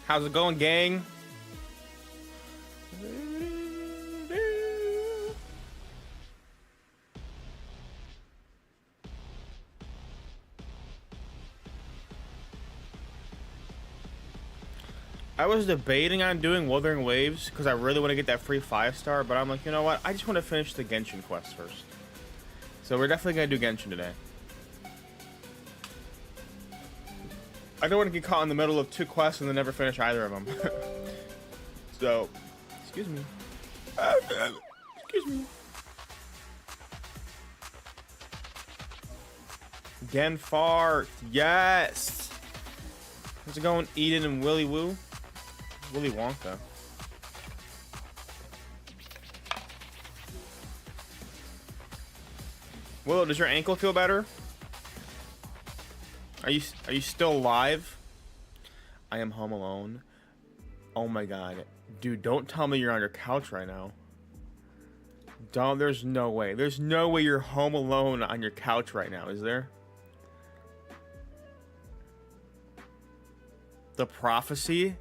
How's it going, gang? I was debating on doing Wuthering Waves because I really want to get that free 5-star, but I'm like, you know what? I just want to finish the Genshin quest first. So we're definitely going to do Genshin today. I don't want to get caught in the middle of 2 quests and then never finish either of them. So, excuse me. Excuse me. Genfart, yes! How's it going, Eden and Willy Woo? Willy Wonka. Willow, does your ankle feel better? Are you still alive? I am home alone. Oh my god. Dude, don't tell me you're on your couch right now. Don't, there's no way. There's no way you're home alone on your couch right now, is there? The prophecy?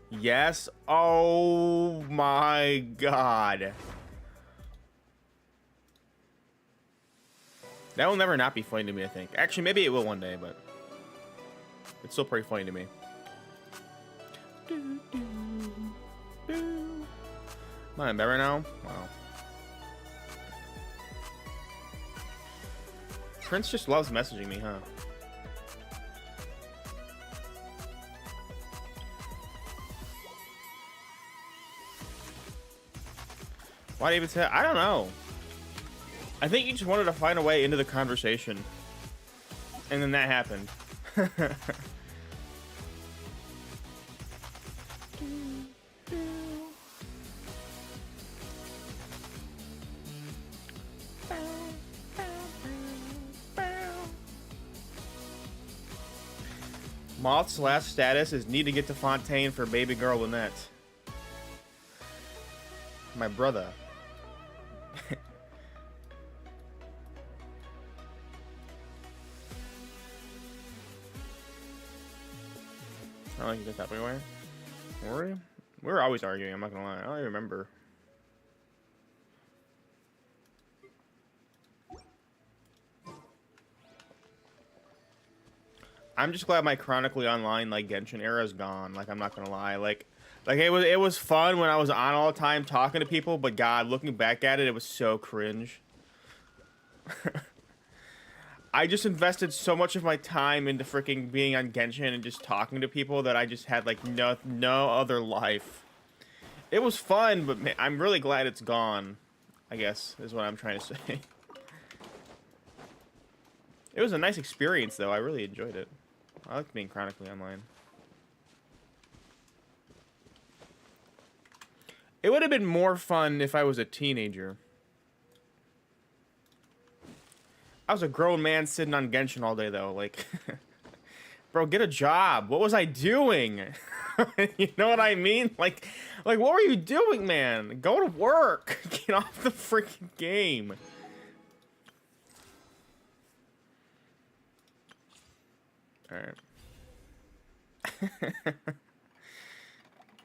Yes. Oh my god. That will never not be funny to me, I think. Actually, maybe it will one day, but it's still pretty funny to me. Am I in bed right now? Wow. Prince just loves messaging me, huh? Why even say? I don't know. I think you just wanted to find a way into the conversation, and then that happened. Moth's last status is need to get to Fontaine for baby girl Lynette. My brother. I don't like you that way. Were we? We were always arguing, I'm not gonna lie. I don't even remember. I'm just glad my chronically online like Genshin era is gone. Like, I'm not gonna lie. Like it was fun when I was on all the time talking to people, but God, looking back at it, it was so cringe. I just invested so much of my time into freaking being on Genshin and just talking to people that I just had like no other life. It was fun, but man, I'm really glad it's gone, I guess, is what I'm trying to say. It was a nice experience, though. I really enjoyed it. I like being chronically online. It would have been more fun if I was a teenager. I was a grown man sitting on Genshin all day, though. Like, bro, get a job. What was I doing? You know what I mean? Like, what were you doing, man? Go to work. Get off the freaking game. All right.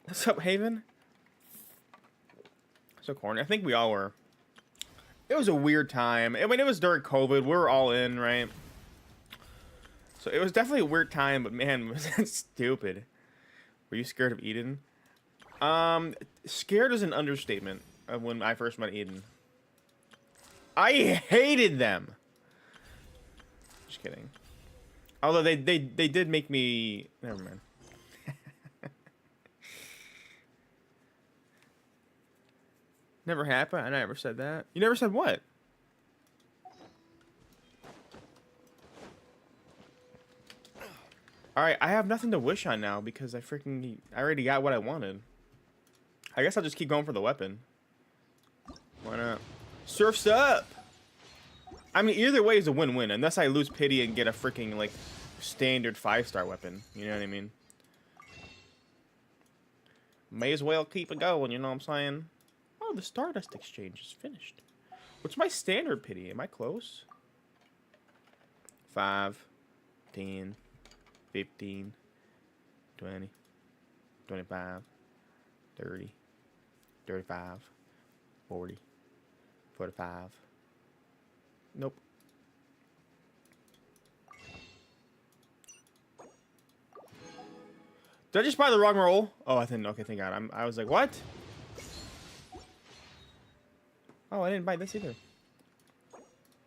What's up, Haven? So corny. I think we all were. It was a weird time. I mean, it was during COVID. We were all in, right? So it was definitely a weird time, but man, was that stupid. Were you scared of Eden? Scared is an understatement of when I first met Eden. I hated them. Just kidding. Although they did make me... Never mind. Never happened? I never said that. You never said what? Alright, I have nothing to wish on now because I already got what I wanted. I guess I'll just keep going for the weapon. Why not? Surf's up! I mean, either way is a win-win, unless I lose pity and get a freaking, like, standard 5-star weapon. You know what I mean? May as well keep it going, you know what I'm saying? Oh, the Stardust Exchange is finished. What's my standard pity? Am I close? 5, 10, 15, 20, 25, 30, 35, 40, 45. Nope. Did I just buy the wrong roll? Oh, I think, okay, thank God. I was like, what? Oh, I didn't buy this either.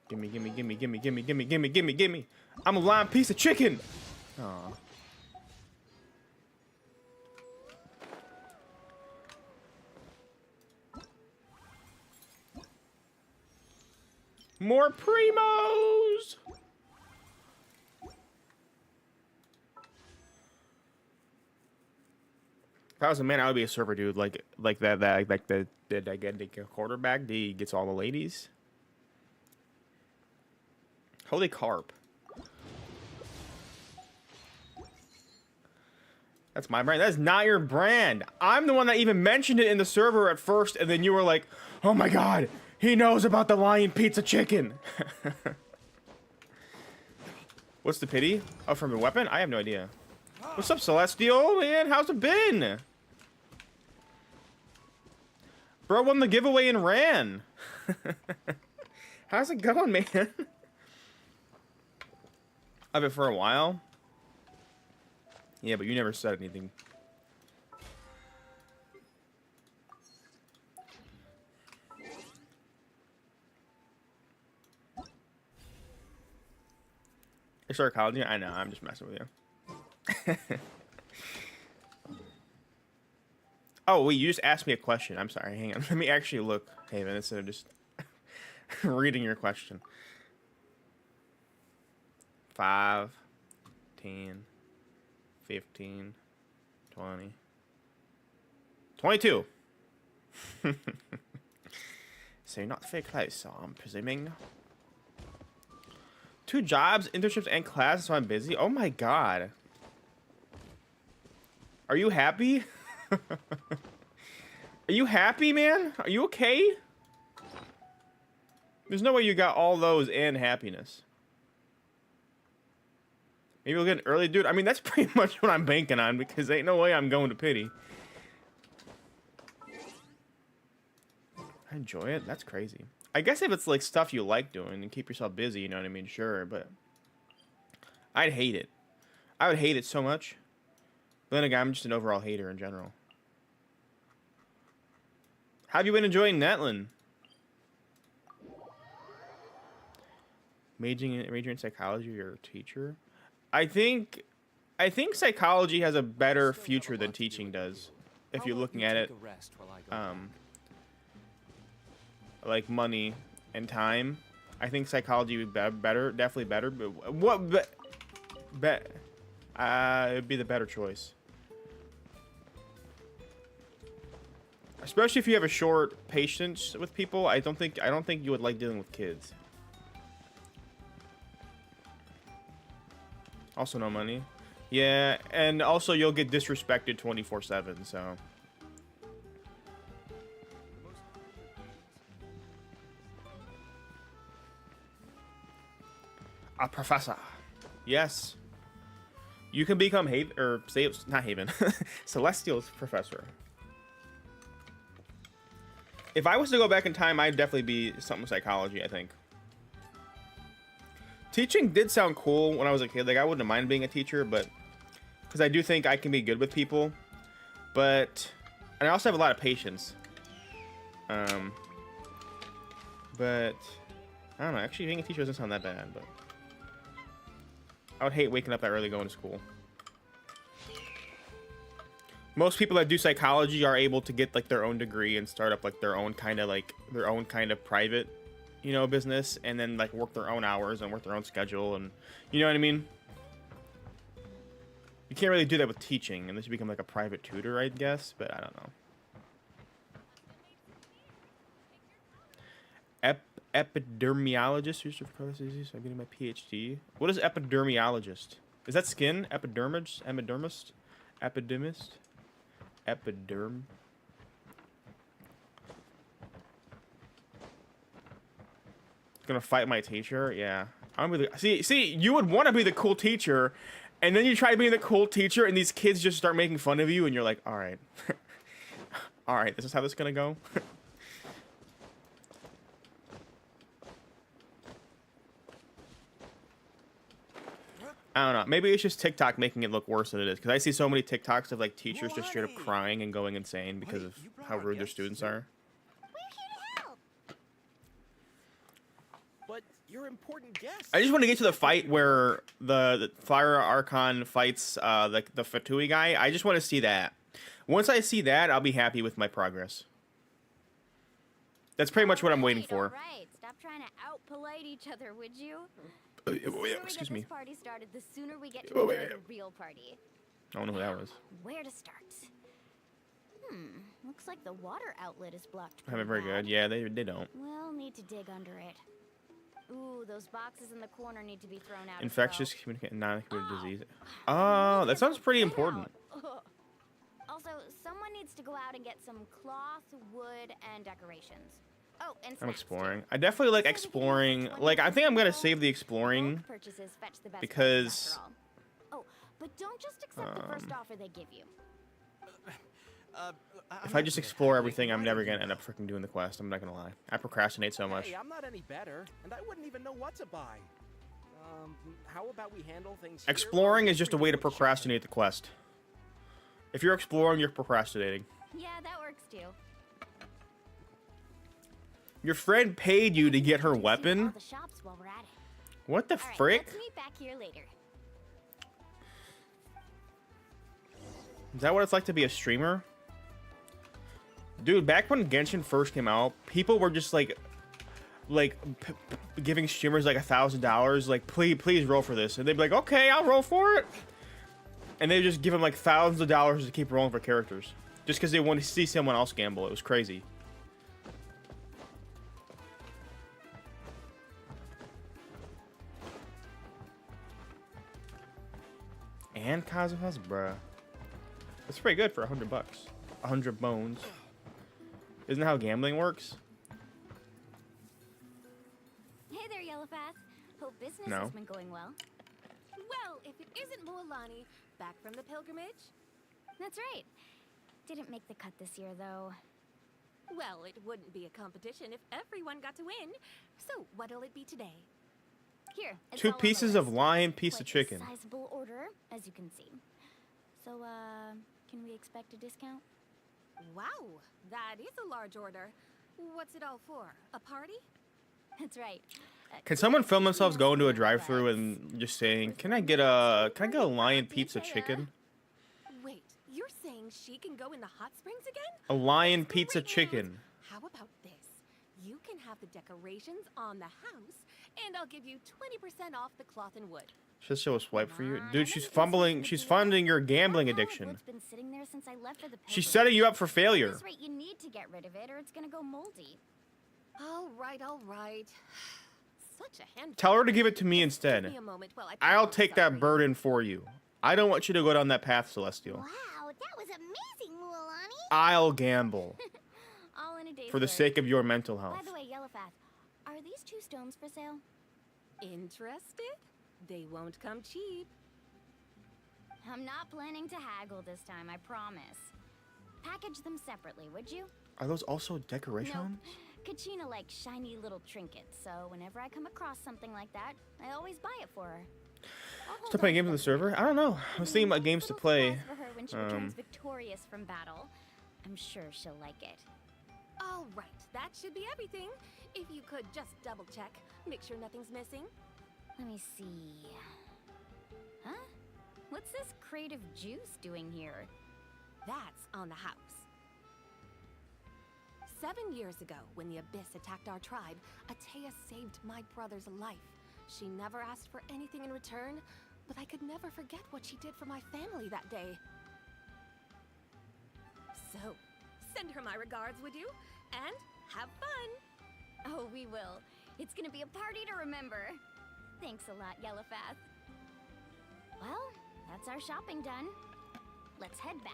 Gimme, gimme, gimme, gimme, gimme, gimme, gimme, gimme, gimme. I'm a lime piece of chicken. Aw. More primos. If I was a man, I would be a server dude, like the quarterback. He gets all the ladies. Holy carp. That's my brand. That's not your brand. I'm the one that even mentioned it in the server at first, and then you were like, "Oh my God, he knows about the lion pizza chicken." What's the pity? Oh, from the weapon? I have no idea. What's up, Celestial? Man, how's it been? Bro won the giveaway and ran. How's it going, man? I've been for a while. Yeah, but you never said anything. You started college? I know, I'm just messing with you. Oh, wait, you just asked me a question. I'm sorry, hang on. Let me actually look, Haven, instead of just reading your question. 5, 10, 15, 20, 22. So you're not very close, so I'm presuming. 2 jobs, internships, and classes, so I'm busy. Oh my God. Are you happy? Are you happy, man? Are you okay? There's no way you got all those and happiness. Maybe we'll get an early dude. I mean, that's pretty much what I'm banking on, because ain't no way I'm going to pity. I enjoy it. That's crazy. I guess if it's like stuff you like doing and keep yourself busy, you know what I mean? Sure, but I'd hate it. I would hate it so much. But then again, I'm just an overall hater in general. How have you been enjoying Natlan? Majoring in psychology or teacher? I think psychology has a better future than teaching does. If you're looking at it, like money and time, I think psychology would be better, definitely better. But what? It'd be the better choice. Especially if you have a short patience with people. I don't think you would like dealing with kids. Also no money. Yeah, and also you'll get disrespected 24/7, so. A professor. Yes. You can become Haven, or say not Haven, Celestial's professor. If I was to go back in time, I'd definitely be something with psychology, I think. Teaching did sound cool when I was a kid. Like, I wouldn't mind being a teacher, but... Because I do think I can be good with people. But... And I also have a lot of patience. But... I don't know. Actually, being a teacher doesn't sound that bad, but... I would hate waking up that early going to school. Most people that do psychology are able to get like their own degree and start up like their own kind of private, you know, business, and then like work their own hours and work their own schedule, and you know what I mean? You can't really do that with teaching unless you become like a private tutor, I guess, but I don't know. Epidermologist, I'm getting my PhD. What is epidermologist? Is that skin? Epidermis? Epidermist? Epidemist? Epiderm. Gonna fight my teacher? Yeah. I'm gonna be the, see, you would want to be the cool teacher, And then you try being the cool teacher, and these kids just start making fun of you, and you're like, all right. All right, this is how this is going to go? I don't know. Maybe it's just TikTok making it look worse than it is. Because I see so many TikToks of like teachers just straight up crying and going insane because of how rude their students are. We're here to help. But you're important guests. I just want to get to the fight where the Fire Archon fights the Fatui guy. I just want to see that. Once I see that, I'll be happy with my progress. That's pretty much what I'm waiting for. All right. Stop trying to out-polite each other, would you? Excuse me. This party started, the sooner we get to the real party. I don't know who that was. Where to start? Looks like the water outlet is blocked. I haven't very good. Yeah, they don't. We'll need to dig under it. Ooh, those boxes in the corner need to be thrown out. Infectious, non-communicable disease. Oh, that sounds pretty important. Also, someone needs to go out and get some cloth, wood, and decorations. Oh, and I'm exploring. I definitely like exploring. Like, I think I'm gonna save the exploring because. Oh, but don't just accept the first offer they give you. If I just explore everything, I'm never gonna end up freaking doing the quest. I'm not gonna lie. I procrastinate so much. Hey, I'm not any better, and I wouldn't even know what to buy. How about we handle things? Exploring is just a way to procrastinate the quest. If you're exploring, you're procrastinating. Yeah, that works too. Your friend paid you to get her weapon? What the frick? Let's meet back here later. Is that what it's like to be a streamer? Dude, back when Genshin first came out, people were just like giving streamers like $1,000, like please roll for this, and they'd be like, okay, I'll roll for it, and they just give them like thousands of dollars to keep rolling for characters, just because they want to see someone else gamble. It was crazy. And Kazuha's, bruh. That's pretty good for $100. 100 bones. Isn't that how gambling works? Hey there, Yellowpath. Hope business has been going well. Well, if it isn't Mualani, back from the pilgrimage. That's right. Didn't make the cut this year, though. Well, it wouldn't be a competition if everyone got to win. So, what'll it be today? Here, it's 2 all on the pieces of list. lion, piece of Quite a chicken. Sizable order, as you can see. So, can we expect a discount? Wow, that is a large order. What's it all for? A party? That's right. Can someone film themselves going to a drive-thru and just saying, "Can I get a lion pizza chicken?" Wait, you're saying she can go in the hot springs again? A lion That's pizza great chicken. news. How about this? You can have the decorations on the house, and I'll give you 20% off the cloth and wood. Should show a swipe for you, dude. She's fumbling. She's funding your gambling addiction. Been sitting there since I left for the She's setting you up for At failure. this rate, you need to get rid of it, or it's gonna go moldy. All right, all right. Such a handful. Tell her to give it to me Give instead. me a moment while I I'll put take this that up for you. burden for you. I don't want you to go down that path, Celestial. Wow, that was amazing, Mualani. I'll gamble All in a day's for the work. sake of your mental health. By the way, Yellowpath, are these 2 stones for sale? Interested? They won't come cheap. I'm not planning to haggle this time, I promise. Package them separately, would you? Are those also decorations? Kachina likes shiny little trinkets, so whenever I come across something like that, I always buy it for her. Still playing games on the server? I don't know. I was thinking about games to play. For her when she returns victorious from battle. I'm sure she'll like it. All right, that should be everything. If you could just double check, make sure nothing's missing. Let me see. Huh? What's this crate of juice doing here? That's on the house. 7 years ago, when the Abyss attacked our tribe, Atea saved my brother's life. She never asked for anything in return, but I could never forget what she did for my family that day. So, send her my regards, would you? And have fun! Oh, we will. It's gonna be a party to remember. Thanks a lot, Yellowpath. Well, that's our shopping done. Let's head back.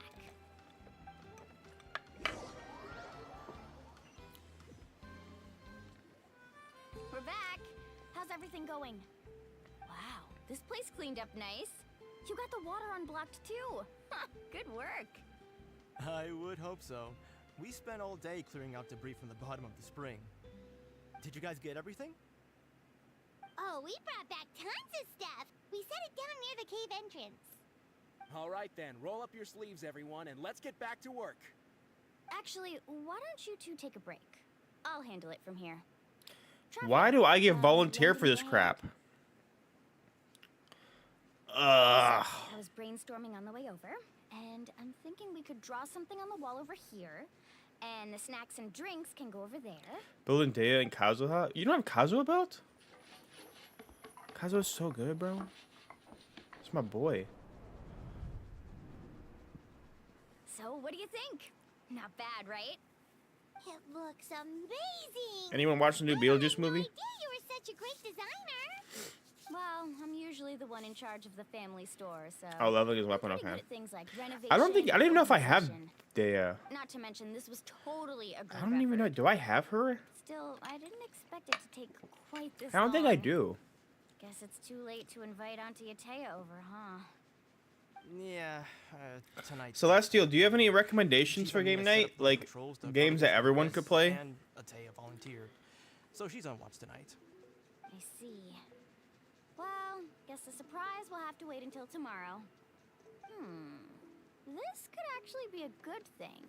We're back. How's everything going? Wow, this place cleaned up nice. You got the water unblocked too. Good work. I would hope so. We spent all day clearing out debris from the bottom of the spring. Did you guys get everything? Oh, we brought back tons of stuff. We set it down near the cave entrance. All right then, roll up your sleeves, everyone, and let's get back to work. Actually, why don't you two take a break? I'll handle it from here. Why do I get volunteer lend for me this a hand? crap? Ugh. I was brainstorming on the way over, and I'm thinking we could draw something on the wall over here, and the snacks and drinks can go over there. Building Dea and Kazuha. You don't have Kazuha built? Kazuha's so good, bro. It's my boy. So, what do you think? Not bad, right? It looks amazing. Anyone watch the new Beetlejuice movie? I didn't know you were such a great designer. Well, I'm usually the one in charge of the family store, so... Oh, leveling his weapon, I'm pretty okay. good at things like renovation, I don't think, I don't even know if I have organization. Dea. Not to mention, this was totally a group I don't even know, effort. do I have her? Still, I didn't expect it to take quite this I don't think I long. do. Guess it's too late to invite Auntie Atea over, huh? Yeah, tonight. Celestial, do you have any recommendations for game night? Like, games that everyone could play? And Atea volunteered, so she's on watch tonight. I see. Well, guess the surprise will have to wait until tomorrow. This could actually be a good thing.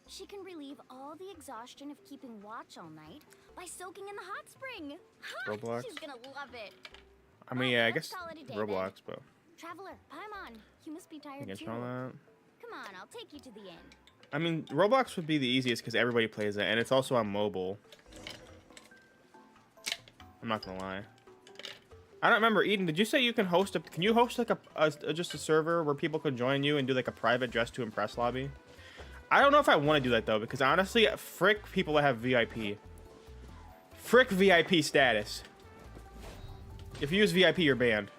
She can relieve all the exhaustion of keeping watch all night by soaking in the hot spring. Ha! Roblox? She's gonna love it. I mean, yeah, I Let's guess call it a day, Roblox, but Traveler, Paimon, you must be tired against too. all that. Come on, I'll take you to the inn. I mean, Roblox would be the easiest because everybody plays it, and it's also on mobile. I'm not gonna lie. I don't remember, Eden. Did you say you can host a? Can you host like just a server where people could join you and do like a private dress to impress lobby? I don't know if I want to do that though, because honestly, frick people that have VIP. Frick VIP status. If you use VIP, you're banned.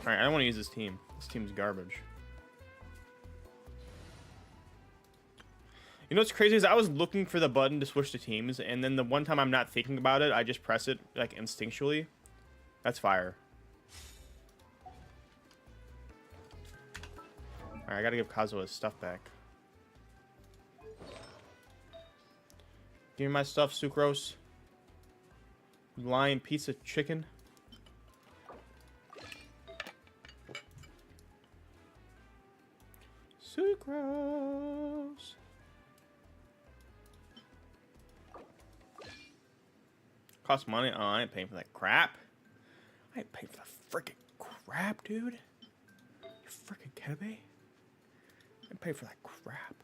Alright, I don't want to use this team. This team's garbage. You know what's crazy is I was looking for the button to switch to teams, and then the one time I'm not thinking about it, I just press it like instinctually. That's fire. Alright, I gotta give Kazuha his stuff back. Give me my stuff, Sucrose. Lion piece of chicken. Sucrose. Costs money. Oh, I ain't paying for that crap. I ain't paying for the freaking crap, dude. You freaking kidding me? I ain't paying for that crap.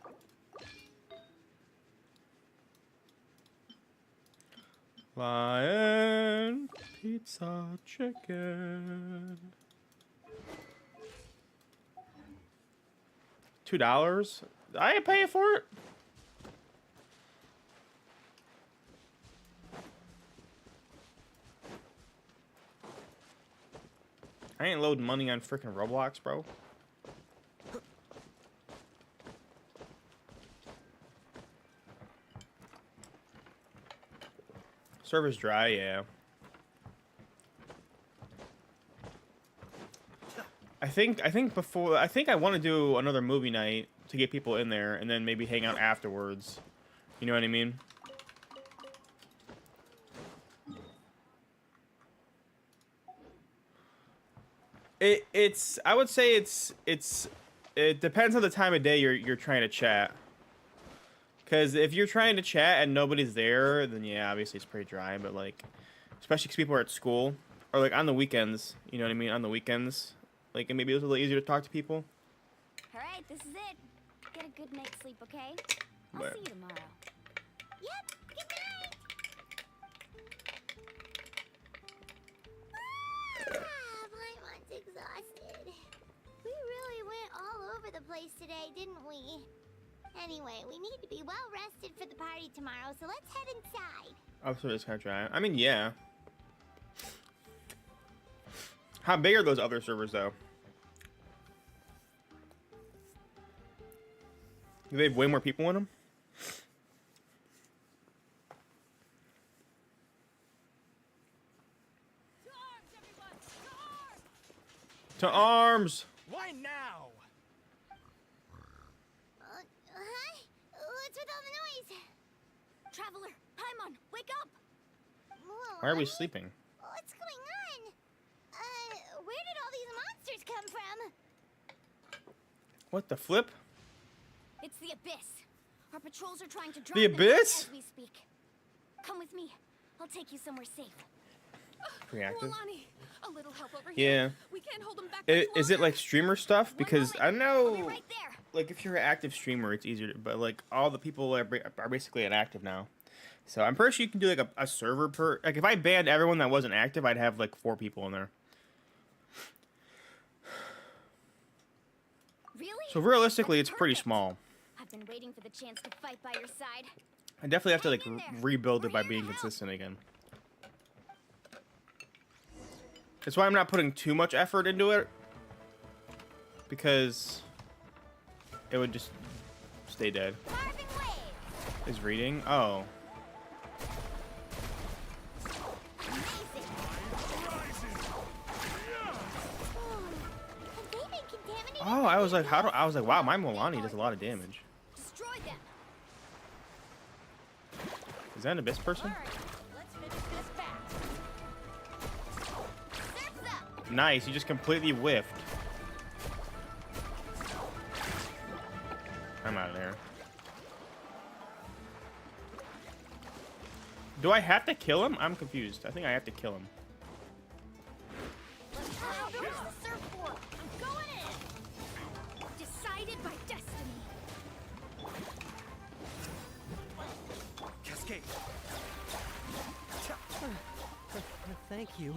Lion pizza chicken. $2? I ain't paying for it. I ain't loading money on freaking Roblox, bro. Server's dry, yeah. I think I want to do another movie night to get people in there and then maybe hang out afterwards. You know what I mean? I would say it depends on the time of day you're trying to chat. Because if you're trying to chat and nobody's there, then yeah, obviously it's pretty dry. But like, especially because people are at school or like on the weekends, you know what I mean? On the weekends, like it maybe it's a little easier to talk to people. All right, this is it. Get a good night's sleep, okay? I'll But- see you tomorrow. Yep, good night. Paimon's exhausted. We really went all over the place today, didn't we? Anyway, we need to be well rested for the party tomorrow, so let's head inside. Obviously, it's kind of dry. I mean, yeah. How big are those other servers, though? Do they have way more people in them? To arms! Why now? Huh? What's with all the noise? Traveler, Paimon, wake up! Why are we sleeping? What's going on? Where did all these monsters come from? What the flip? It's the Abyss. Our patrols are trying to drop The them Abyss? as we speak. Come with me. I'll take you somewhere safe. Reactive. Milani, a little help over here. Yeah. We can't hold them back. Is it like streamer stuff? Because I I'll be know, right there. like, if you're an active streamer, it's easier. But like, all the people are basically inactive now. So I'm pretty sure you can do like a server per. Like, if I banned everyone that wasn't active, I'd have like 4 people in there. Really? So realistically, it's That's pretty perfect. small. I've been waiting for the chance to fight by your side. I definitely have to like Hang in there. rebuild it by We're here being to help. consistent again. That's why I'm not putting too much effort into it, because it would just stay dead. Carving waves. Is reading? Oh. Amazing. Have they been contaminated? Oh, I was like, I was like, wow, my Milani does a lot of damage. Destroy them. Is that an abyss person? Alright, let's finish this fast. Surf's up. Nice, you just completely whiffed. I'm out of there. Do I have to kill him? I'm confused. I think I have to kill him. Wow, there's the surfboard. I'm going in. Decided by destiny. Cascade. Thank you.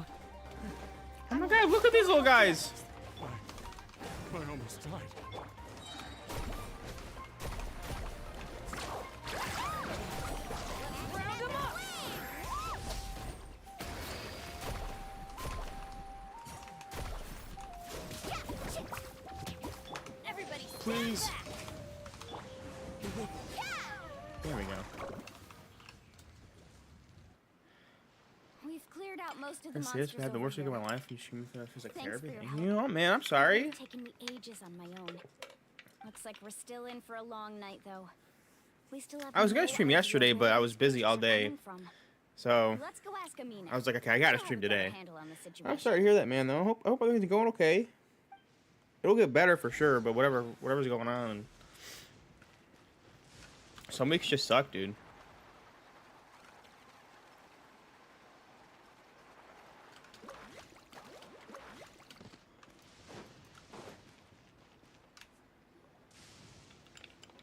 Oh my god, look at these little guys! I almost died. Round 'em up. Everybody stand Please. back. There we go. We've cleared out most of the I monsters. seriously had the over worst week of here. my life. You shoot me for that physical Thanks therapy. for your help. You know, man, I'm sorry. It's taken me ages on my own. Looks like we're still in for a long night, though. We still have I was gonna no stream idea yesterday, where but I these was busy all creatures are day. coming from. So Let's go ask Amina. I was like, okay, I gotta She'll stream have a better today. handle on the I'm situation. sorry to hear that, man. Though I hope everything's going okay. It'll get better for sure, but whatever's going on. Some weeks just suck, dude.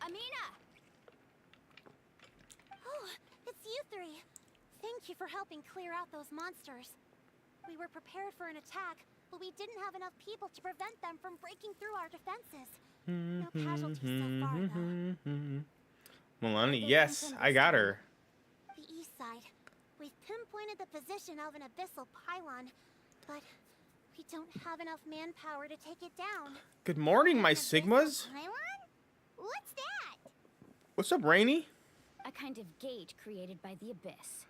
Amina! Oh, it's you three. Thank you for helping clear out those monsters. We were prepared for an attack, but we didn't have enough people to prevent them from breaking through our defenses. No casualties so far, though. Milani, yes, I got her. The east side. We've pinpointed the position of an abyssal pylon, but we don't have enough manpower to take it down. Good morning, my An abyssal Sigmas. Pylon? What's that? What's up, Rainy? A kind of gate created by the Abyss.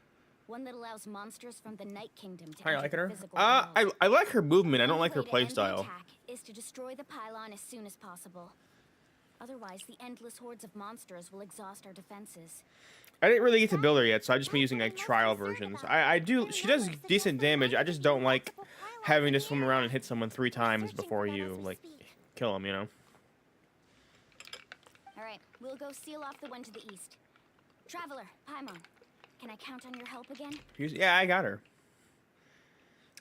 One that allows monsters from the Night Kingdom to I enter like the her. physical world. I like her movement. I don't Only like her way to end the playstyle. attack is to destroy the pylon as soon as possible. Otherwise, the endless hordes of monsters will exhaust our defenses. I didn't really get to build her yet, so I've just been using like trial versions. I do. She does decent damage. I just don't like having to swim around and hit someone 3 times before you like kill them. You know. All right, we'll go seal off the one to the east. Traveler, Paimon, can I count on your help again? Yeah, I got her.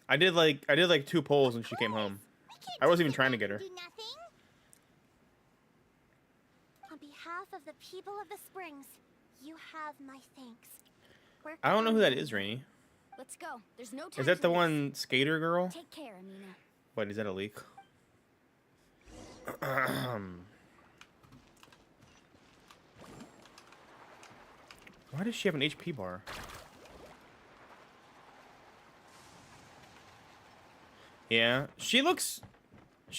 I did like 2 pulls and she came home. I wasn't even trying to get her. Do nothing. On behalf of the people of the Springs, you have my thanks. We're I don't know who that counting is, Rainy. Let's go. There's no time. Is that to the waste. one skater girl? Take care, Amina. Wait, is that a leak? Why does she have an HP bar? Yeah, she looks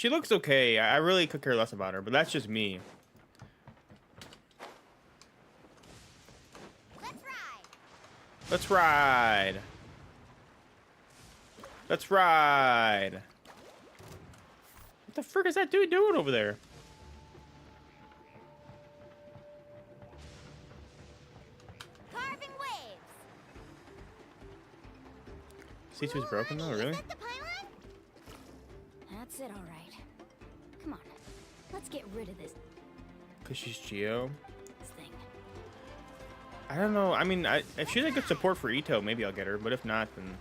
okay. I really could care less about her, but that's just me. Let's ride. Let's ride. Let's ride. What the frick is that dude doing over there? Carving waves. C2's broken though, really? Is that the pylon? That's it, all right. Come on, let's get rid of this Cause she's Geo. thing. I don't know. I mean, if she's a good support for Ito, maybe I'll get her. But if not, then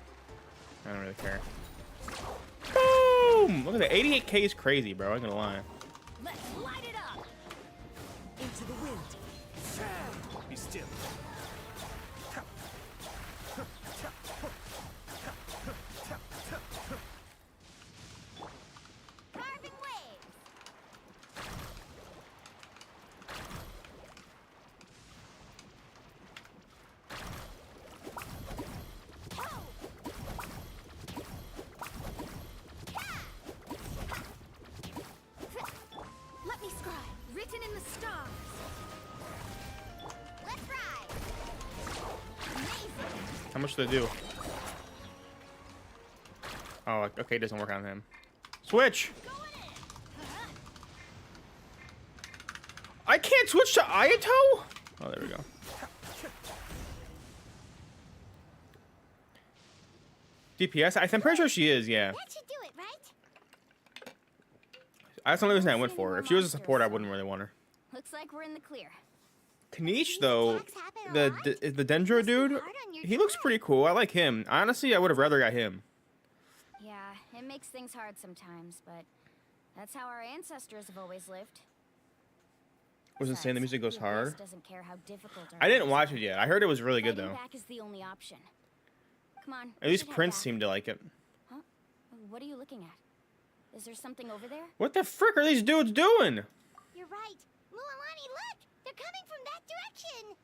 I don't really care. Boom! Look at that. 88k is crazy, bro. I'm gonna lie. Let's light it up. Into the wind. Be still. Carving waves. Let me scribe. Written in the stars. Let's ride. Amazing. How much do they do? Oh, okay. It doesn't work on him. Switch. I can't switch to Ayato? Oh, there we go. DPS? I'm pretty sure she is, yeah. That should do it, right? That's the only reason I went for her. If she was a support, I wouldn't really want her. Looks like we're in the clear. Kanish, though, Attacks happen a lot? the Dendro dude, hard on your he looks pretty cool. I like him. Honestly, I would have rather got him. Yeah, it makes things hard sometimes, but that's how our ancestors have always lived. Wasn't saying the music goes Besides, the Abyss hard. doesn't care how difficult our I didn't lives watch are. it yet. I heard it was really good, Fighting though. back is the only option. Come on. At we least should head Prince back. seemed to like it. Huh? What are you looking at? Is there something over there? What the frick are these dudes doing? You're right. Mualani, look! They're coming from that direction!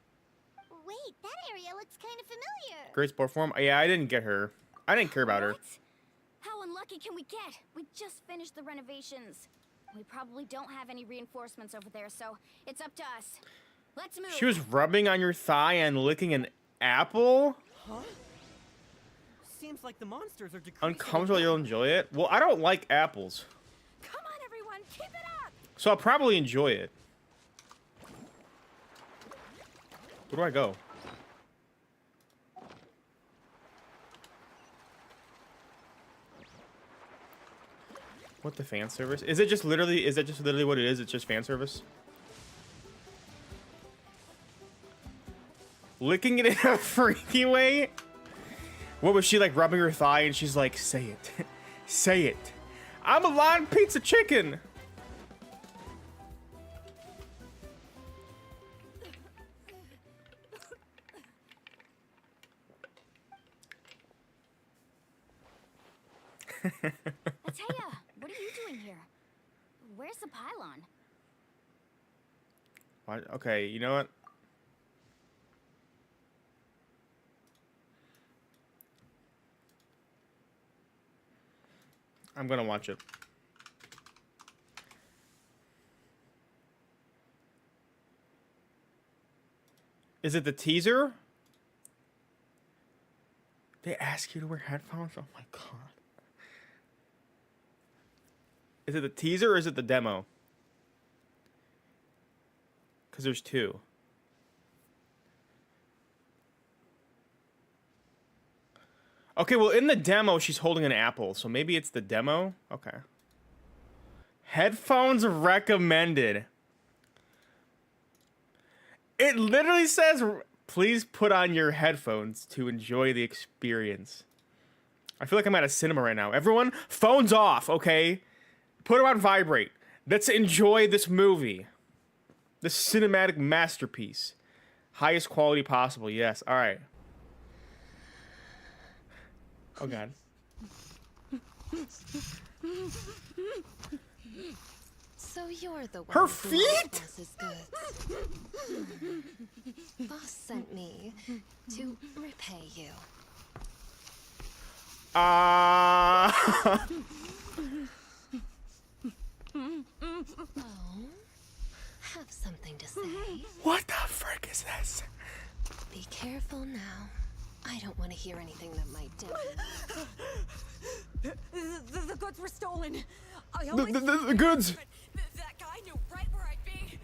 Wait, that area looks kind of familiar. Great sport form? Yeah, I didn't get her. I didn't care about her. What? How unlucky can we get? We just finished the renovations. We probably don't have any reinforcements over there, so it's up to us. Let's move. She was rubbing on your thigh and licking an apple? Huh? Seems like the monsters are decreasing. Uncomfortable, you'll enjoy it? Well, I don't like apples. Come on, everyone, keep it up. So I'll probably enjoy it. Where do I go? What the fan service? Is that just literally what it is? It's just fan service? Licking it in a freaky way? What was she like rubbing her thigh and she's like, say it. Say it. I'm a lawn pizza chicken. Ateya, what are you doing here? Where's the pylon? What? Okay, you know what? I'm gonna watch it. Is it the teaser? They ask you to wear headphones? Oh my god. Is it the teaser or is it the demo? Because there's two. Okay, well, in the demo, she's holding an apple, so maybe it's the demo? Okay. Headphones recommended. It literally says, please put on your headphones to enjoy the experience. I feel like I'm at a cinema right now. Everyone, phones off, okay? Put them on vibrate. Let's enjoy this movie. This cinematic masterpiece. Highest quality possible, yes. All right. Oh, God. So you're the one Her who feet? Boss's goods. Boss sent me to repay you. Oh, have something to say. What the frick is this? Be careful now. I don't want to hear anything that might damage. The goods were stolen. I always The goods. but that guy knew right where I'd be.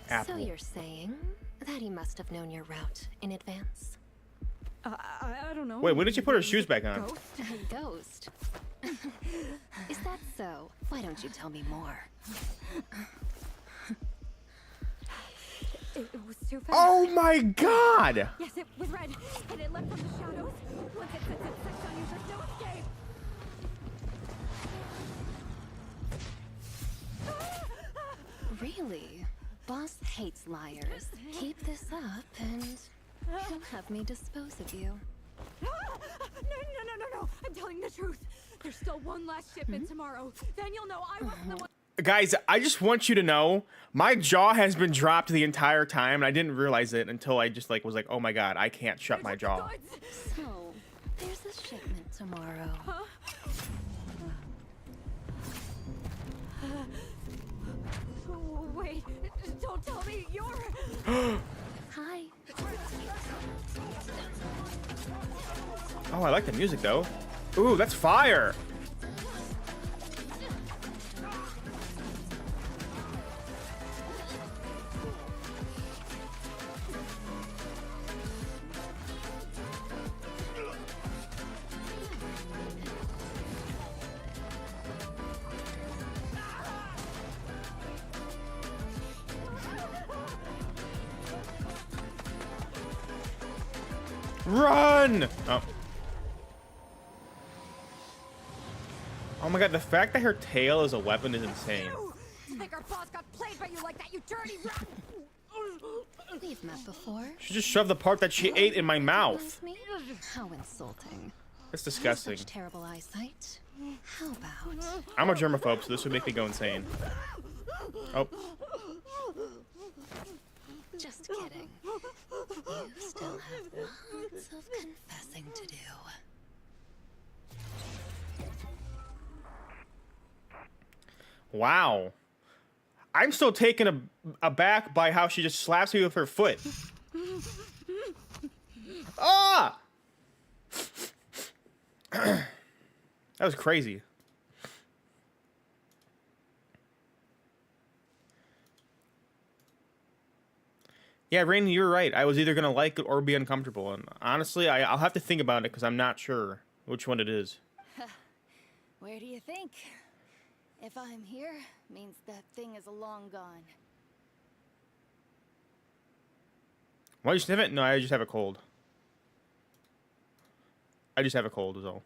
Apple. So you're saying that he must have known your route in advance? I don't know. Wait, when did she put her shoes back on? Ghost? A ghost? Is that so? Why don't you tell me more? It was too fast. Oh my god! Yes, it was red, and it leapt from the shadows. Once it sets its sights on you, there's no escape. Really? Boss hates liars. Keep this up and he'll have me dispose of you. No. I'm telling the truth. There's still one last shipment tomorrow. Then you'll know I wasn't the one. Guys, I just want you to know, my jaw has been dropped the entire time, and I didn't realize it until I just was like, oh my god, I can't shut my jaw. So, there's a shipment tomorrow. Wait, don't tell me you're... Hi. Oh, I like the music though. Ooh, that's fire. Run! Oh. Oh my god, the fact that her tail is a weapon is insane. You think our boss got played by you like that, you dirty rat? We've met before. She just shoved the part that she ate in my mouth. Me? How insulting. That's disgusting. Such terrible eyesight. How about? I'm a germaphobe, so this would make me go insane. Oh. Just kidding. You still have lots of confessing to do. Wow. I'm still taken aback by how she just slaps me with her foot. Ah! That was crazy. Yeah, Rainy, you're right. I was either gonna like it or be uncomfortable, and honestly, I'll have to think about it because I'm not sure which one it is. Where do you think? If I'm here, means that thing is long gone. Why you sniff it? No, I just have a cold. I just have a cold is all.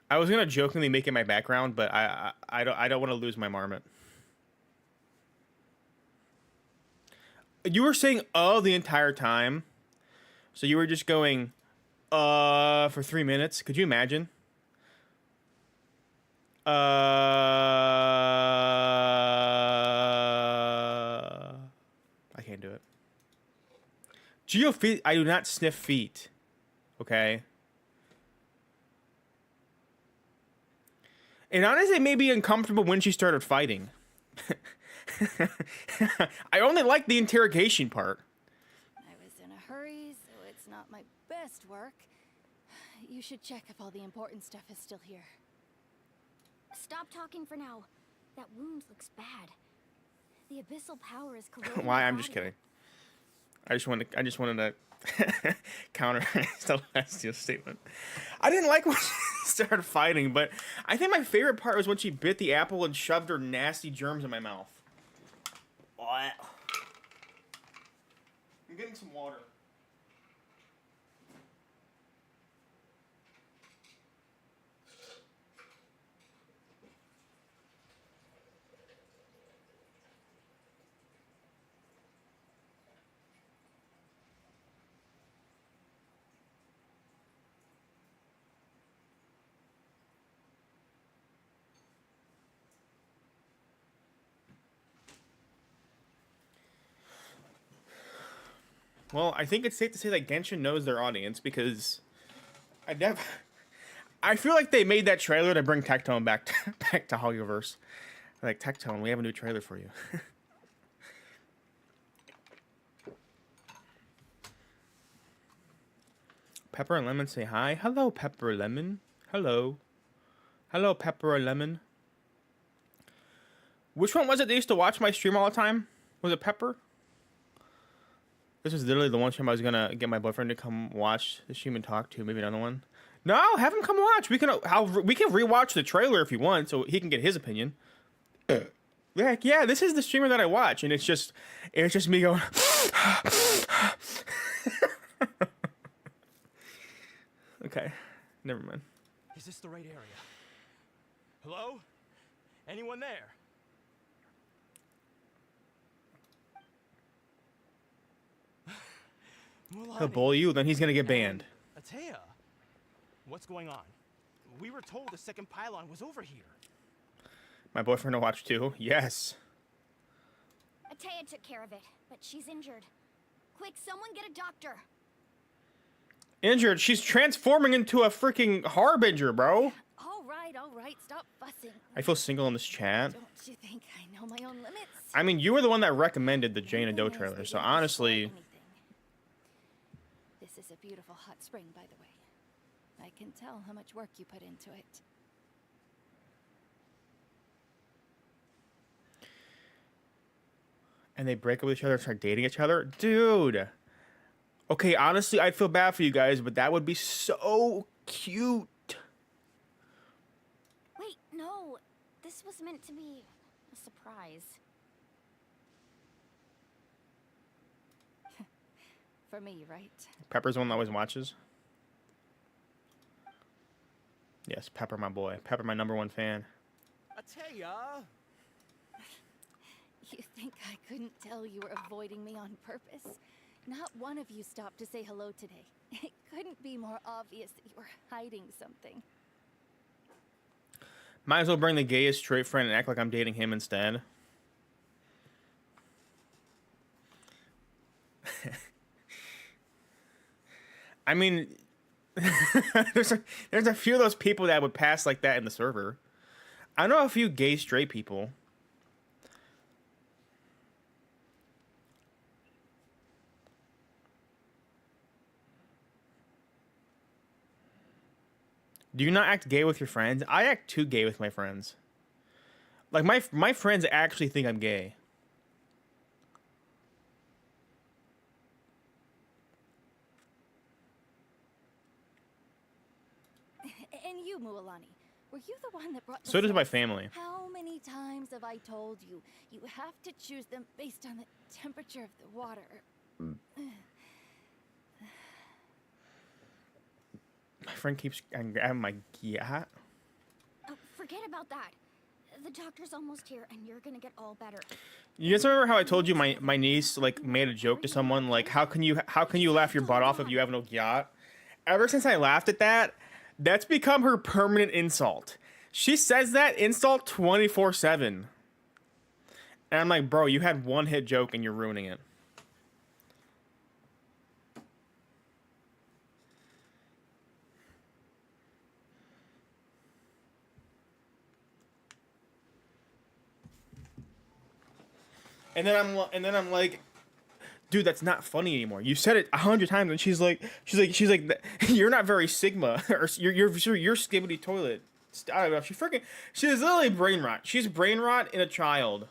I was gonna jokingly make it my background, but I don't want to lose my marmot. You were saying the entire time, so you were just going for 3 minutes. Could you imagine? I can't do it. Geofeet. I do not sniff feet. Okay. And honestly, it made me uncomfortable when she started fighting. I only like the interrogation part. I was in a hurry, so it's not my best work. You should check if all the important stuff is still here. Stop talking for now. That wound looks bad. The abyssal power is corroding. Why? your I'm just body. kidding. I just wanted to counter Celestia's statement. I didn't like when she started fighting, but I think my favorite part was when she bit the apple and shoved her nasty germs in my mouth. What? I'm getting some water. Well, I think it's safe to say that Genshin knows their audience because I feel like they made that trailer to bring Tectone back to Hogwarts. Like, Tectone, we have a new trailer for you. Pepper and Lemon say hi. Hello, Pepper and Lemon. Hello. Hello, Pepper and Lemon. Which one was it that used to watch my stream all the time? Was it Pepper? This was literally the one time I was gonna get my boyfriend to come watch the stream and talk to. Maybe another one. No, have him come watch. We can rewatch the trailer if you want, so he can get his opinion. Like, yeah, this is the streamer that I watch, and it's just me going. Okay, never mind. Is this the right area? Hello? Anyone there? He'll bully you, then he's gonna get banned. Atea, what's going on? We were told the second pylon was over here. My boyfriend will watch too. Yes. Atea took care of it, but she's injured. Quick, someone get a doctor. Injured? She's transforming into a freaking harbinger, bro. All right, stop fussing. I feel single in this chat. Don't you think I know my own limits? I mean, you were the one that recommended the Jane and Doe trailer, so honestly... This is a beautiful hot spring, by the way. I can tell how much work you put into it. And they break up with each other and start dating each other? Dude! Okay, honestly, I'd feel bad for you guys, but that would be so cute. Wait, no. This was meant to be a surprise. For me, right? Pepper's the one that always watches. Yes, Pepper, my boy. Pepper, my #1 fan. Atea! You think I couldn't tell you were avoiding me on purpose? Not one of you stopped to say hello today. It couldn't be more obvious that you were hiding something. Might as well bring the gayest straight friend and act like I'm dating him instead. I mean, there's a few of those people that would pass like that in the server. I know a few gay straight people. Do you not act gay with your friends? I act too gay with my friends. Like, my friends actually think I'm gay. And you, Mualani, were you the one that brought the So does my snacks? family. How many times have I told you, you have to choose them based on the temperature of the water? My friend keeps grabbing my yacht. Oh, forget about that. The doctor's almost here, and you're gonna get all better. You guys remember how I told you my niece like made a joke to someone like how can you laugh your butt off if you have no yacht? Ever since I laughed at that, that's become her permanent insult. She says that insult 24/7. And I'm like, bro, you had one hit joke and you're ruining it. And then I'm like, dude, that's not funny anymore. You said it 100 times, and she's like, you're not very Sigma, or you're skibbity toilet. I don't know. She's literally brain rot. She's brain rot in a child.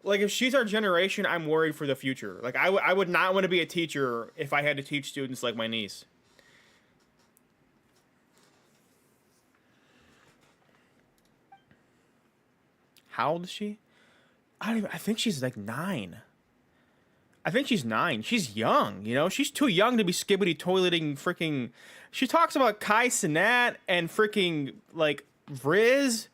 Like, if she's our generation, I'm worried for the future. Like, I would not want to be a teacher if I had to teach students like my niece. How old is she? I think she's like 9. I think she's 9. She's young, you know? She's too young to be skibbity toileting freaking... She talks about Kai Cenat and freaking, like, Vriz.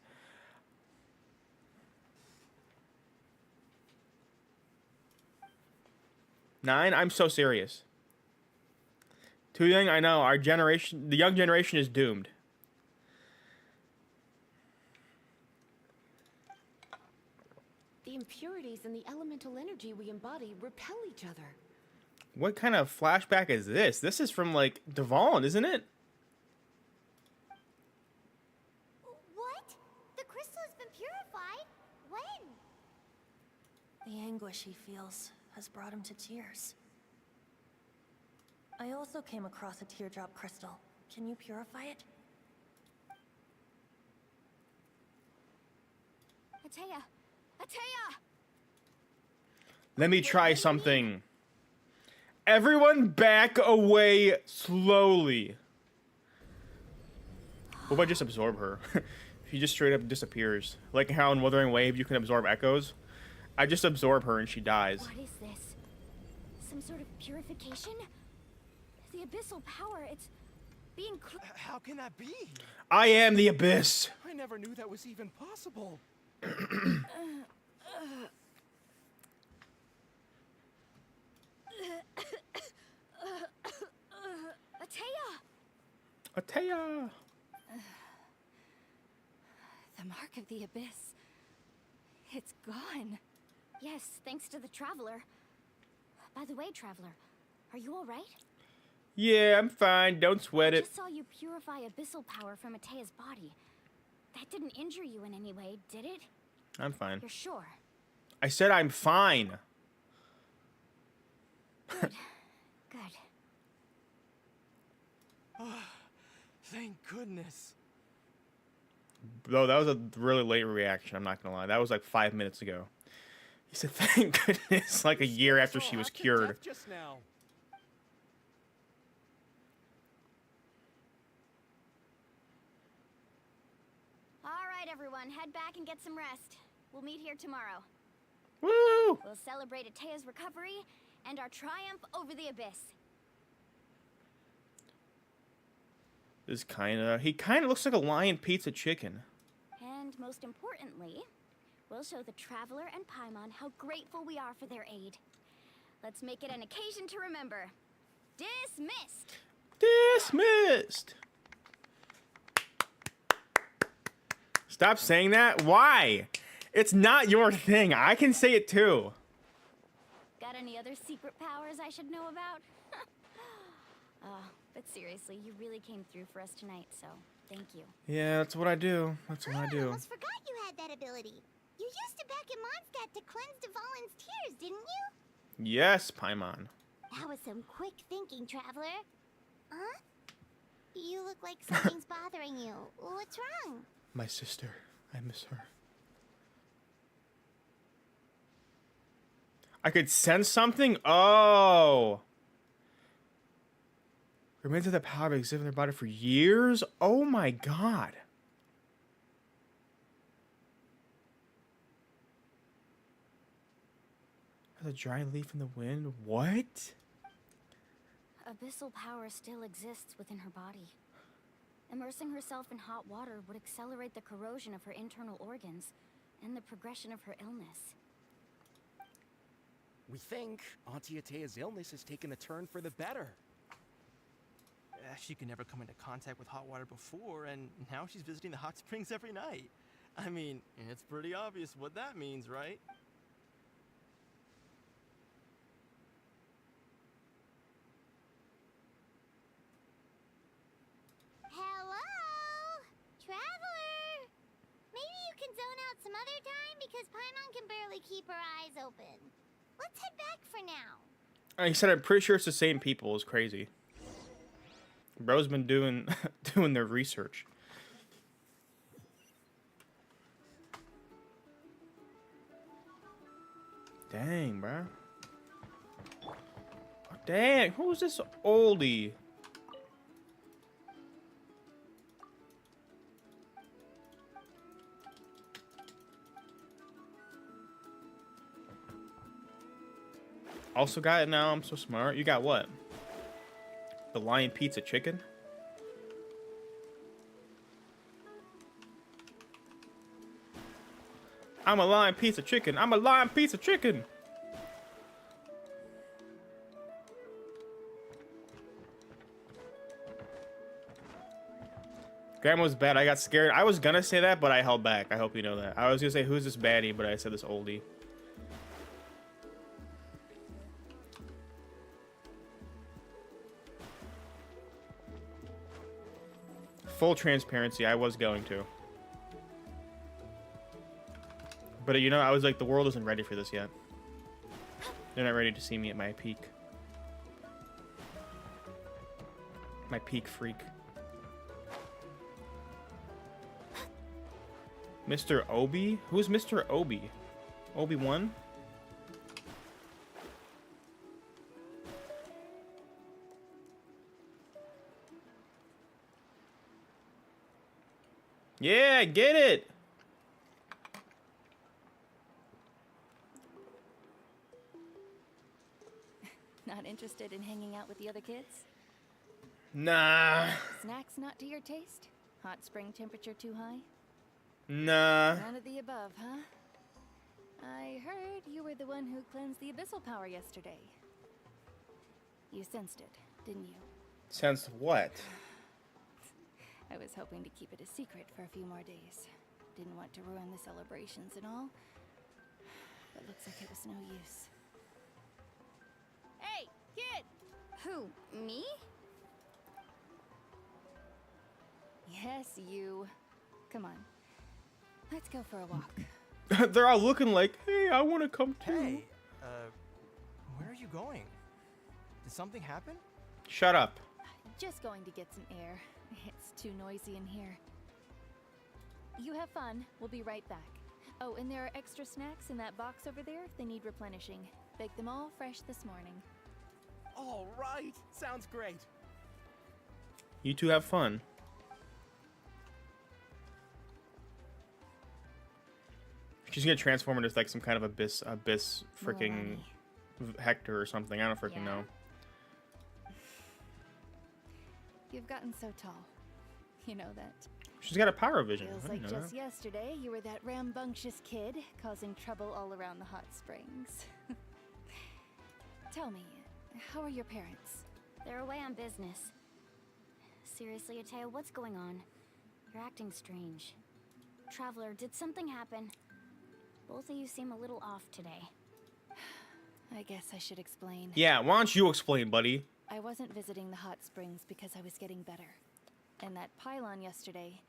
Nine? I'm so serious. Too young? I know. Our generation... The young generation is doomed. The impurities and the elemental energy we embody repel each other. What kind of flashback is this? This is from, like, Devon, isn't it? What? The crystal has been purified? When? The anguish he feels has brought him to tears. I also came across a teardrop crystal. Can you purify it? Atea! Atea! Let me try something. Everyone back away slowly. What if I just absorb her? She just straight up disappears. Like how in Wuthering Wave you can absorb echoes. I just absorb her and she dies. What is this? Some sort of purification? The abyssal power, it's being How can that be? I am the Abyss. I never knew that was even possible. Atea! Atea. The mark of the abyss. It's gone. Yes, thanks to the Traveler. By the way, Traveler, are you alright? Yeah, I'm fine. Don't sweat I it. just saw you purify abyssal power from Atea's body. That didn't injure you in any way, did it? I'm fine. You're sure? I said I'm fine. Good. Good. Thank goodness. Though that was a really late reaction, I'm not gonna lie. That was like 5 minutes ago. He said, thank goodness, like a year after she was cured. Just now. Alright, everyone, head back and get some rest. We'll meet here tomorrow. Woo! We'll celebrate Atea's recovery and our triumph over the abyss. This he kinda looks like a lion pizza chicken. And most importantly, we'll show the Traveler and Paimon how grateful we are for their aid. Let's make it an occasion to remember. Dismissed! Dismissed! Stop saying that. Why? It's not your thing. I can say it too. Got any other secret powers I should know about? But seriously, you really came through for us tonight, so thank you. Yeah, that's what I do. That's what I I do. almost forgot you had that ability. You used it back in Mondstadt to cleanse Devalin's tears, didn't you? Yes, Paimon. That was some quick thinking, Traveler. Huh? You look like something's bothering you. What's wrong? My sister. I miss her. I could sense something? Oh! Remains of the power of existing in their body for years? Oh my god. As a dry leaf in the wind? What? Abyssal power still exists within her body. Immersing herself in hot water would accelerate the corrosion of her internal organs and the progression of her illness. We think Auntie Atea's illness has taken a turn for the better. She could never come into contact with hot water before, and now she's visiting the hot springs every night. I mean, it's pretty obvious what that means, right? Hello? Traveler? Maybe you can zone out some other time because Paimon can barely keep her eyes open. Let's head back for now. He said I'm pretty sure it's the same people. It's crazy. Bro's been doing doing their research. Dang, bro. Oh, dang, who's this oldie? Also got it now. I'm so smart. You got what? The lion pizza chicken? I'm a lion pizza chicken. I'm a lion pizza chicken. Grandma's bad. I got scared. I was gonna say that, but I held back. I hope you know that. I was gonna say, who's this baddie? But I said this oldie. Full transparency, I was going to. But you know, I was like, the world isn't ready for this yet. They're not ready to see me at my peak. My peak freak. Mr. Obi? Who's Mr. Obi? Obi-Wan? Yeah, get it! Not interested in hanging out with the other kids? Nah. Snacks not to your taste? Hot spring temperature too high? Nah. None of the above, huh? I heard you were the one who cleansed the abyssal power yesterday. You sensed it, didn't you? Sense what? I was hoping to keep it a secret for a few more days. Didn't want to ruin the celebrations and all. But looks like it was no use. Hey, kid! Who? Me? Yes, you. Come on. Let's go for a walk. They're all looking like, hey, I want to come too. Hey, where are you going? Did something happen? Shut up. Just going to get some air. It's too noisy in here. You have fun. We'll be right back. Oh, and there are extra snacks in that box over there if they need replenishing. Baked them all fresh this morning. All right. Sounds great. You two have fun. She's gonna transform into like some kind of abyss freaking Hector or something. I don't freaking know. You've gotten so tall. You know that. She's got a power vision. Feels I like didn't know just yesterday you were that rambunctious kid causing trouble all around the hot springs. Tell me, how are your parents? They're away on business. Seriously, Ateo, what's going on? You're acting strange. Traveler, did something happen? Both of you seem a little off today. I guess I should explain. Yeah, why don't you explain, buddy? I wasn't visiting the hot springs because I was getting better. And that pylon yesterday,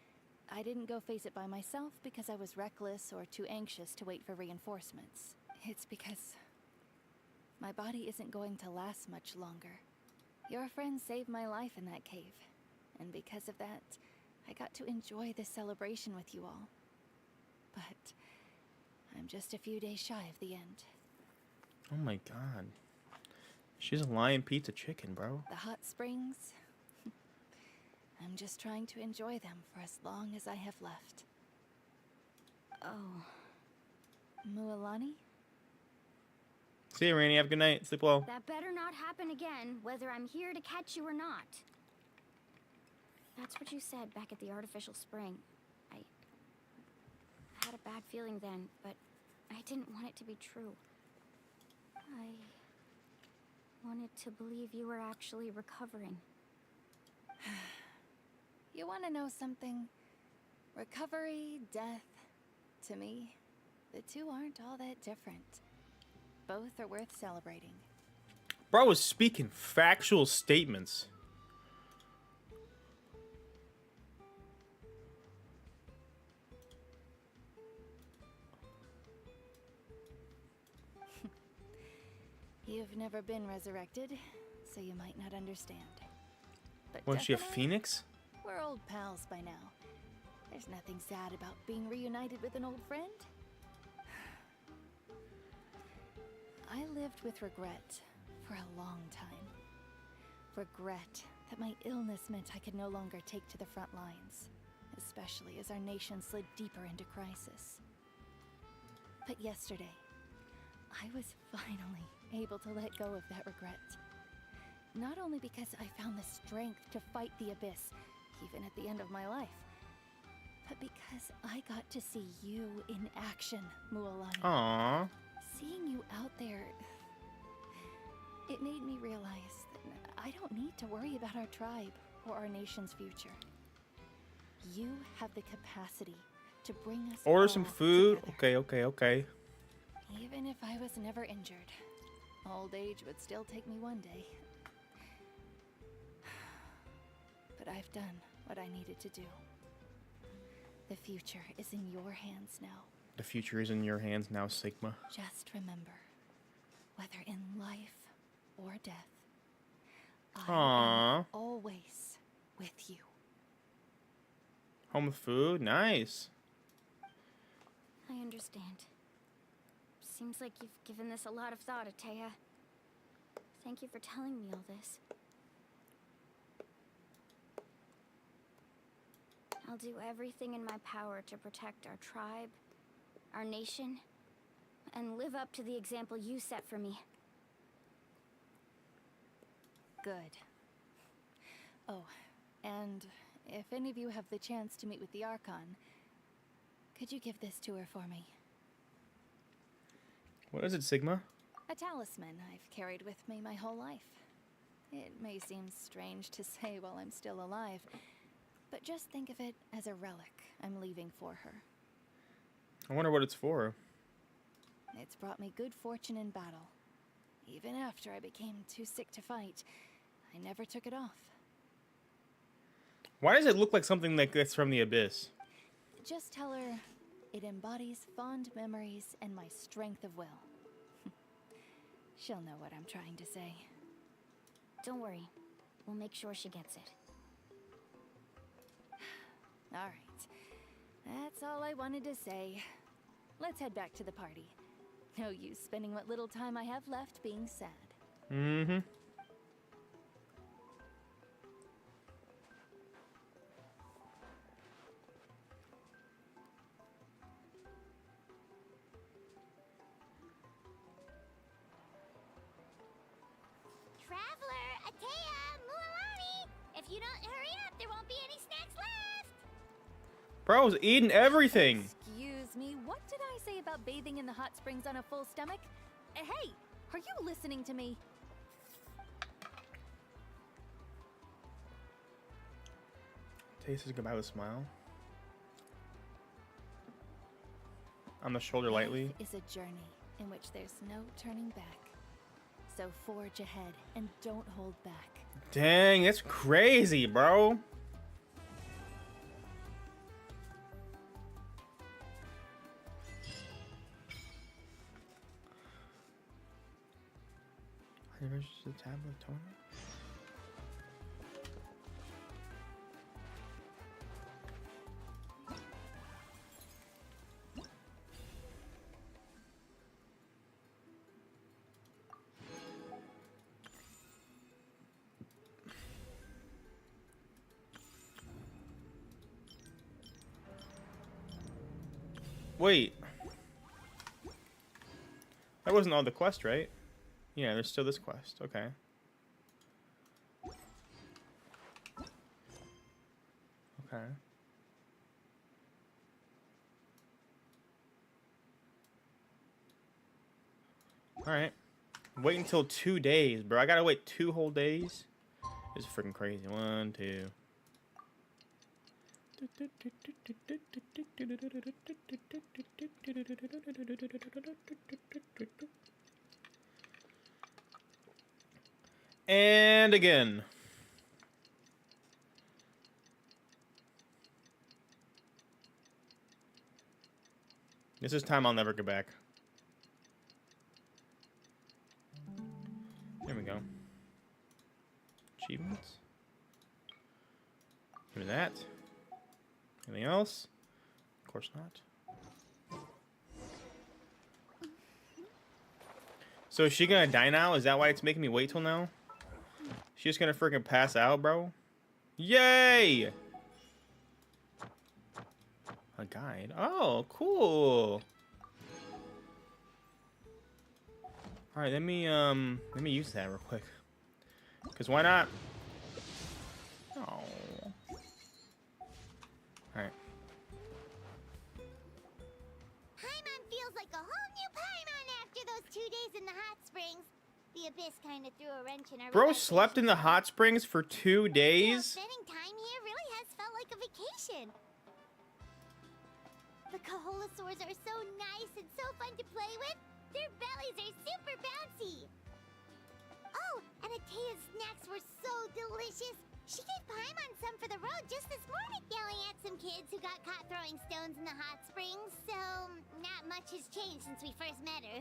I didn't go face it by myself because I was reckless or too anxious to wait for reinforcements. It's because my body isn't going to last much longer. Your friend saved my life in that cave. And because of that, I got to enjoy this celebration with you all. But I'm just a few days shy of the end. Oh my god. She's a lion pizza chicken, bro. The hot springs, I'm just trying to enjoy them for as long as I have left. Oh. Mualani? See you, Rainy. Have a good night. Sleep well. That better not happen again, whether I'm here to catch you or not. That's what you said back at the artificial spring. I had a bad feeling then, but I didn't want it to be true. I wanted to believe you were actually recovering. You want to know something? Recovery, death, to me, the two aren't all that different. Both are worth celebrating. Bro was speaking factual statements. You've never been resurrected, so you might not understand. But Was she a definitely, phoenix? we're old pals by now. There's nothing sad about being reunited with an old friend. I lived with regret for a long time. Regret that my illness meant I could no longer take to the front lines, especially as our nation slid deeper into crisis. But yesterday, I was finally able to let go of that regret. Not only because I found the strength to fight the abyss, even at the end of my life, but because I got to see you in action, Mualani. Aww. Seeing you out there, it made me realize that I don't need to worry about our tribe or our nation's future. You have the capacity to bring us Order all some food. together. Okay. Even if I was never injured, old age would still take me one day. But I've done what I needed to do. The future is in your hands now. The future is in your hands now, Sigma. Just remember, whether in life or death, I Aww. am always with you. Home with food? Nice. I understand. Seems like you've given this a lot of thought, Atea. Thank you for telling me all this. I'll do everything in my power to protect our tribe, our nation, and live up to the example you set for me. Good. Oh, and if any of you have the chance to meet with the Archon, could you give this to her for me? What is it, Sigma? A talisman I've carried with me my whole life. It may seem strange to say while I'm still alive, but just think of it as a relic I'm leaving for her. I wonder what it's for. It's brought me good fortune in battle. Even after I became too sick to fight, I never took it off. Why does it look like something like that's from the Abyss? Just tell her it embodies fond memories and my strength of will. She'll know what I'm trying to say. Don't worry. We'll make sure she gets it. All right. That's all I wanted to say. Let's head back to the party. No use spending what little time I have left being sad. Mm-hmm. Traveler, Atea, Mualani! If you don't hurry up, there won't be any snacks left! Bro's eating everything. Excuse me, what did I say about bathing in the hot springs on a full stomach? Hey, are you listening to me? Tay says goodbye with a smile. On the shoulder lightly. Life is a journey in which there's no turning back. So forge ahead and don't hold back. Dang, that's crazy, bro. There's the tablet toner. Wait. That wasn't all the quest, right? Yeah, there's still this quest. Okay. Okay. Alright. Wait until 2 days, bro. I gotta wait 2 whole days? This is freaking crazy. 1, 2. And again. This is time I'll never get back. There we go. Achievements. Give me that. Anything else? Of course not. So is she gonna die now? Is that why it's making me wait till now? She's just gonna freaking pass out, bro? Yay! A guide. Oh, cool. All right, let me use that real quick. Cause why not? Oh. All right. Paimon feels like a whole new Paimon after those 2 days in the hot springs. The Abyss kind of threw a wrench in our Bro slept in the hot springs for 2 days? Spending time here really has felt like a vacation. The Kaholosaurs are so nice and so fun to play with. Their bellies are super bouncy. Oh, and Atea's snacks were so delicious. She gave Paimon some for the road just this morning, yelling at some kids who got caught throwing stones in the hot springs, so not much has changed since we first met her.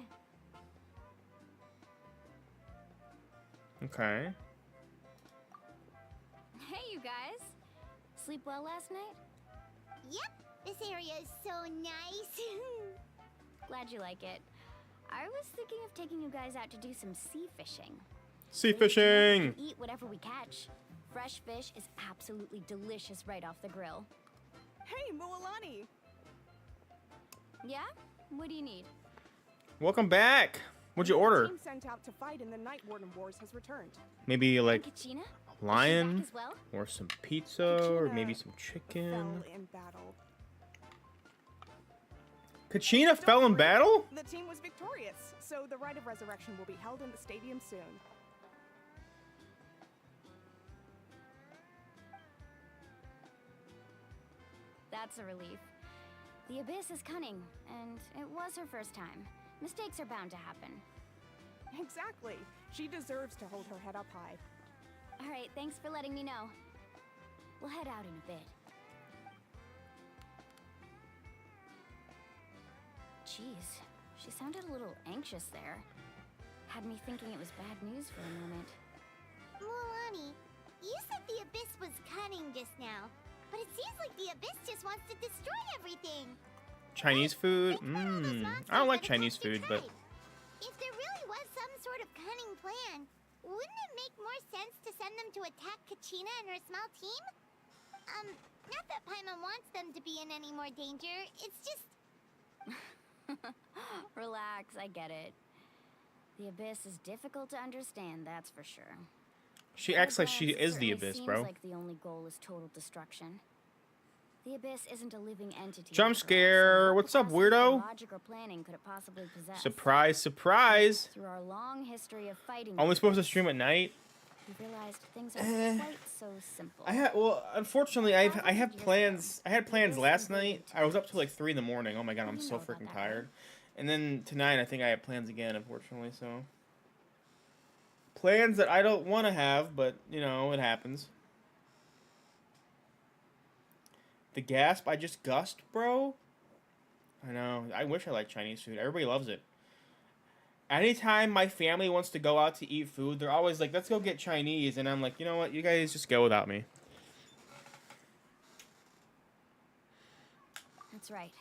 Okay. Hey, you guys. Sleep well last night? Yep, this area is so nice. Glad you like it. I was thinking of taking you guys out to do some sea fishing. Sea We fishing! can eat whatever we catch. Fresh fish is absolutely delicious right off the grill. Hey, Mualani! Yeah? What do you need? Welcome back! What'd you The order? team sent out to fight in the Night Warden Wars has returned. Maybe like Kachina? Is a she lion? back as well? Or some pizza? Or Kachina maybe some chicken? Fell in battle. Kachina Don't fell in worry, battle? The team was victorious, so the rite of resurrection will be held in the stadium soon. That's a relief. The Abyss is cunning, and it was her first time. Mistakes are bound to happen. Exactly. She deserves to hold her head up high. Alright, thanks for letting me know. We'll head out in a bit. Jeez, she sounded a little anxious there. Had me thinking it was bad news for a moment. Mualani, you said the Abyss was cunning just now, but it seems like the Abyss just wants to destroy everything. Chinese food? Think about all those monsters I don't like that Chinese attacked food, your but tribe. If there really was some sort of cunning plan, wouldn't it make more sense to send them to attack Kachina and her small team? Not that Paimon wants them to be in any more danger, it's just... Relax, I get it. The Abyss is difficult to understand, that's for sure. she At a acts like she glance, it is the certainly Abyss, seems bro. like the only goal is total destruction. The Abyss isn't a living entity. Jump after all, so scare. what What's up, capacity for weirdo? Logic or planning could it possibly possess? Surprise, surprise! Through our long history of fighting, Only the supposed to Abyss, stream at night? we realized things aren't quite so simple. Well, unfortunately, I have plans. I had plans last night. I was up till like 3 in the morning. Oh my god, I'm You so know about freaking that, tired. And then tonight, I think I have plans again, unfortunately. So plans that I don't want to have, but you know, it happens. The gasp I just gushed, bro. I know. I wish I liked Chinese food. Everybody loves it. Anytime my family wants to go out to eat food, they're always like, let's go get Chinese. And I'm like, you know what? You guys just go without me. That's right.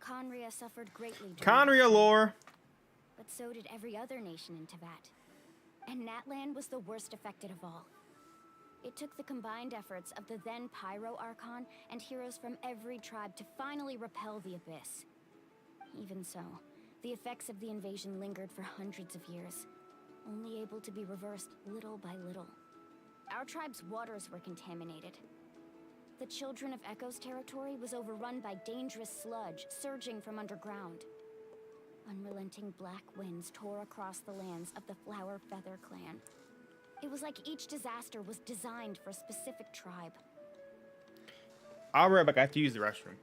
Conria suffered greatly. during Conria that time, lore. but so did every other nation in Teyvat. And Natlan was the worst affected of all. It took the combined efforts of the then Pyro Archon and heroes from every tribe to finally repel the Abyss. Even so, the effects of the invasion lingered for hundreds of years, only able to be reversed little by little. Our tribe's waters were contaminated. The Children of Echo's territory was overrun by dangerous sludge surging from underground. Unrelenting black winds tore across the lands of the Flower Feather clan. It was like each disaster was designed for a specific tribe. I'll be right back. I have to use the restroom.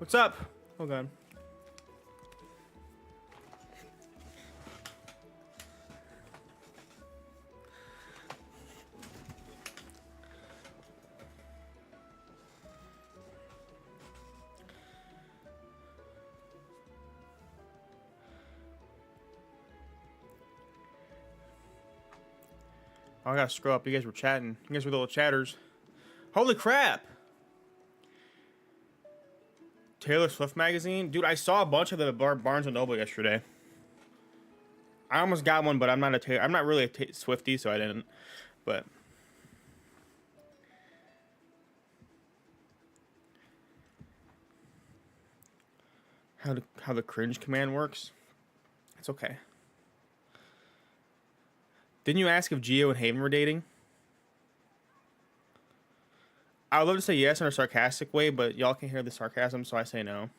What's up? Oh god. Oh, I gotta scroll up. You guys were chatting. You guys were little chatters. Holy crap! Taylor Swift magazine? Dude, I saw a bunch of them at Barnes & Noble yesterday. I almost got one, but I'm not really a Swiftie, so I didn't. But how the cringe command works? It's okay. Didn't you ask if Gio and Haven were dating? I would love to say yes in a sarcastic way, but y'all can hear the sarcasm, so I say no.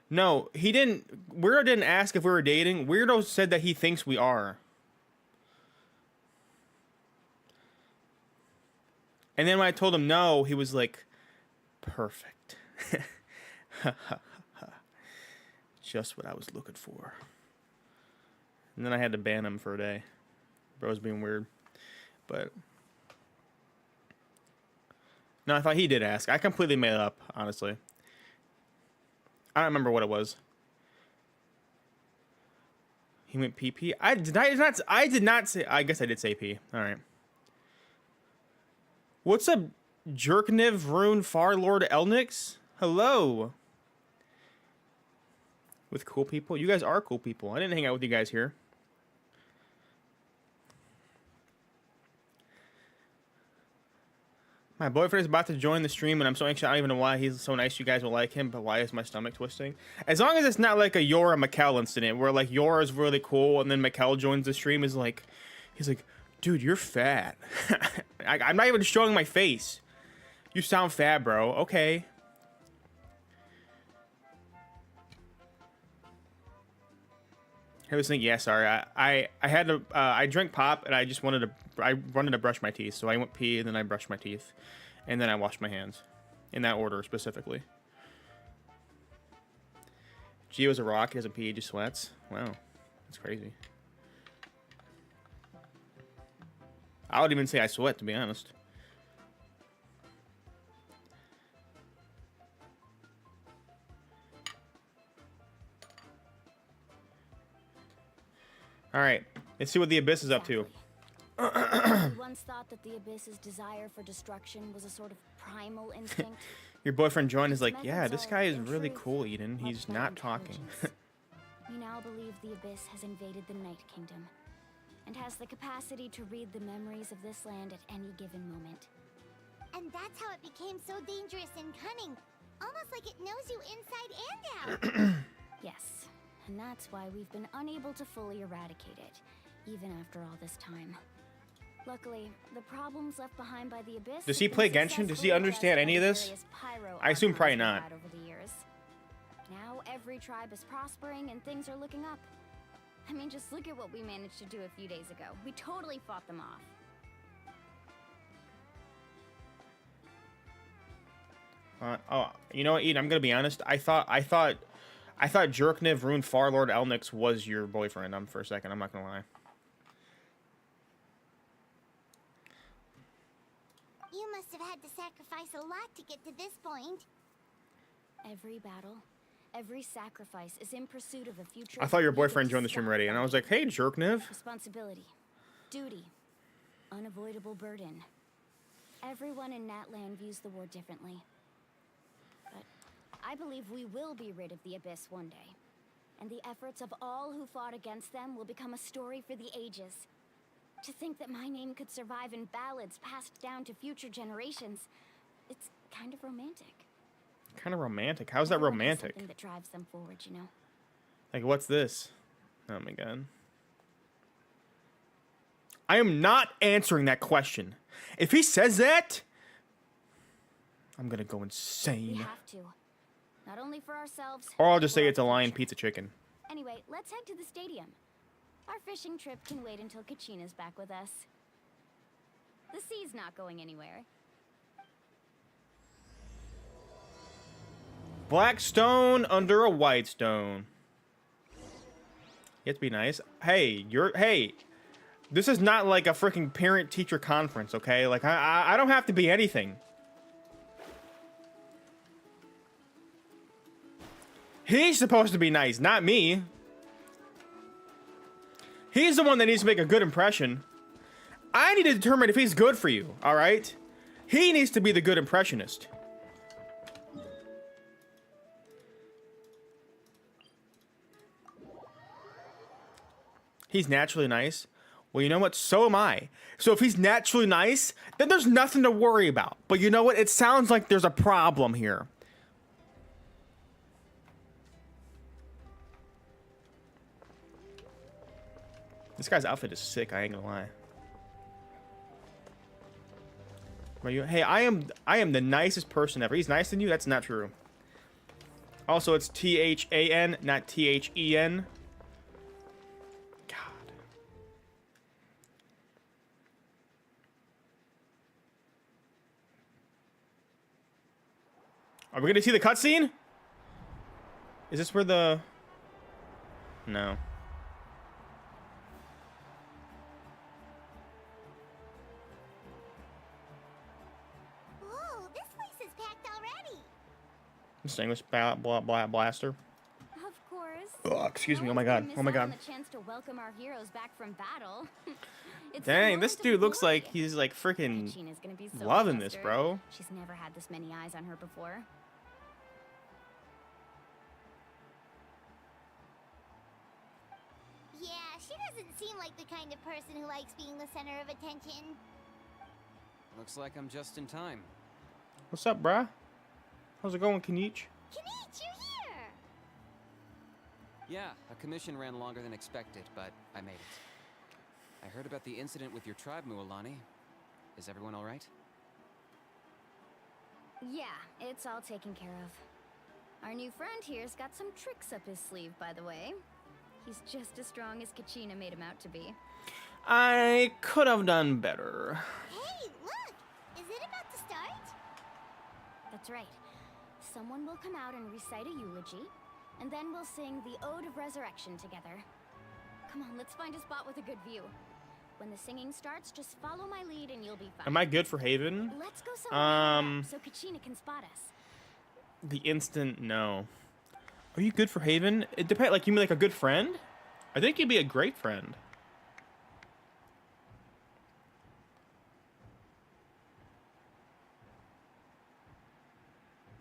No, he didn't. Weirdo didn't ask if we were dating. Weirdo said that he thinks we are. And then when I told him no, he was like, perfect. Just what I was looking for. And then I had to ban him for a day. Bro was being weird. But no, I thought he did ask. I completely made it up, honestly. I don't remember what it was. He went PP. I did not say. I guess I did say P. All right. What's up, Jerkniv Rune Farlord Elnix? Hello. With cool people. You guys are cool people. I didn't hang out with you guys here. My boyfriend is about to join the stream, and I'm so anxious. I don't even know why. He's so nice. You guys will like him, but why is my stomach twisting? As long as it's not like a Yora Mikkel incident, where like Yora is really cool, and then Mikkel joins the stream. He's like, dude, you're fat. I'm not even showing my face. You sound fat, bro. Okay. I was thinking, yeah, sorry. I had to. I drank pop, and I just wanted to. I wanted to brush my teeth, so I went pee, and then I brushed my teeth, and then I washed my hands, in that order specifically. Gio's a rock. He doesn't pee. He just sweats. Wow, that's crazy. I would even say I sweat, to be honest. All right, let's see what the Abyss is up to. I once thought that the Abyss's desire for destruction was a sort of primal instinct. Your boyfriend joined is like, yeah, this guy is really cool, Eden. He's not talking. We now believe the Abyss has invaded the Night Kingdom and has the capacity to read the memories of this land at any given moment. And that's how it became so dangerous and cunning. Almost like it knows you inside and out. Yes, and that's why we've been unable to fully eradicate it, even after all this time. Luckily, the problems left behind by the Abyss. Does he play Genshin? Does he understand any of this? I assume probably not. Over the years. Now every tribe is prospering and things are looking up. I mean, just look at what we managed to do a few days ago. We totally fought them off. Oh, you know what, Eden? I'm gonna be honest. I thought Jerkniv Rune Farlord Elnix was your boyfriend. For a second. I'm not gonna lie. You must have had to sacrifice a lot to get to this point. Every battle, every sacrifice is in pursuit of a future. I thought your boyfriend joined the stream already, and I was like, hey, Jerkniv. Responsibility, duty, unavoidable burden. Everyone in Natlan views the war differently. But I believe we will be rid of the Abyss one day. And the efforts of all who fought against them will become a story for the ages. To think that my name could survive in ballads passed down to future generations, it's kind of romantic. Kind of romantic? How's that romantic? Something that drives them forward, you know. Like, what's this? Oh my god. I am not answering that question. If he says that, I'm gonna go insane. We have to. Not only for ourselves. Or I'll just say it's a lion pizza chicken. Anyway, let's head to the stadium. Our fishing trip can wait until Kachina's back with us. The sea's not going anywhere. Black stone under a white stone. You have to be nice. Hey, this is not like a freaking parent-teacher conference, okay? Like, I don't have to be anything. He's supposed to be nice, not me. He's the one that needs to make a good impression. I need to determine if he's good for you, all right? He needs to be the good impressionist. He's naturally nice. Well, you know what? So am I. So if he's naturally nice, then there's nothing to worry about. But you know what? It sounds like there's a problem here. This guy's outfit is sick, I ain't gonna lie. Hey, I am the nicest person ever. He's nicer than you? That's not true. Also, it's T-H-A-N, not T-H-E-N. God. Are we gonna see the cutscene? Is this where the... No. Whoa, this place is packed already. This English blaster. Of course. Oh, excuse me. No Oh my one's god. gonna Oh my miss out god. on the chance to welcome our heroes back from battle. It's the Dang, this moment of dude looks glory. like he's like freaking Kachina's gonna be so loving this, flustered. bro. She's never had this many eyes on her before. Yeah, she doesn't seem like the kind of person who likes being the center of attention. Looks like I'm just in time. What's up, bruh? How's it going, Kinich? Kinich, you're here! Yeah, a commission ran longer than expected, but I made it. I heard about the incident with your tribe, Mualani. Is everyone all right? Yeah, it's all taken care of. Our new friend here's got some tricks up his sleeve, by the way. He's just as strong as Kachina made him out to be. I could have done better. Hey, look! Is it about to start? That's right. Someone will come out and recite a eulogy, and then we'll sing the Ode of Resurrection together. Come on, let's find a spot with a good view. When the singing starts, just follow my lead and you'll be fine. Am I good for Haven? Let's go somewhere so Kachina can spot us. The instant no. Are you good for Haven? It depends. Like, you mean like a good friend? I think you'd be a great friend.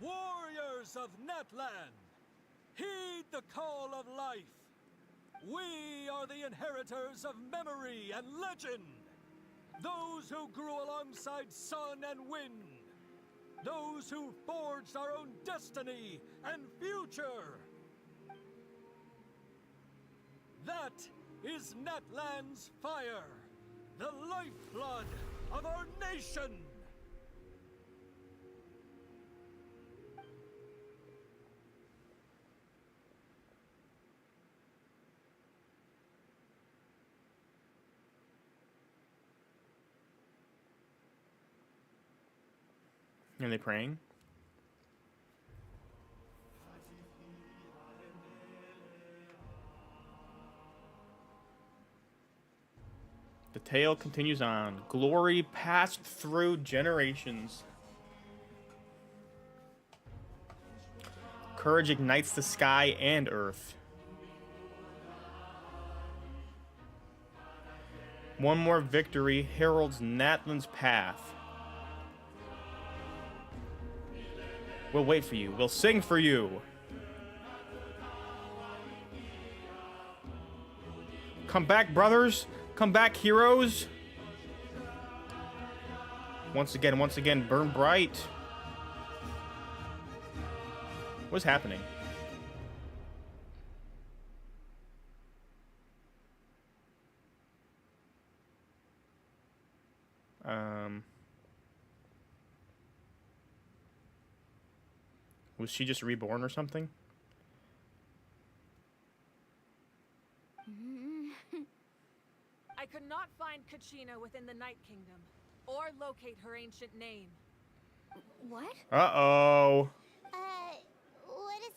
Warriors of Natlan, heed the call of life. We are the inheritors of memory and legend. Those who grew alongside sun and wind. Those who forged our own destiny and future. That is Natlan's fire, the lifeblood of our nation. Are they praying? The tale continues on. Glory passed through generations. Courage ignites the sky and earth. One more victory heralds Natlan's path. We'll wait for you. We'll sing for you. Come back, brothers. Come back, heroes. Once again, burn bright. What's happening? Was she just reborn or something? I could not find Kachina within the Night Kingdom, or locate her ancient name. What? Uh-oh.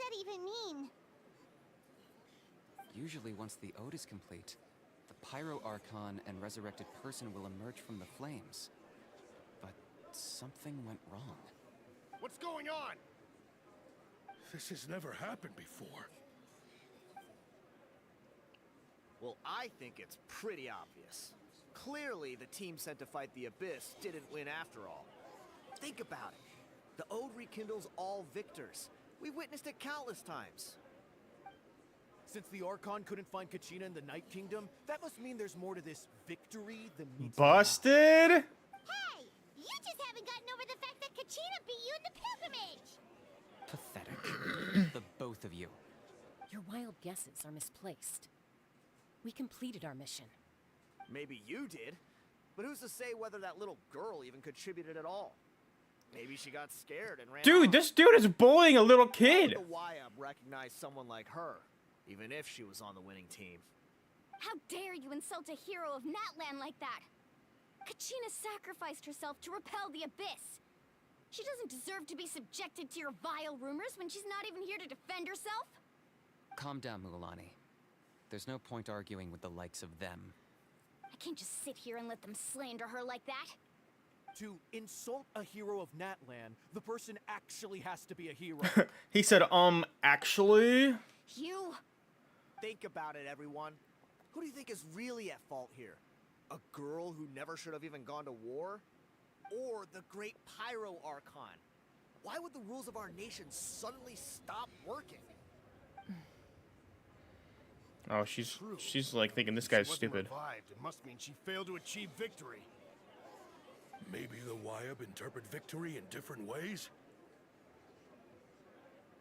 that even mean? Usually once the ode is complete, the Pyro Archon and resurrected person will emerge from the flames. But something went wrong. What's going on? This has never happened before. Well, I think it's pretty obvious. Clearly, the team sent to fight the Abyss didn't win after all. Think about it. The Ode rekindles all victors. We've witnessed it countless times. Since the Archon couldn't find Kachina in the Night Kingdom, that must mean there's more to this victory than meets the eye. Busted. Hey! You just haven't gotten over the fact that Kachina beat you in the pilgrimage! Pathetic. The both of you. Your wild guesses are misplaced. We completed our mission. Maybe you did, but who's to say whether that little girl even contributed at all? Maybe she got scared and ran Dude, off. this dude is bullying a little How kid. would the YUB recognize someone like her, even if she was on the winning team? How dare you insult a hero of Natlan like that? Kachina sacrificed herself to repel the Abyss. She doesn't deserve to be subjected to your vile rumors when she's not even here to defend herself. Calm down, Mualani. There's no point arguing with the likes of them. I can't just sit here and let them slander her like that. To insult a hero of Natlan, the person actually has to be a hero. He said, actually. You... Think about it, everyone. Who do you think is really at fault here? A girl who never should have even gone to war? Or the great Pyro Archon? Why would the rules of our nation suddenly stop working? Oh, she's like thinking this guy's stupid. Revived. It must mean she failed to achieve victory. Maybe the YUB interpret victory in different ways?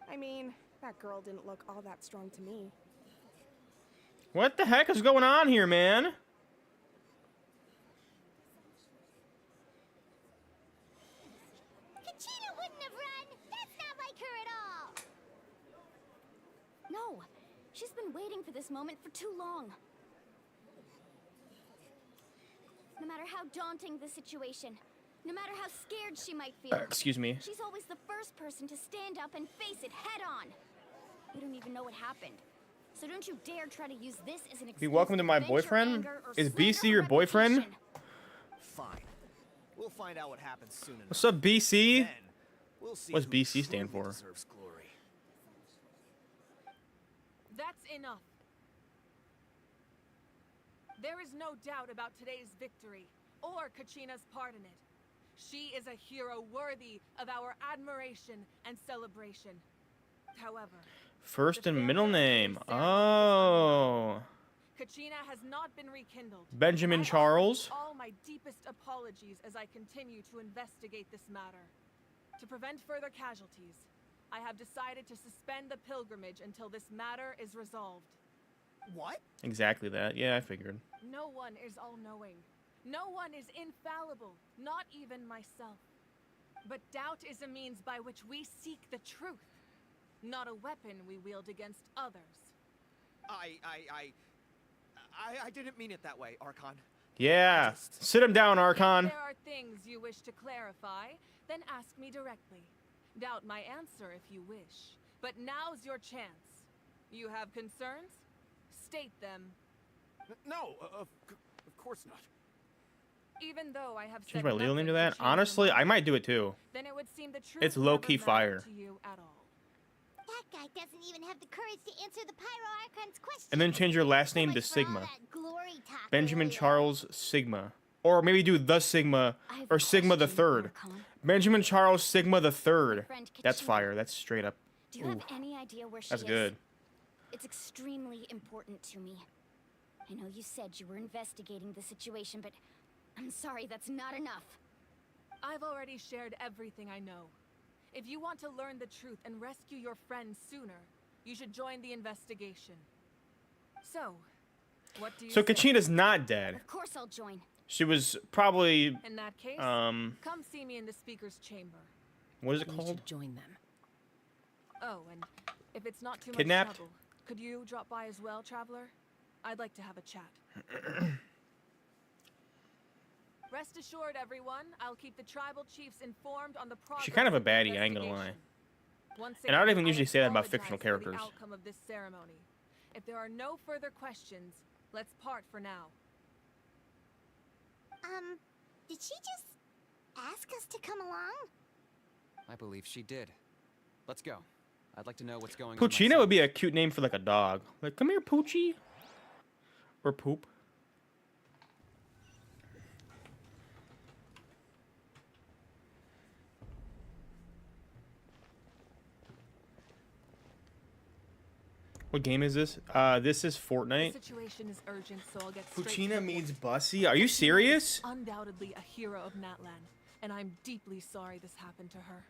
I mean, that girl didn't look all that strong to me. What the heck is going on here, man? Kachina wouldn't have run! That's not like her at all! No, she's been waiting for this moment for too long. No matter how daunting the situation, no matter how scared she might feel, Excuse me. she's always the first person to stand up and face it head on. We don't even know what happened. So don't you dare try to use this as an excuse. Be welcome to my vent your boyfriend? anger or Is slander BC her your boyfriend? reputation. Fine. We'll find out what happens soon enough. What's up, BC? Then, we'll see What's who BC stand truly for? deserves glory. That's enough. There is no doubt about today's victory, or Kachina's part in it. She is a hero worthy of our admiration and celebration. However, First and middle name. Oh. Kachina has not been rekindled. Benjamin I Charles. offer all my deepest apologies as I continue to investigate this matter. To prevent further casualties, I have decided to suspend the pilgrimage until this matter is resolved. What? Exactly that. Yeah, I figured. No one is all-knowing. No one is infallible, not even myself. But doubt is a means by which we seek the truth, not a weapon we wield against others. I didn't mean it that way, Archon. Yeah. Sit him down, Archon. If there are things you wish to clarify, then ask me directly. Doubt my answer if you wish. But now's your chance. You have concerns? State them. No, of course not. Even though I have Change said my legal name to nothing that? change your Honestly, I mind, might do it too. then it would seem the truth It's low-key never fire. mattered to you at all. That guy doesn't even have the courage to answer the Pyro Archon's question. And then change your last So name much to for all Sigma. that glory talk Benjamin earlier. Charles Sigma. Or maybe do the Sigma I have or a Sigma the question, Third. Archon. Benjamin Charles Sigma the Third. Friend That's Kachina. fire. That's straight up. Do you have any idea where she That's is? good. It's extremely important to me. I know you said you were investigating the situation, but I'm sorry, that's not enough. I've already shared everything I know. If you want to learn the truth and rescue your friends sooner, you should join the investigation. So, what do you So say? Kachina's not dead. Of course I'll join. She was probably In that case, um come see me in the speaker's chamber. what is it You called? should join them. Oh, and if it's not too Kidnapped? much trouble, could you drop by as well, traveler? I'd like to have a chat. Rest assured, everyone, I'll keep the tribal chiefs informed on the progress She's kind of a the baddie, I ain't gonna lie. investigation. Once And I don't again, even usually say that about apologize fictional for characters. the outcome of this ceremony. If there are no further questions, let's part for now. Did she just ask us to come along? I believe she did. Let's go. I'd like to know what's going on. Poochina would be a cute name for like a dog. Like, come here, Poochie. Or Poop. What game is this? This is Fortnite. The situation is urgent, so I'll get straight to Poochina the means point. Bussy. Are you serious? Undoubtedly a hero of Natlan, and I'm deeply sorry this happened to her.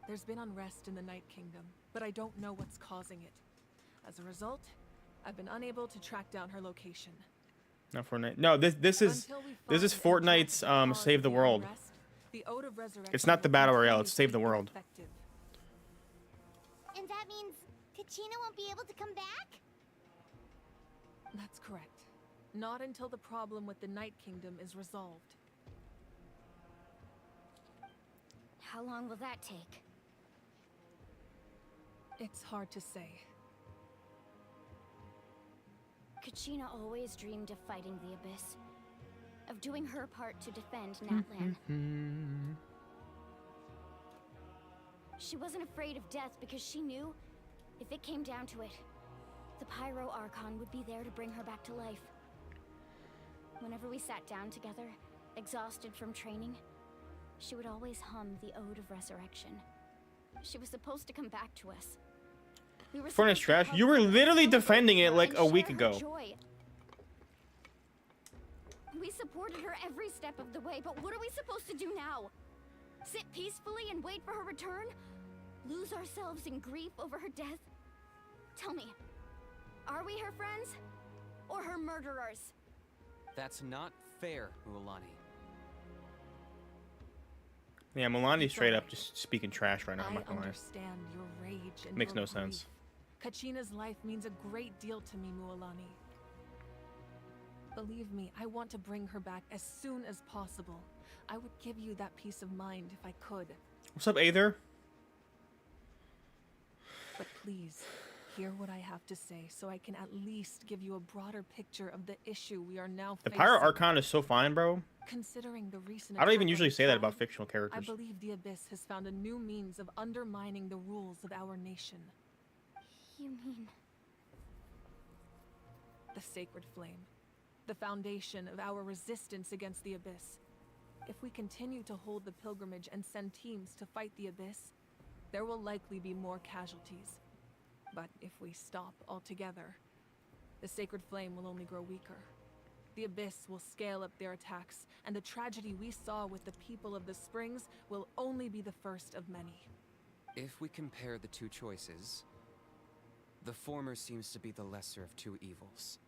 There's been unrest in the Night Kingdom, but I don't know what's causing it. As a result, I've been unable to track down her location. Not Fortnite. No, this is Fortnite's Save the World. Unrest, the Ode of Resurrection It's not the will Battle Royale, continue it's to Save be the World. ineffective. And that means Kachina won't be able to come back? That's correct. Not until the problem with the Night Kingdom is resolved. How long will that take? It's hard to say. Kachina always dreamed of fighting the Abyss. Of doing her part to defend Natlan. She wasn't afraid of death because she knew, if it came down to it, the Pyro Archon would be there to bring her back to life. Whenever we sat down together, exhausted from training, she would always hum the Ode of Resurrection. She was supposed to come back to us. We were Fortnite's trash. You were literally defending it like a week ago. We supported her every step of the way, but what are we supposed to do now? Sit peacefully and wait for her return? Lose ourselves in grief over her death? Tell me, are we her friends? Or her murderers? That's not fair, Mualani. Yeah, Milani's straight up just speaking trash right now. I'm not I gonna lie. understand your rage and Makes your no sense. grief. Kachina's life means a great deal to me, Mualani. Believe me, I want to bring her back as soon as possible. I would give you that peace of mind if I could. What's up, Aether? But please, hear what I have to say so I can at least give you a broader picture of the issue we are now The facing. Pyro Archon is so fine, bro. Considering the recent I don't even attack on usually the say that tribe, about fictional I characters. believe the Abyss has found a new means of undermining the rules of our nation. You mean... The Sacred Flame. The foundation of our resistance against the Abyss. If we continue to hold the pilgrimage and send teams to fight the Abyss, there will likely be more casualties. But if we stop altogether, the Sacred Flame will only grow weaker. The Abyss will scale up their attacks, and the tragedy we saw with the people of the Springs will only be the first of many. If we compare the two choices, the former seems to be the lesser of two evils.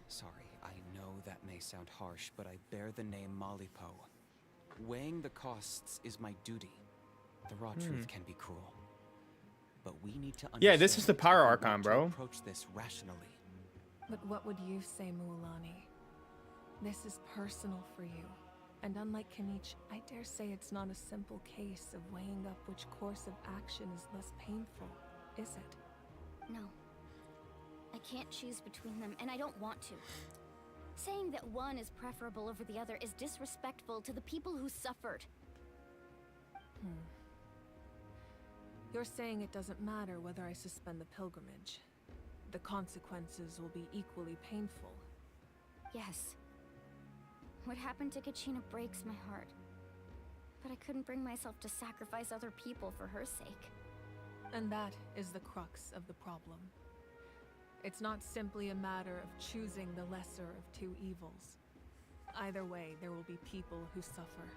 Sorry, I know that may sound harsh, but I bear the name Malipo. Weighing the costs is my duty. The raw truth can be cruel. But we need to understand. Yeah, this is the Pyro if we Archon, want to bro. approach this rationally. But what would you say, Mualani? This is personal for you. And unlike Kanich, I dare say it's not a simple case of weighing up which course of action is less painful, is it? No. I can't choose between them, and I don't want to. Saying that one is preferable over the other is disrespectful to the people who suffered. You're saying it doesn't matter whether I suspend the pilgrimage. The consequences will be equally painful. Yes. What happened to Kachina breaks my heart. But I couldn't bring myself to sacrifice other people for her sake. And that is the crux of the problem. It's not simply a matter of choosing the lesser of two evils. Either way, there will be people who suffer.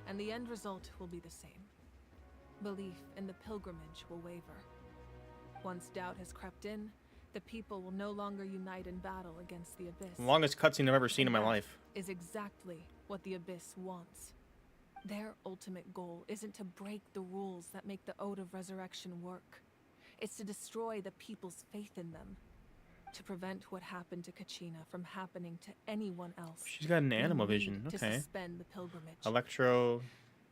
And the end result will be the same. Belief in the pilgrimage will waver. Once doubt has crept in, the people will no longer unite in battle against the Abyss. Longest cutscene I've ever seen in my life. Is exactly what the Abyss wants. Their ultimate goal isn't to break the rules that make the Ode of Resurrection work. It's to destroy the people's faith in them. To prevent what happened to Kachina from happening to anyone else. She's got an we animal need vision. to Okay. suspend the pilgrimage. Electro.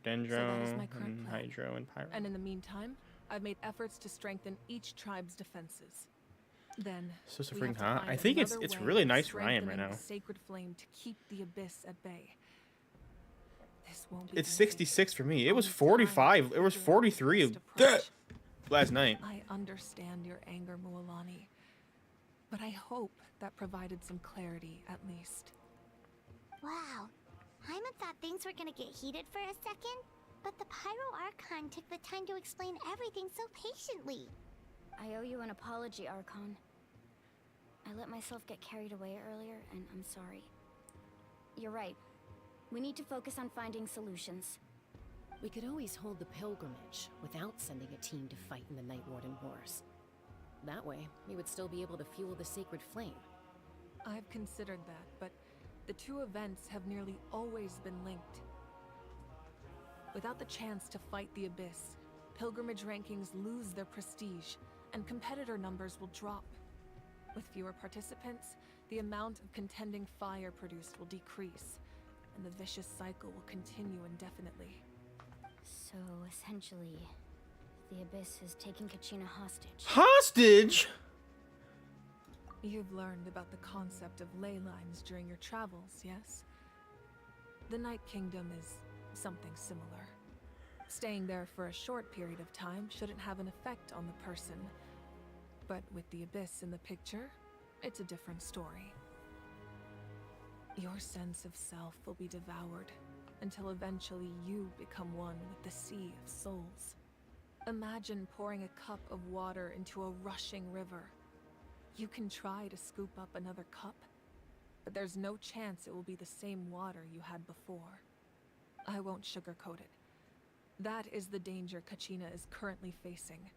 Dendro, my current and plan. Hydro, and Pyro. And in the meantime, I've made efforts to strengthen each tribe's defenses. Then So it's we freaking have to hot. find I think it's another way really of nice Ryan right strengthening now. the sacred flame to keep the abyss at bay. This won't be It's easy. 66 for me. It was Only time 45. will It was figure out 43 the of best approach. last night. I understand your anger, Mualani, but I hope that provided some clarity at least. Wow. Hyman thought things were gonna get heated for a second, but the Pyro Archon took the time to explain everything so patiently. I owe you an apology, Archon. I let myself get carried away earlier, and I'm sorry. You're right. We need to focus on finding solutions. We could always hold the pilgrimage without sending a team to fight in the Night Warden Wars. That way, we would still be able to fuel the sacred flame. I've considered that, but the two events have nearly always been linked. Without the chance to fight the Abyss, pilgrimage rankings lose their prestige, and competitor numbers will drop. With fewer participants, the amount of contending fire produced will decrease, and the vicious cycle will continue indefinitely. So, essentially, the Abyss is taking Kachina hostage. Hostage? You've learned about the concept of ley lines during your travels, yes? The Night Kingdom is something similar. Staying there for a short period of time shouldn't have an effect on the person. But with the Abyss in the picture, it's a different story. Your sense of self will be devoured until eventually you become one with the Sea of Souls. Imagine pouring a cup of water into a rushing river. You can try to scoop up another cup, but there's no chance it will be the same water you had before. I won't sugarcoat it. That is the danger Kachina is currently facing.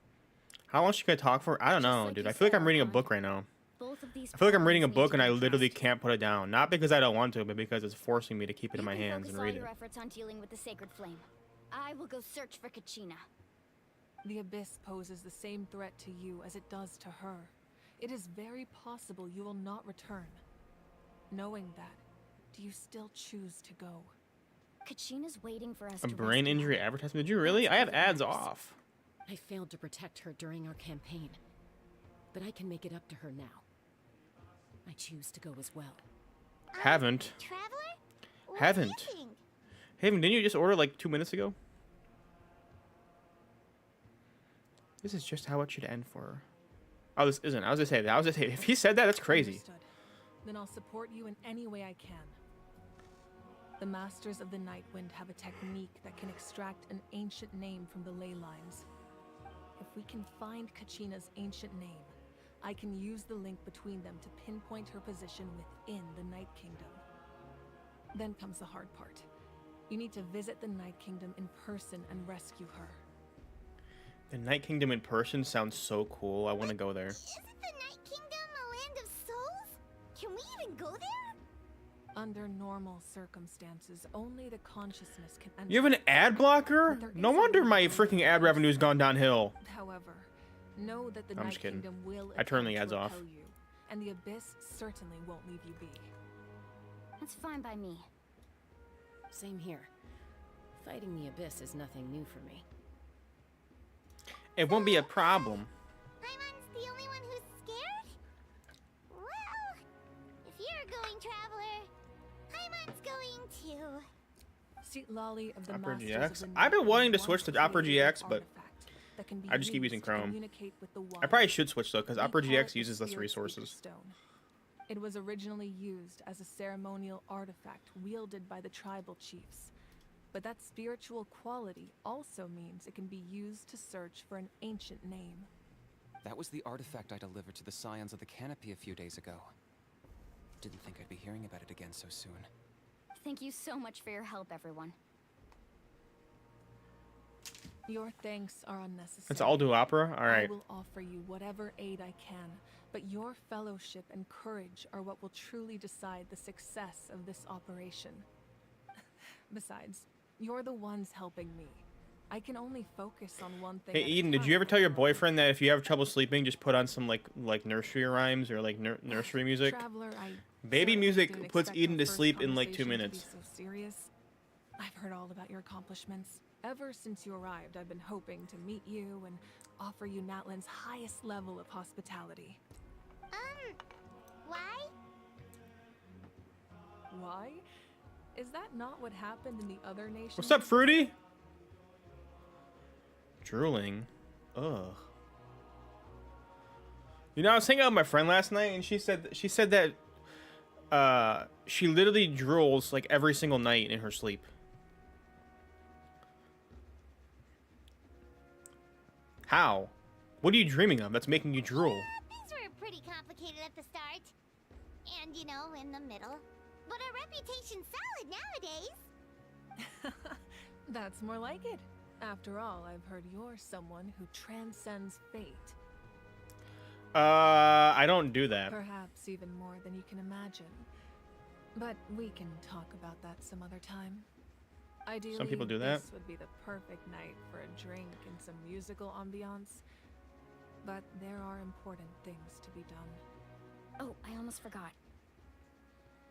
How long should I talk for? I don't know, dude. I feel like I'm reading a book right now. Both of these I feel like I'm reading a problems book need and to I be literally addressed. can't put it down. Not because I don't want to, but because it's forcing me to keep it in my You can hands focus and all read your it. efforts on dealing with the sacred flame. I will go search for Kachina. The Abyss poses the same threat to you as it does to her. It is very possible you will not return. Knowing that, do you still choose to go? Kachina's waiting for us A to brain rescue injury her. advertisement? Did you really? I have ads matters. off. I failed to protect her during our campaign, but I can make it up to her now. I choose to go as well. Haven't. Traveler? What Haven't. do you think? Haven, didn't you just order like 2 minutes ago? This is just how it should end for her. Oh, this isn't. I was gonna say, if he said that, that's crazy. Understood. Then I'll support you in any way I can. The Masters of the Nightwind have a technique that can extract an ancient name from the ley lines. If we can find Kachina's ancient name, I can use the link between them to pinpoint her position within the Night Kingdom. Then comes the hard part. You need to visit the Night Kingdom in person and rescue her. The Night Kingdom in person sounds so cool. I want to go there. Isn't the Night Kingdom a land of souls? Can we even go there? Under normal circumstances, only the consciousness can enter. You have an ad blocker? But there No is a wonder way my to freaking ad revenue's gone downhill. However, know that the I'm Night just kidding. Kingdom will I turn the attempt ads to off. repel you, and the Abyss certainly won't leave you be. That's fine by me. Same here. Fighting the Abyss is nothing new for me. It won't be a problem. Hyman's the only one who's scared? Well, if you're going, Traveler, Hyman's going too. Seat Lolly of the Opera Masters GX? of the I've been Nightwind wanting to once switch to created Opera an GX, but artifact that can be I just keep used using to Chrome. communicate with the I Wild. probably should switch though, because We Opera call GX it the uses less Spirit Speaker resources. Stone. It was originally used as a ceremonial artifact wielded by the tribal chiefs. But that spiritual quality also means it can be used to search for an ancient name. That was the artifact I delivered to the Scions of the Canopy a few days ago. Didn't think I'd be hearing about it again so soon. Thank you so much for your help, everyone. Your thanks are unnecessary. Let's all do opera? I Alright. will offer you whatever aid I can, but your fellowship and courage are what will truly decide the success of this operation. Besides, you're the ones helping me. I can only focus on one thing. Hey at a Eden, did time you ever tell your for boyfriend that if you have trouble sleeping, just put on some like nursery rhymes or like nursery music? Traveler, I Baby certainly music didn't puts expect Eden our to first sleep in like 2 conversation to be minutes. so serious. I've heard all about your accomplishments. Ever since you arrived, I've been hoping to meet you and offer you Natlan's highest level of hospitality. Why? Why? Is that not what happened in the other nations? What's up, Fruity? Drooling. Ugh. You know, I was hanging out with my friend last night, and she said that she literally drools like every single night in her sleep. How? What are you dreaming of that's making you drool? Things were pretty complicated at the start. And, you know, in the middle. But our reputation's solid nowadays. That's more like it. After all, I've heard you're someone who transcends fate. I don't do that. Perhaps even more than you can imagine. But we can talk about that some other time. Ideally, Some people do that. This would be the perfect night for a drink and some musical ambiance. But there are important things to be done. Oh, I almost forgot.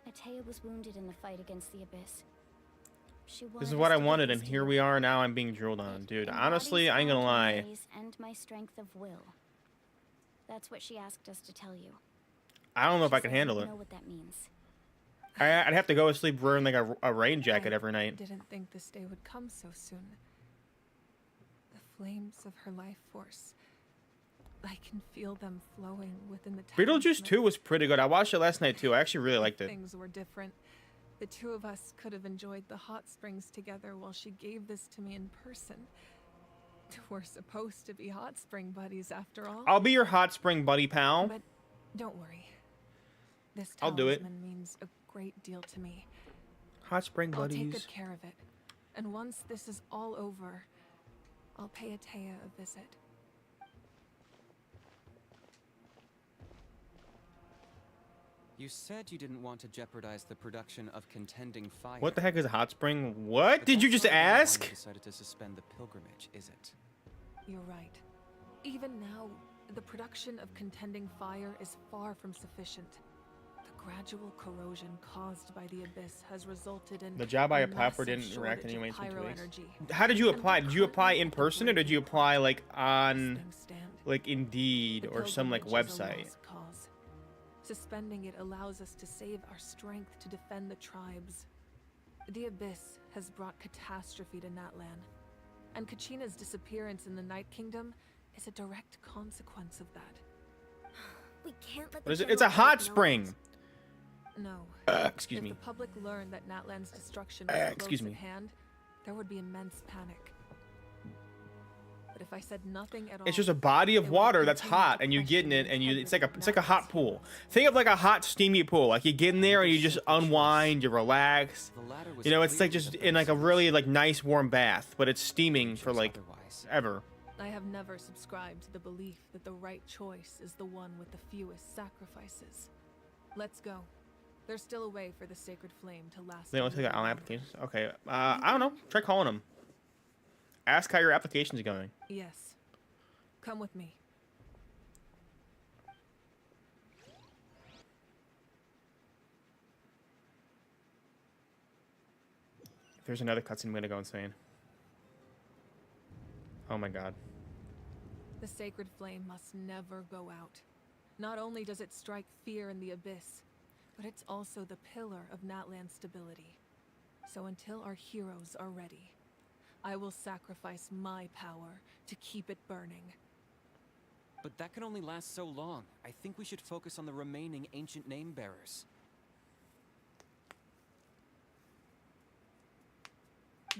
Atea was wounded in the fight against the Abyss. This is what I wanted, and here we are now. I'm being drooled on, dude. Honestly, I ain't gonna lie. And my strength of will. That's what she asked us to tell you. I don't know if I can handle it. Know what that means. I'd have to go to sleep wearing like a rain jacket every night. I didn't think this day would come so soon. The flames of her life force. I can feel them flowing within the Beetlejuice 2 was pretty good. I watched it last night too. I actually really liked it. Things were different. The two of us could have enjoyed the hot springs together while she gave this to me in person. We're supposed to be hot spring buddies after all. I'll be your hot spring buddy, pal. But don't worry. This I'll do it. talisman means a great deal to me. Hot spring buddies. I'll take good care of it. And once this is all over, I'll pay Atea a visit. You said you didn't want to jeopardize the production of contending fire. What the heck is a hot spring? What But did you that's just not why ask? you decided to suspend the pilgrimage, is it? You're right. Even now, the production of contending fire is far from sufficient. The gradual corrosion caused by the abyss has resulted in The job I a applied for massive didn't react shortage of anyways in 2 pyro weeks. energy. How did you And apply? we Did you apply couldn't in let the person, or did you apply like on thing stand. like Indeed The or some like pilgrimage is a website? lost cause. Suspending it allows us to save our strength to defend the tribes. The abyss has brought catastrophe to Natlan, and Kachina's disappearance in the Night Kingdom is a direct consequence of that. We can't let What is it? It's a hot spring. No. Excuse If me. the public learned that Natlan's destruction was Excuse close me. at hand, there would be immense panic. But if I said nothing at all, It's just a body of it would water that's continue hot, to and you get in it, and you it's like a Natlan's hot pool. Think of like a hot steamy pool. Like you get in there and you just unwind, you relax. The latter was You know, it's like clearly just the in like a person's really like nice warm bath, but it's steaming for chose like otherwise. ever. I have never subscribed to the belief that the right choice is the one with the fewest sacrifices. Let's go. There's still a way for the sacred flame to last. They a only take little online longer. applications. Okay, I don't know. Try calling them. Ask how your application's going. Yes. Come with me. If there's another cutscene, I'm gonna go insane. Oh my god. The sacred flame must never go out. Not only does it strike fear in the abyss, but it's also the pillar of Natlan's stability. So until our heroes are ready, I will sacrifice my power to keep it burning. But that can only last so long. I think we should focus on the remaining ancient name bearers.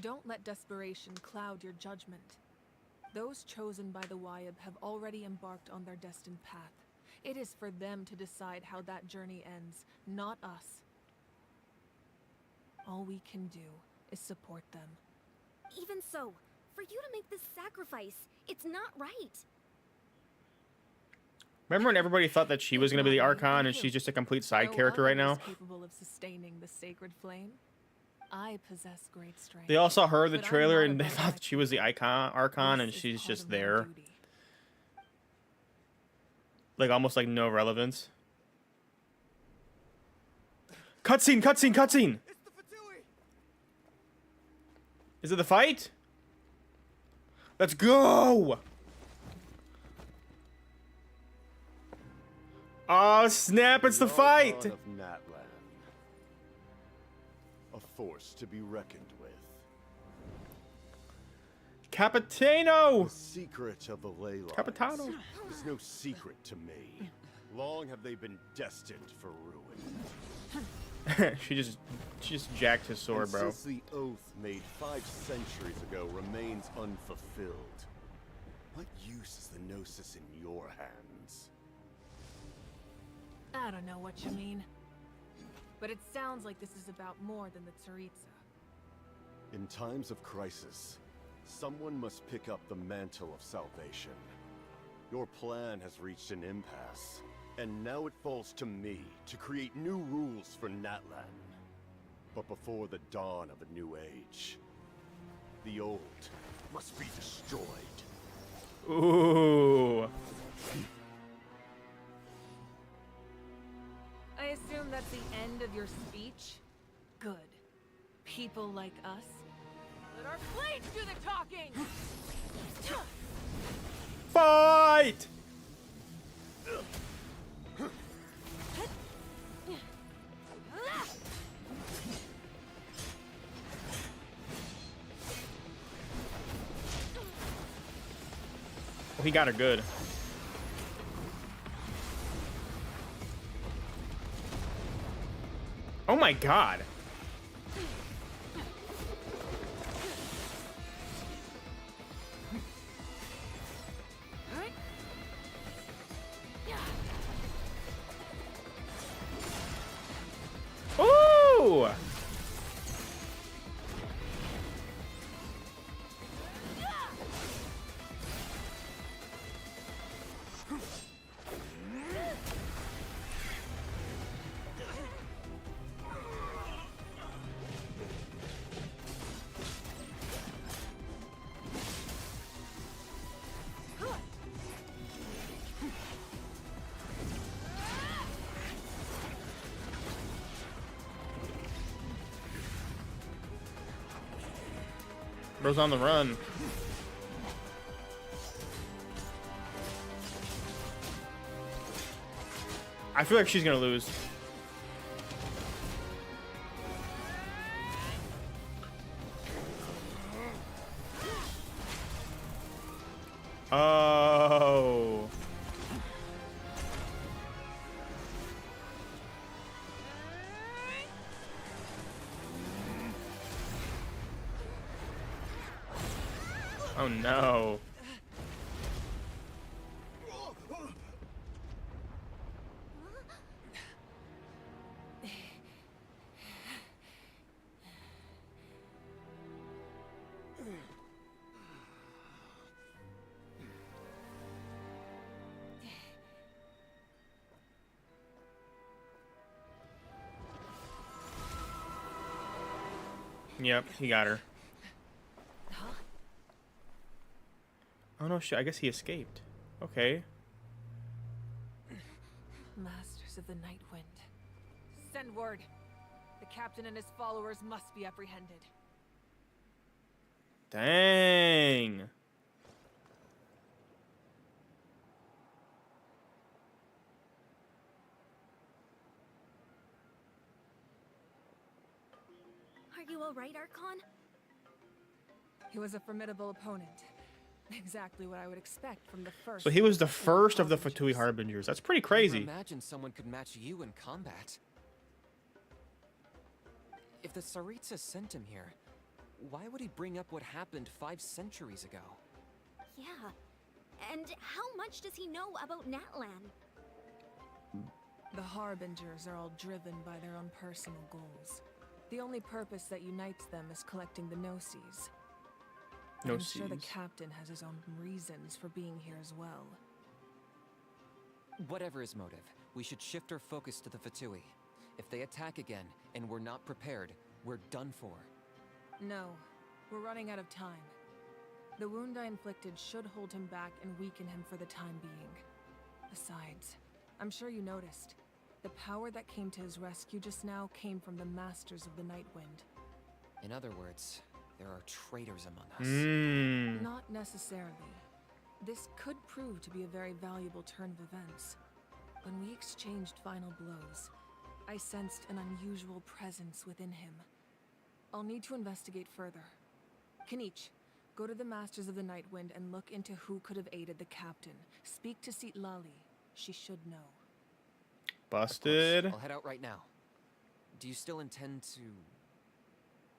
Don't let desperation cloud your judgment. Those chosen by the Wyab have already embarked on their destined path. It is for them to decide how that journey ends, not us. All we can do is support them. Even so, for you to make this sacrifice, it's not right. Remember when everybody thought that she was gonna be the Archon, and she's just a complete side character right now? No other is capable of sustaining the sacred flame. I possess great strength. They all saw her in the but I'm trailer, not and they above thought my she was the Archon, and This is she's part just of my there. duty. Like almost like no relevance. Cutscene, cutscene, cutscene! Is it the fight? Let's go! Oh snap, it's the fight! Archon of Natlan. A force to be reckoned with. Capitano! The secret of the ley lines Capitano. is no secret to me. Long have they been destined for ruin. she just jacked his sword, And bro. since the oath made 5 centuries ago remains unfulfilled, what use is the Gnosis in your hands? I don't know what you mean. But it sounds like this is about more than the Tsaritsa. In times of crisis, someone must pick up the mantle of salvation. Your plan has reached an impasse, and now it falls to me to create new rules for Natlan. But before the dawn of a new age, the old must be destroyed. Ooh. I assume that's the end of your speech? Good. People like us. Let our blades do the talking! Fight! Oh, he got her good. Oh my god. Ooh! Bro's on the run. I feel like she's gonna lose. Oh. Oh no. Yep, he got her. Oh no, shit, I guess he escaped. Okay. Masters of the Night Wind. Send word. The captain and his followers must be apprehended. Dang. Are you alright, Archon? He was a formidable opponent. Exactly what I would expect from the first. So he was the first of the Fatui Harbingers. That's pretty crazy. Never imagined someone could match you in combat. If the Tsaritsa sent him here, why would he bring up what happened 5 centuries ago? Yeah. And how much does he know about Natlan? The Harbingers are all driven by their own personal goals. The only purpose that unites them is collecting the Gnosis. I'm sure the captain has his own reasons for being here as well. Whatever his motive, we should shift our focus to the Fatui. If they attack again, and we're not prepared, we're done for. No, we're running out of time. The wound I inflicted should hold him back and weaken him for the time being. Besides, I'm sure you noticed, the power that came to his rescue just now came from the Masters of the Night Wind. In other words, there are traitors among us. Not necessarily. This could prove to be a very valuable turn of events. When we exchanged final blows, I sensed an unusual presence within him. I'll need to investigate further. Kenichi, go to the Masters of the Nightwind and look into who could have aided the captain. Speak to Lali. She should know. Busted. I'll head out right now. Do you still intend to...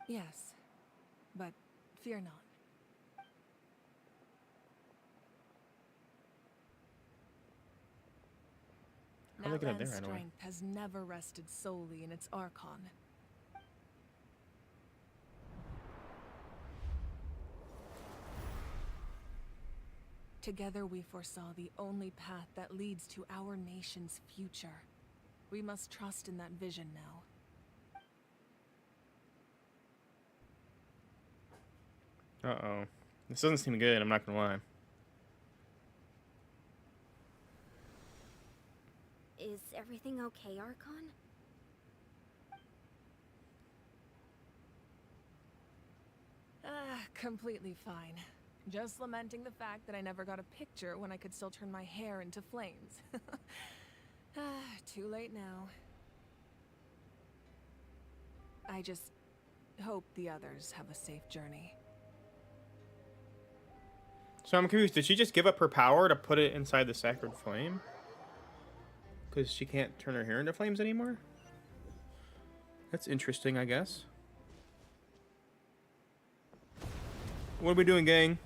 Yes, but fear not. How'd they get up Natlan's there, anyway? strength has never rested solely in its Archon. Together we foresaw the only path that leads to our nation's future. We must trust in that vision now. Uh-oh. This doesn't seem good, I'm not gonna lie. Is everything okay, Archon? Completely fine. Just lamenting the fact that I never got a picture when I could still turn my hair into flames. Too late now. I just hope the others have a safe journey. So I'm confused. Did she just give up her power to put it inside the sacred flame? Because she can't turn her hair into flames anymore? That's interesting, I guess. What are we doing, gang?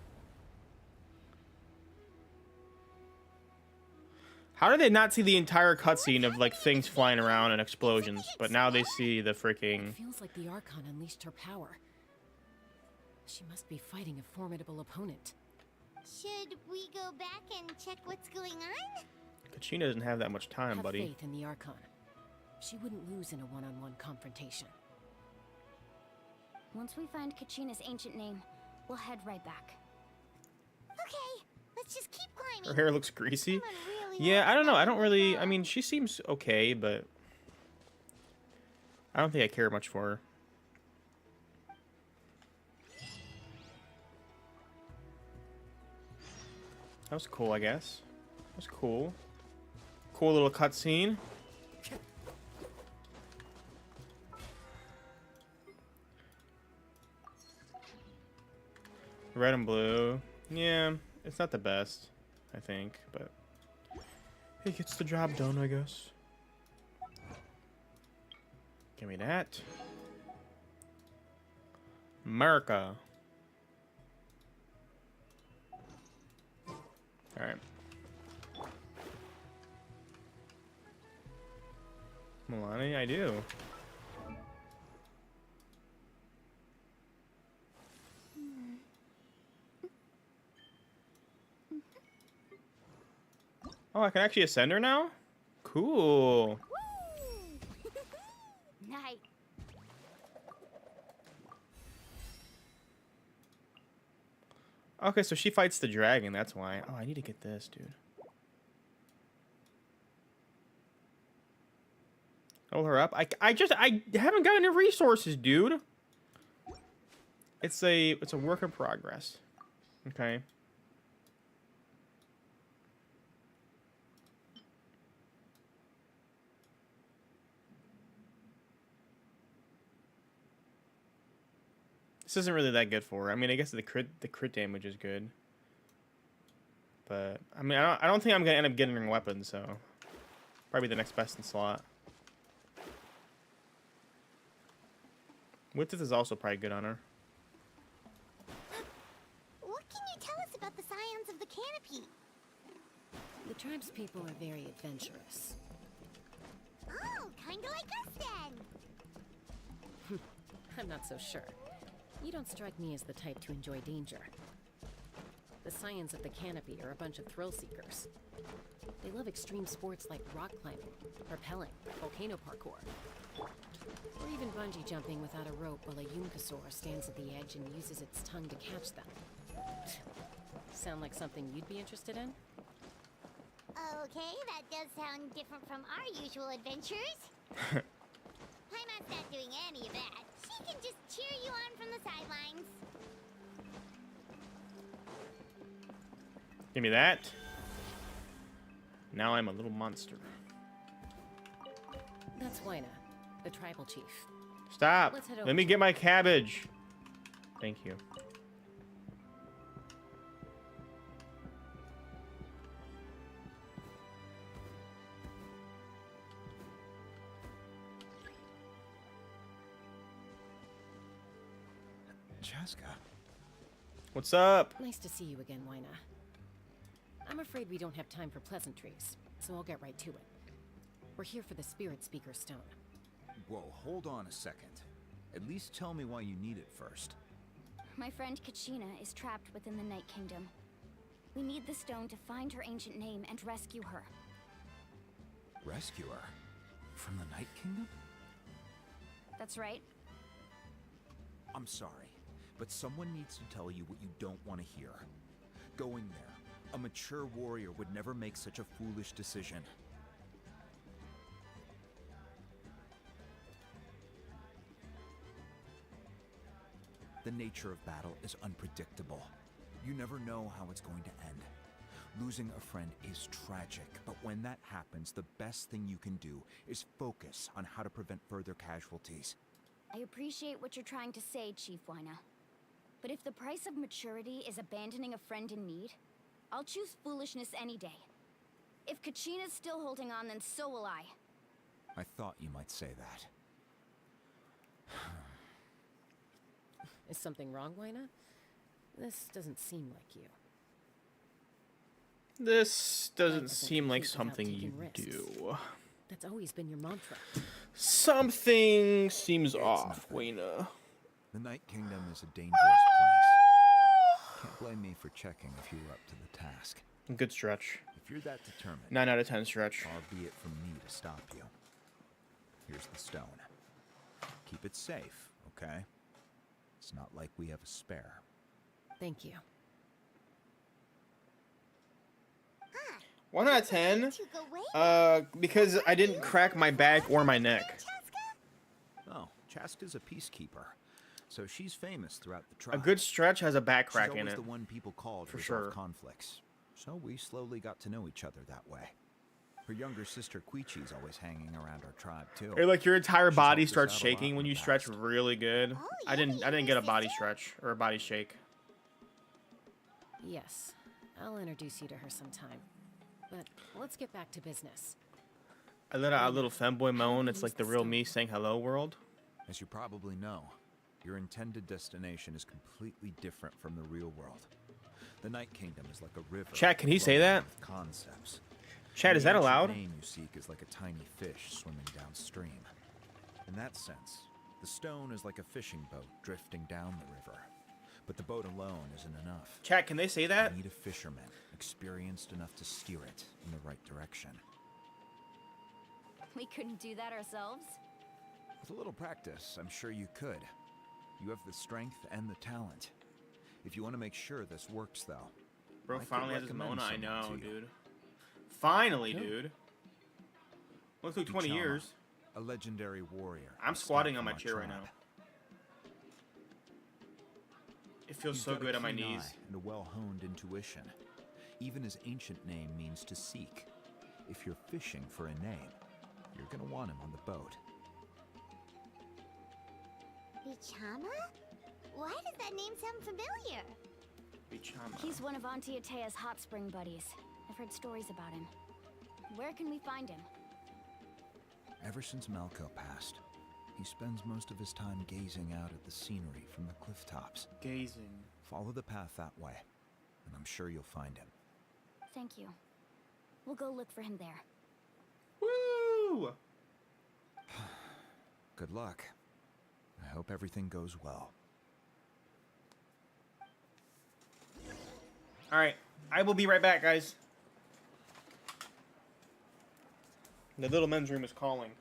How did they not see the entire cutscene of like things flying around and explosions, but now they see the freaking... It feels like the Archon unleashed her power. She must be fighting a formidable opponent. Should we go back and check what's going on? Kachina doesn't have that much time, Have buddy. faith in the Archon. She wouldn't lose in a one-on-one confrontation. Once we find Kachina's ancient name, we'll head right back. Okay, let's just keep climbing. Her hair looks greasy. Really Yeah, I don't know. I don't really... I mean, she seems okay, but... I don't think I care much for her. That was cool, I guess. That was cool. Cool little cutscene. Red and blue. Yeah, it's not the best, I think, but it gets the job done, I guess. Give me that. America. Alright. Milani, I do. Oh, I can actually ascend her now? Cool. Nice. Okay, so she fights the dragon, that's why. Oh, I need to get this, dude. Hold her up. I haven't got any resources, dude. It's a work in progress. Okay. This isn't really that good for her. I mean, I guess the crit damage is good. But I mean, I don't think I'm gonna end up getting her weapons, so probably the next best in slot. Width is also probably good on her. What can you tell us about the scions of the canopy? The tribe's people are very adventurous. Oh, kinda like us then. I'm not so sure. You don't strike me as the type to enjoy danger. The scions of the canopy are a bunch of thrill seekers. They love extreme sports like rock climbing, rappelling, volcano parkour, or even bungee jumping without a rope while a Yunkasaur stands at the edge and uses its tongue to catch them. Sound like something you'd be interested in? Okay, that does sound different from our usual adventures. I'm not doing any of that. She can just cheer you on from the sidelines. Give me that. Now I'm a little monster. That's Wyna, the tribal chief. Stop. Let's head over Let me to get my cabbage. Thank you. Chaska. What's up? Nice to see you again, Wyna. I'm afraid we don't have time for pleasantries, so I'll get right to it. We're here for the Spirit Speaker Stone. Whoa, hold on a second. At least tell me why you need it first. My friend Kachina is trapped within the Night Kingdom. We need the stone to find her ancient name and rescue her. Rescue her? From the Night Kingdom? That's right. I'm sorry, but someone needs to tell you what you don't want to hear. Going there, a mature warrior would never make such a foolish decision. The nature of battle is unpredictable. You never know how it's going to end. Losing a friend is tragic, but when that happens, the best thing you can do is focus on how to prevent further casualties. I appreciate what you're trying to say, Chief Wyna. But if the price of maturity is abandoning a friend in need, I'll choose foolishness any day. If Kachina's still holding on, then so will I. I thought you might say that. Is something wrong, Wyna? This doesn't seem like you. This doesn't seem like something you do. That's always been your mantra. Something seems off, Wyna. The Night Kingdom is a dangerous place. Can't blame me for checking if you were up to the task. Good stretch. If you're that determined, 9 out of 10 stretch. Far be it from me to stop you. Here's the stone. Keep it safe, okay? It's not like we have a spare. Thank you. 1 out of 10. Because I didn't crack my back or my neck. Oh, Chaska's a peacekeeper, so she's famous throughout the tribe. A good stretch has a back crack She's in always it. the one people called to For resolve sure. conflicts. So we slowly got to know each other that way. Her younger sister Quichi's always hanging around our tribe too. Or like your entire She's body helped us starts out a lot shaking in when the you stretch past. really good. I didn't get a body stretch or a body shake. Yes, I'll introduce you to her sometime. But let's get back to business. I let out a little femboy moan. It's like the real me saying hello world. As you probably know, your intended destination is completely different from the real world. The Night Kingdom is like a river. Chat, can he say flowing that? with concepts. Chat, is that The ancient allowed? name you seek is like a tiny fish swimming downstream. In that sense, the stone is like a fishing boat drifting down the river. But the boat alone isn't enough. Chat, can they say that? You need a fisherman, experienced enough to steer it in the right direction. We couldn't do that ourselves. With a little practice, I'm sure you could. You have the strength and the talent. If you want to make sure this works, though. Bro I could finally has his recommend Mona. I someone know, to you. dude. Finally, Who? dude. Looks like 20 Ichama, years. A legendary warrior. I'm stepped squatting on from my our chair right tribe. now. It feels He's so got a good on my keen knees. eye and a well-honed intuition. Even his ancient name means to seek. If you're fishing for a name, you're gonna want him on the boat. Ichama? Why does that name sound familiar? Ichama. He's one of Auntie Atea's hot spring buddies. I've heard stories about him. Where can we find him? Ever since Malco passed, he spends most of his time gazing out at the scenery from the cliff tops. Gazing. Follow the path that way, and I'm sure you'll find him. Thank you. We'll go look for him there. Woo! Good luck. I hope everything goes well. Alright, I will be right back, guys. The little men's room is calling.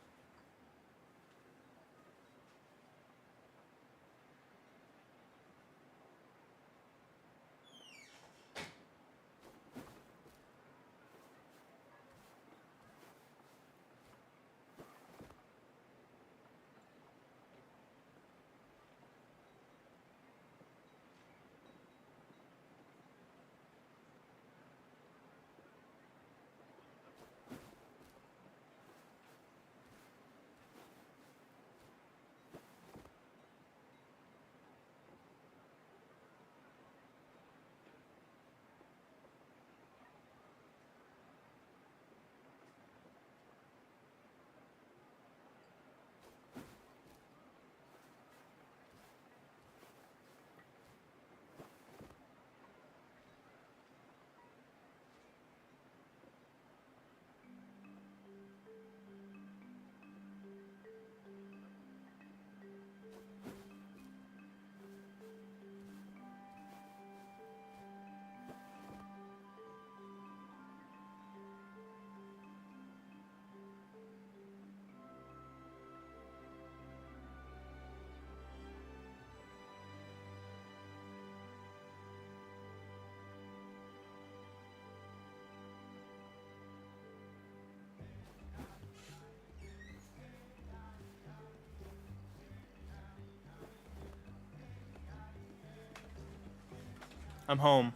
I'm home.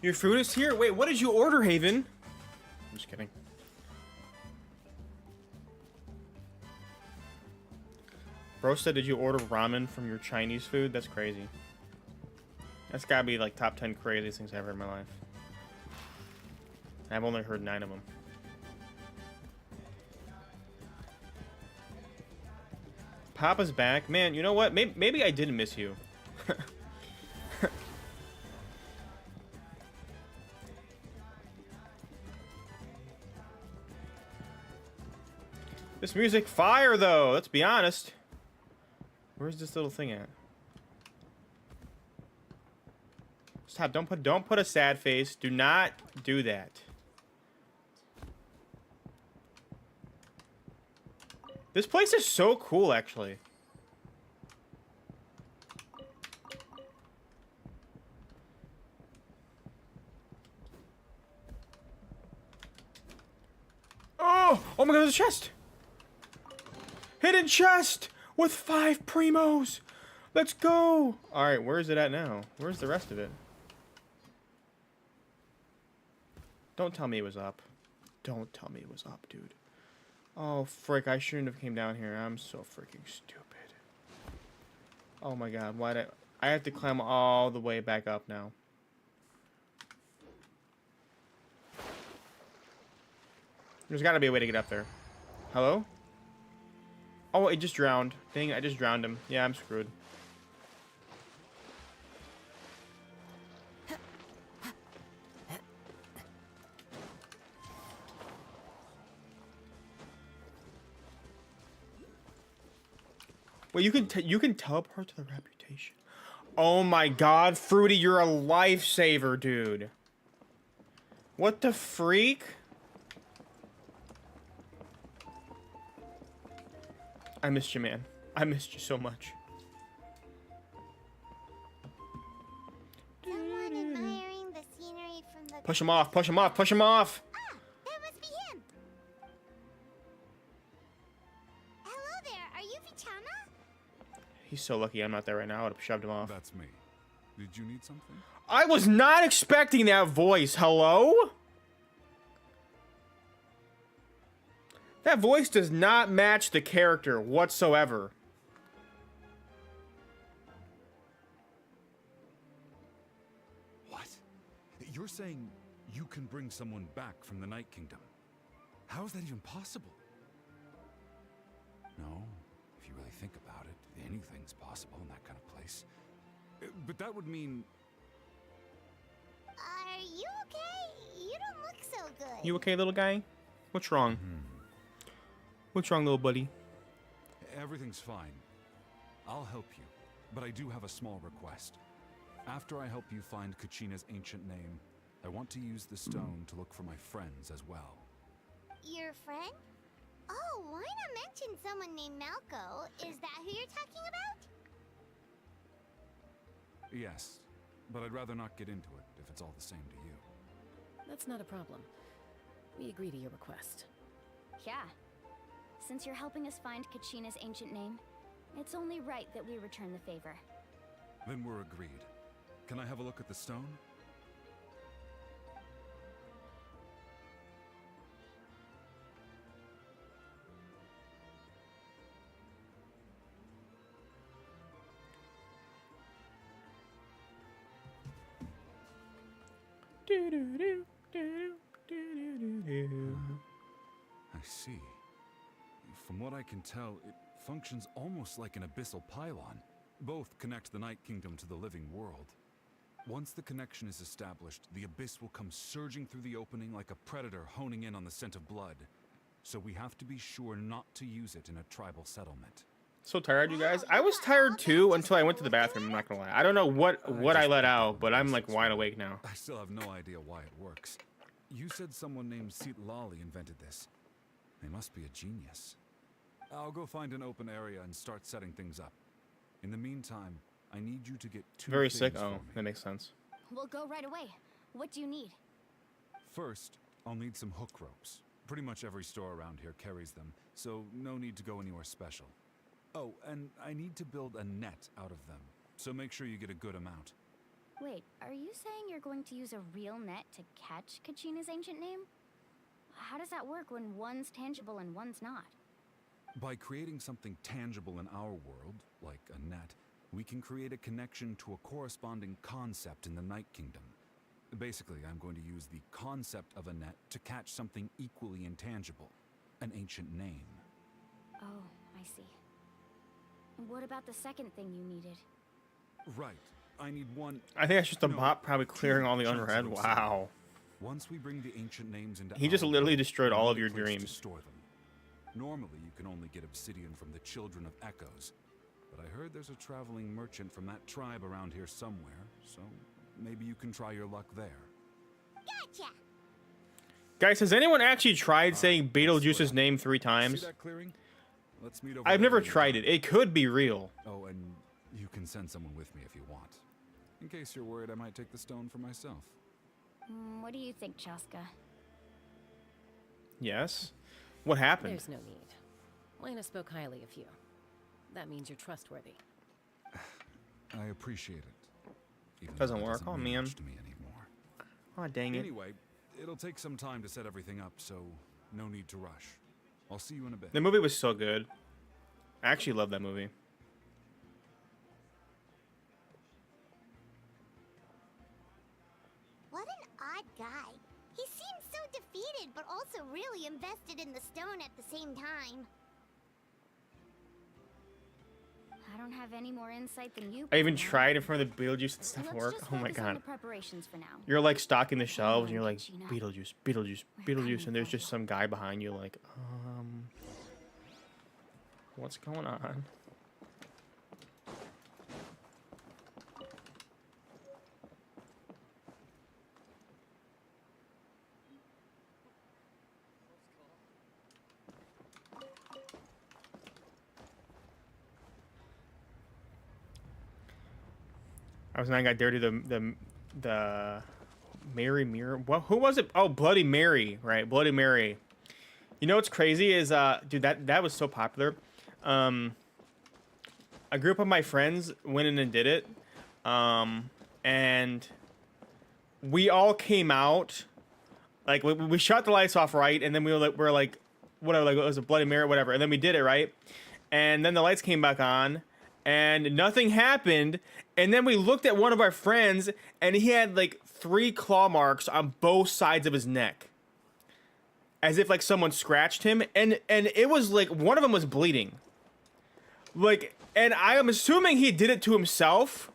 Your food is here? Wait, what did you order, Haven? I'm just kidding. Bro said, did you order ramen from your Chinese food? That's crazy. That's gotta be like top 10 craziest things I've ever heard in my life. I've only heard 9 of them. Papa's back. Man, you know what? Maybe I didn't miss you. This music fire, though. Let's be honest. Where's this little thing at? Stop. Don't put a sad face. Do not do that. This place is so cool, actually. Oh my god, there's a chest. Hidden chest with 5 primos. Let's go. All right, where is it at now? Where's the rest of it? Don't tell me it was up. Don't tell me it was up, dude. Oh, frick, I shouldn't have came down here. I'm so freaking stupid. Oh my god, why did I have to climb all the way back up now? There's gotta be a way to get up there. Hello? Oh, it just drowned. Dang it, I just drowned him. Yeah, I'm screwed. Wait, you can teleport to the reputation. Oh my god, Fruity, you're a lifesaver, dude. What the freak? I missed you, man. I missed you so much. Someone admiring the scenery from the... Push him off, push him off, push him off! Ah, that must be him. Hello there, are you Vichama? He's so lucky I'm not there right now. I would have shoved him off. That's me. Did you need something? I was not expecting that voice. Hello? That voice does not match the character whatsoever. What? You're saying you can bring someone back from the Night Kingdom? How is that even possible? No, if you really think about it, anything's possible in that kind of place. But that would mean... Are you okay? You don't look so good. You okay, little guy? What's wrong? What's wrong, little buddy? Everything's fine. I'll help you, but I do have a small request. After I help you find Kachina's ancient name, I want to use the stone to look for my friends as well. Your friend? Oh, why not mention someone named Malco? Is that who you're talking about? Yes, but I'd rather not get into it if it's all the same to you. That's not a problem. We agree to your request. Yeah. Since you're helping us find Kachina's ancient name, it's only right that we return the favor. Then we're agreed. Can I have a look at the stone? I see. From what I can tell, it functions almost like an abyssal pylon. Both connect the Night Kingdom to the living world. Once the connection is established, the abyss will come surging through the opening like a predator honing in on the scent of blood. So we have to be sure not to use it in a tribal settlement. So tired, you guys. I was tired too until I went to the bathroom. I'm not gonna lie. I don't know what I let out, but I'm like wide awake now. I still have no idea why it works. You said someone named Seat Lali invented this. They must be a genius. I'll go find an open area and start setting things up. In the meantime, I need you to get two Very things sick. for Oh, me. that makes sense. We'll go right away. What do you need? First, I'll need some hook ropes. Pretty much every store around here carries them, so no need to go anywhere special. Oh, and I need to build a net out of them, so make sure you get a good amount. Wait, are you saying you're going to use a real net to catch Kachina's ancient name? How does that work when one's tangible and one's not? By creating something tangible in our world, like a net, we can create a connection to a corresponding concept in the Night Kingdom. Basically, I'm going to use the concept of a net to catch something equally intangible, an ancient name. Oh, I see. And what about the second thing you needed? Right. I need one... I think that's just a no, bot probably clearing all the chunks underhead. of obsidian. Wow. Once we bring the ancient names into He just our literally world, destroyed we all need of a your place dreams. to store them. Normally, you can only get obsidian from the Children of Echoes, but I heard there's a traveling merchant from that tribe around here somewhere, so maybe you can try your luck there. Gotcha! Guys, has anyone actually tried saying Beetlejuice's name 3 See times? that clearing? Let's meet over I've there never when you're tried done. it. It could be real. Oh, and you can send someone with me if you want. In case you're worried I might take the stone for myself. What do you think, Chaska? Yes? What happened? There's no need. Lena spoke highly of you. That means you're trustworthy. I appreciate it. Even though Doesn't it work. Oh, mean man. much to me anymore. Oh, dang it. Anyway, it'll take some time to set everything up, so no need to rush. I'll see you in a bit. The movie was so good. I actually love that movie. What an odd guy. He seems so defeated, but also really invested in the stone at the same time. I don't have any more insight than you. I even Pokemon. tried it for the Beetlejuice and stuff Let's work. just Oh my focus on god. the preparations for now. You're like stocking the shelves and you're like, Kachina. Beetlejuice, Beetlejuice, Beetlejuice, and there's just some guy behind you like, what's going on? I was not got dirty. The Mary Mirror. What? Who was it? Oh, Bloody Mary, right? Bloody Mary. You know what's crazy is, dude, that was so popular. A group of my friends went in and did it, and we all came out. Like we shut the lights off, right? And then we were like, whatever, like it was a Bloody Mary, whatever. And then we did it, right? And then the lights came back on, and nothing happened. And then we looked at one of our friends, and he had like 3 claw marks on both sides of his neck, as if like someone scratched him. And it was like one of them was bleeding. Like, and I am assuming he did it to himself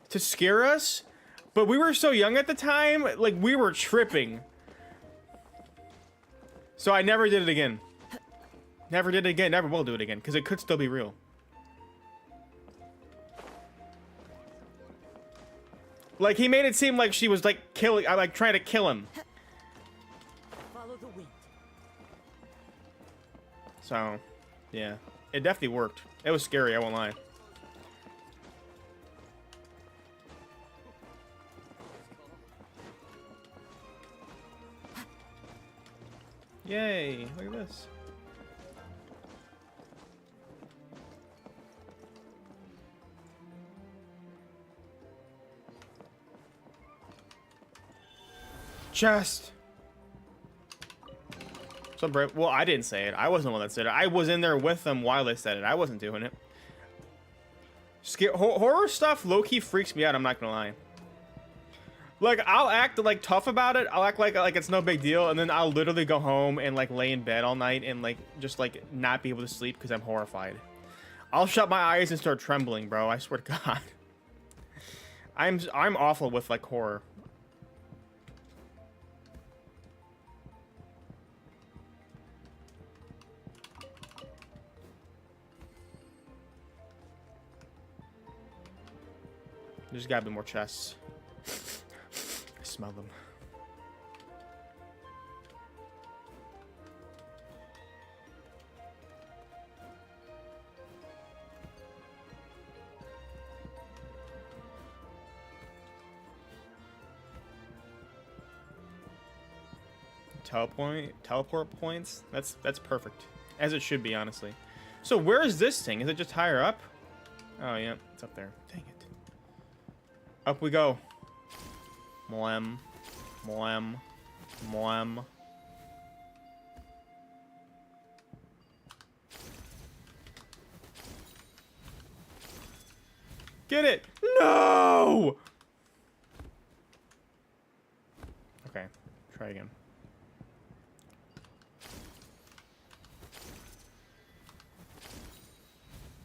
to scare us, but we were so young at the time, like we were tripping. So I never did it again. Never did it again. Never will do it again, because it could still be real. Like, he made it seem like she was, like, trying to kill him. Follow the wind. So, yeah. It definitely worked. It was scary, I won't lie. Yay! Look at this. Chest. So brave. Well, I didn't say it. I wasn't the one that said it. I was in there with them while they said it. I wasn't doing it. Horror stuff low-key freaks me out, I'm not gonna lie. Like, I'll act like tough about it. I'll act like it's no big deal, and then I'll literally go home and like lay in bed all night and like just like not be able to sleep because I'm horrified. I'll shut my eyes and start trembling, bro. I swear to God. I'm awful with like horror. There's gotta be more chests. I smell them. Teleport points? That's perfect. As it should be, honestly. So where is this thing? Is it just higher up? Oh, yeah. It's up there. Dang it. Up we go. Mwem. Mwem. Mwem. Get it! No! Okay. Try again.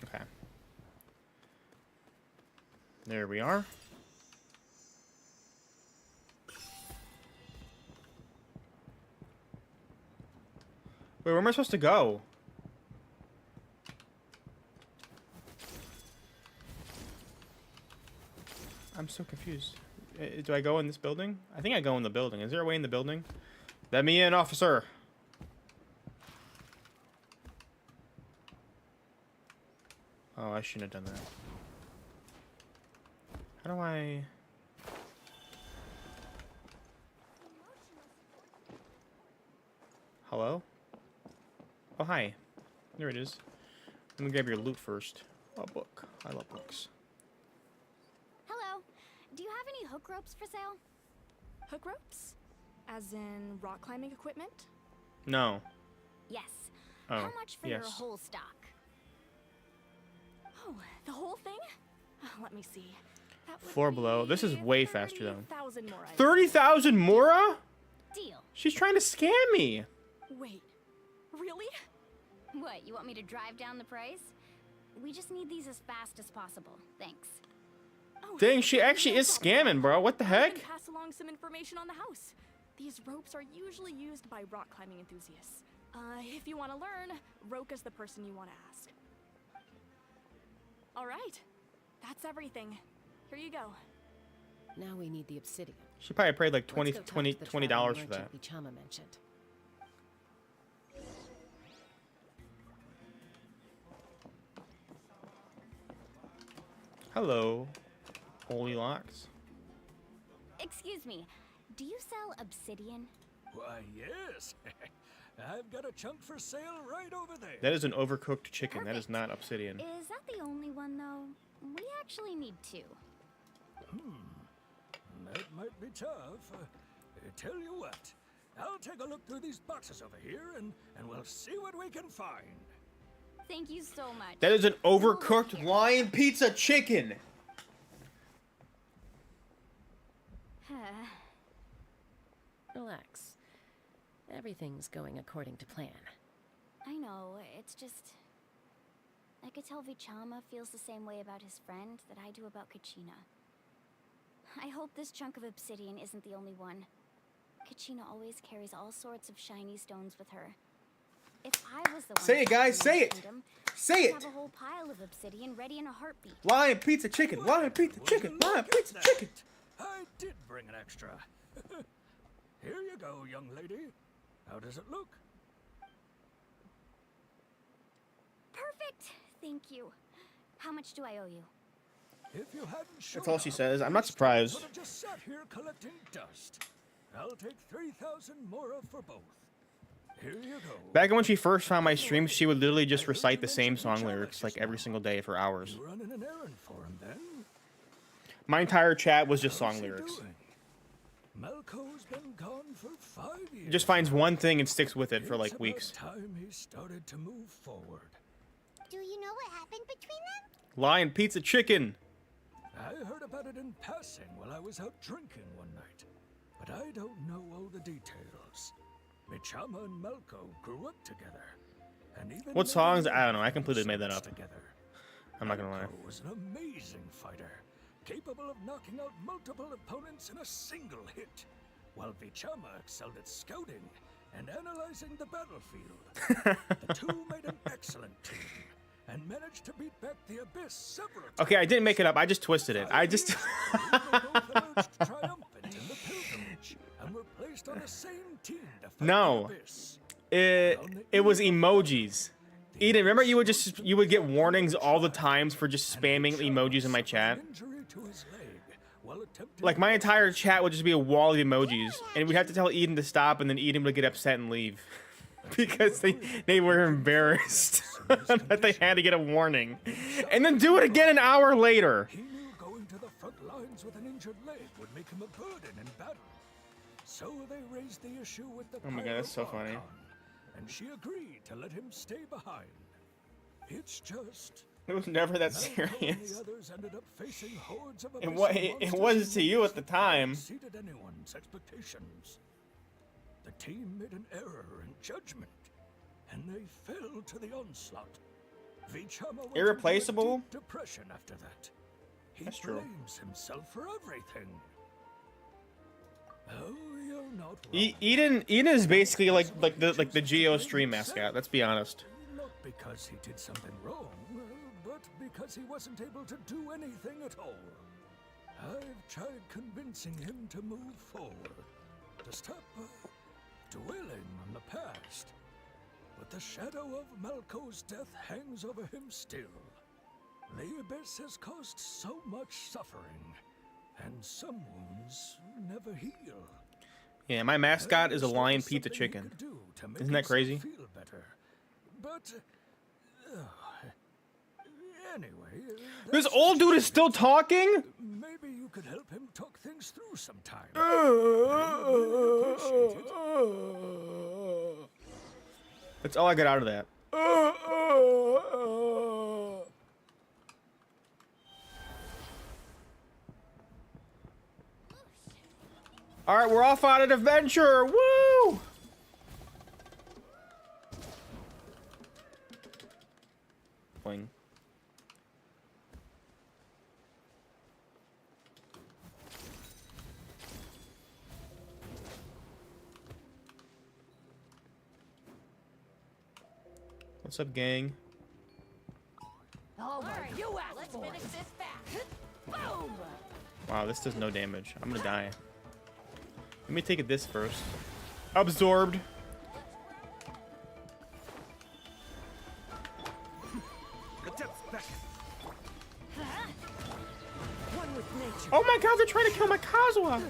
Okay. There we are. Wait, where am I supposed to go? I'm so confused. Do I go in this building? I think I go in the building. Is there a way in the building? Let me in, officer. Oh, I shouldn't have done that. How do I... Hello? Oh, hi. There it is. Let me grab your loot first. Oh, book. I love books. Hello. Do you have any hook ropes for sale? Hook ropes? As in rock climbing equipment? No. Yes. Oh, How much for your yes. whole stock? Oh, the whole thing? Let me see. That would Floor below. be This is way faster, though. 30,000 more. 30,000 Mora? Deal. She's trying to scam me. Wait. Really? What, you want me to drive down the price? We just need these as fast as possible. Thanks. Dang, she actually is scamming, bro. What the I heck? can pass along some information on the house. These ropes are usually used by rock climbing enthusiasts. If you want to learn, Roka's the person you want to ask. All right. That's everything. Here you go. Now we need the obsidian. She probably paid like Let's go talk to the $20 traveling for that. merchant Bichama mentioned. Hello, Holy Locks. Excuse me. Do you sell obsidian? Why, yes. I've got a chunk for sale right over there. That is an overcooked chicken. That is not obsidian. Is that the only one, though? We actually need two. That might be tough. Tell you what, I'll take a look through these boxes over here and we'll see what we can find. Thank you so much. That is an overcooked lion pizza chicken. Relax. Everything's going according to plan. I know, it's just... I could tell Vichama feels the same way about his friend that I do about Kachina. I hope this chunk of obsidian isn't the only one. Kachina always carries all sorts of shiny stones with her. If I was the one... Say it, guys, say it! Kingdom, Say I'd it! have a whole pile of obsidian ready in a heartbeat. Lion pizza chicken. Lion pizza chicken. Lion pizza chicken. I did bring an extra. Here you go, young lady. How does it look? Perfect! Thank you. How much do I owe you? If you hadn't shown That's all she up, says. I'm not Winston surprised. could have just sat here collecting dust. I'll take 3,000 Mora for both. Here you go. Back when she first found my streams, she would literally just recite the same song lyrics like every single day for hours. You running an errand for him then? My entire chat was just How's song he lyrics. doing? Malco's been gone for 5 years. Just finds one thing and sticks with it for like It's weeks. about time he started to move forward. Do you know what happened between them? Lion pizza chicken. I heard about it in passing while I was out drinking one night, but I don't know all the details. Michama and Malco grew up together, and even What made songs? their I don't know. I completely made that songs up. Together. I'm not gonna lie. Malco was an amazing fighter, capable of knocking out multiple opponents in a single hit, while Vichama excelled at scouting and analyzing the battlefield. The two made an excellent team and managed to beat back the Abyss several times. Okay, I didn't make it up. I just twisted it. I just. Triumphant in the pilgrimage and were placed on the same team to fight No. the Abyss. It was emojis. Eden, remember you would get warnings all the times for just spamming emojis in my chat? Injury to his leg while attempting Like my entire chat would just be a wall of emojis, and we'd have to tell Eden to stop, and then Eden would get upset and leave. because they were embarrassed that they had to get a warning, and then do it again an hour later. He knew going to the front lines with an injured leg would make him a burden in battle. So they raised the issue with the Oh my god, that's so funny. Archon, and she agreed to let him stay behind. It's just It was never that Malco and serious. the others ended up facing hordes of It abyssal was monsters to you at the time. exceeded anyone's expectations. The team made an error in judgment, and they fell to the onslaught. Vichama went Irreplaceable? into a deep depression after that. He That's true. blames himself for everything. Oh, you're not wrong. Eden is basically like the Geo stream mascot. Let's be honest. Not because he did something wrong, but because he wasn't able to do anything at all. I've tried convincing him to move forward, to stop dwelling on the past. But the shadow of Malco's death hangs over him still. The Abyss has caused so much suffering, and some wounds never heal. Yeah, my mascot is a lion pizza chicken. Isn't that crazy? Feel better. But anyway, This old dude is still talking? maybe you could help him talk things through sometime. That's all I got out of that. All right, we're off on an adventure. Woo! Boing. What's up, gang? All right, you asked Let's finish this fast. Boom! Wow, this does no damage. I'm gonna die. Let me take it this first. Absorbed. Oh my god, they're trying to kill my Kazuha!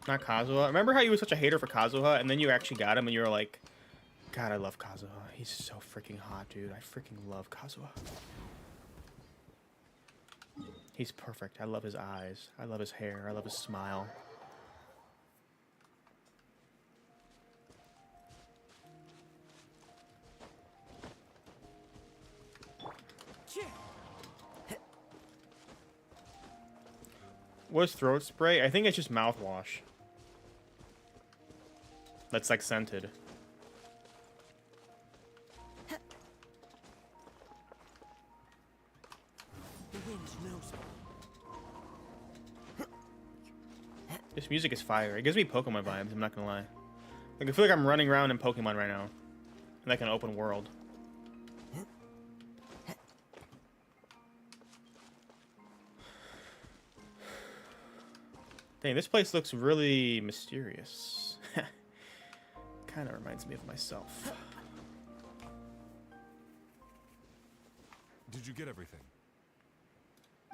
Not Kazuha. Remember how you were such a hater for Kazuha, and then you actually got him, and you were like, God, I love Kazuha. He's so freaking hot, dude. I freaking love Kazuha. He's perfect. I love his eyes. I love his hair. I love his smile. What's throat spray? I think it's just mouthwash. That's like scented. This music is fire. It gives me Pokemon vibes, I'm not gonna lie. Like, I feel like I'm running around in Pokemon right now. In like an open world. Dang, this place looks really mysterious. Kind of reminds me of myself. Did you get everything?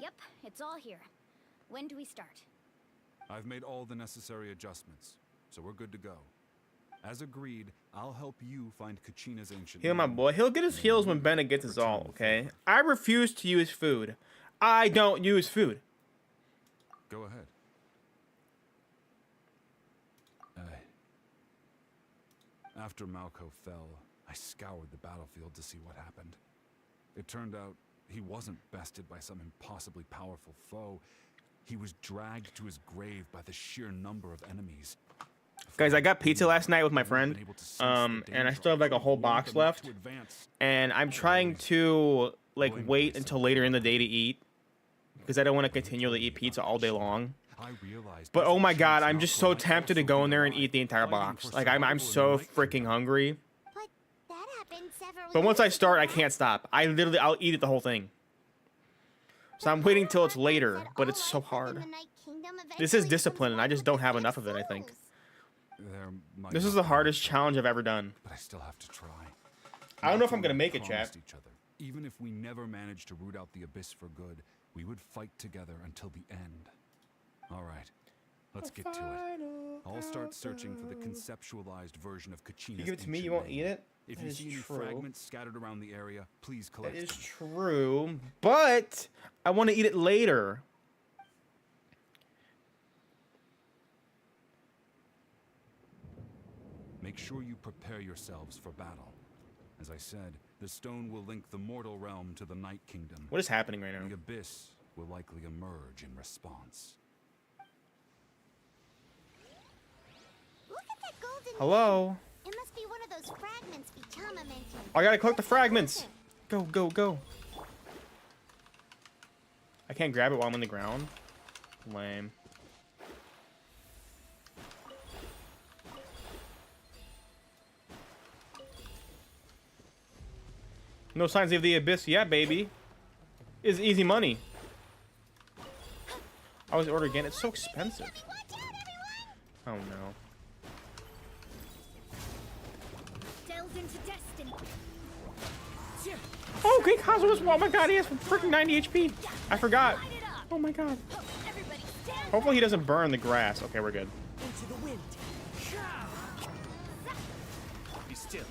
Yep, it's all here. When do we start? I've made all the necessary adjustments, so we're good to go. As agreed, I'll help you find Kachina's ancient. Heal my boy. He'll get his heals when Bennett gets his all, okay? I refuse to use food. I don't use food. Go ahead. After Malco fell, I scoured the battlefield to see what happened. It turned out he wasn't bested by some impossibly powerful foe. He was dragged to his grave by the sheer number of enemies. Guys, I got pizza last night with my friend, and I still have like a whole box left. And I'm trying to like wait until later in the day to eat, because I don't want to continually eat pizza all day long. But oh my god, I'm just so tempted to go in there and eat the entire box. Like I'm so freaking hungry. But once I start, I can't stop. I'll eat it the whole thing. So I'm waiting till it's later, but it's so hard. This is discipline, and I just don't have enough of it, I think. There might This is not the be hardest much, challenge I've ever done. but I still have to try. I don't know if Natlan I'm gonna and I make it, promised chat. each other, even if we never managed to root out the abyss for good, we would fight together until the end. All right, let's get to it. I'll start searching for the conceptualized version of Kachina's You give it to me, ancient you won't name. eat it? If That you is see any true. fragments scattered around the area, please collect That is them. true, but I want to eat it later. Make sure you prepare yourselves for battle. As I said, the stone will link the mortal realm to the Night Kingdom. What is happening right now? The abyss will likely emerge in response. Look at that golden Hello? thing. It must be one of those fragments Vichama mentioned. I gotta collect the fragments. Go, go, go. I can't grab it while I'm on the ground. Lame. No signs of the abyss yet, baby. It's easy money. I always order again. It's so expensive. Oh no. Delved into destiny. Oh, Great Cosmos! Oh my god, he has freaking 90 HP. I forgot. Oh my god. Hopefully he doesn't burn the grass. Okay, we're good. Into the wind. Be still.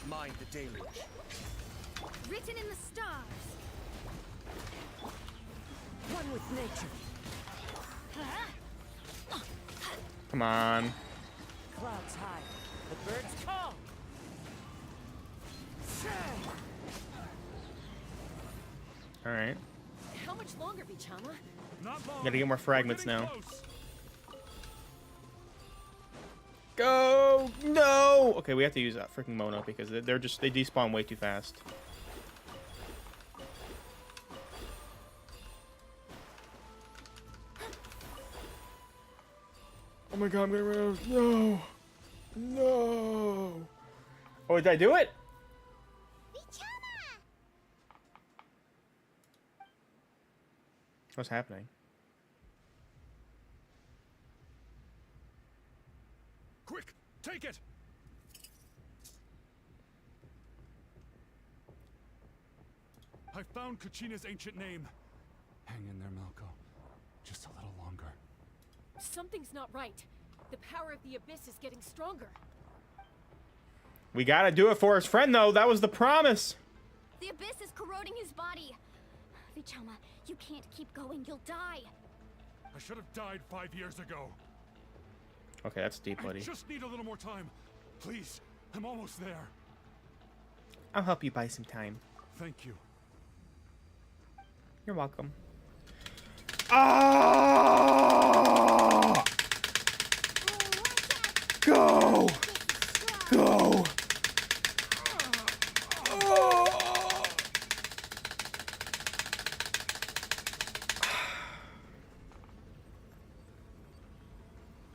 Mind the deluge. Written in the stars. One with nature. Come on. Clouds high. The birds call. All right. How much longer, Vichama? Not long. Gotta get more fragments We're getting now. close. Go! No! Okay, we have to use that freaking Mono because they despawn way too fast. Oh my god, I'm getting rid of... No! No! Oh, did I do it? What's happening? Quick, take it! I found Kachina's ancient name. Hang in there, Malco. Just a little longer. Something's not right. The power of the abyss is getting stronger. We gotta do it for his friend, though. That was the promise. The abyss is corroding his body. Vichama, you can't keep going. You'll die. I should have died 5 years ago. Okay, that's deep, buddy. I just need a little more time. Please, I'm almost there. I'll help you buy some time. Thank you. You're welcome. Ah! Go! Go!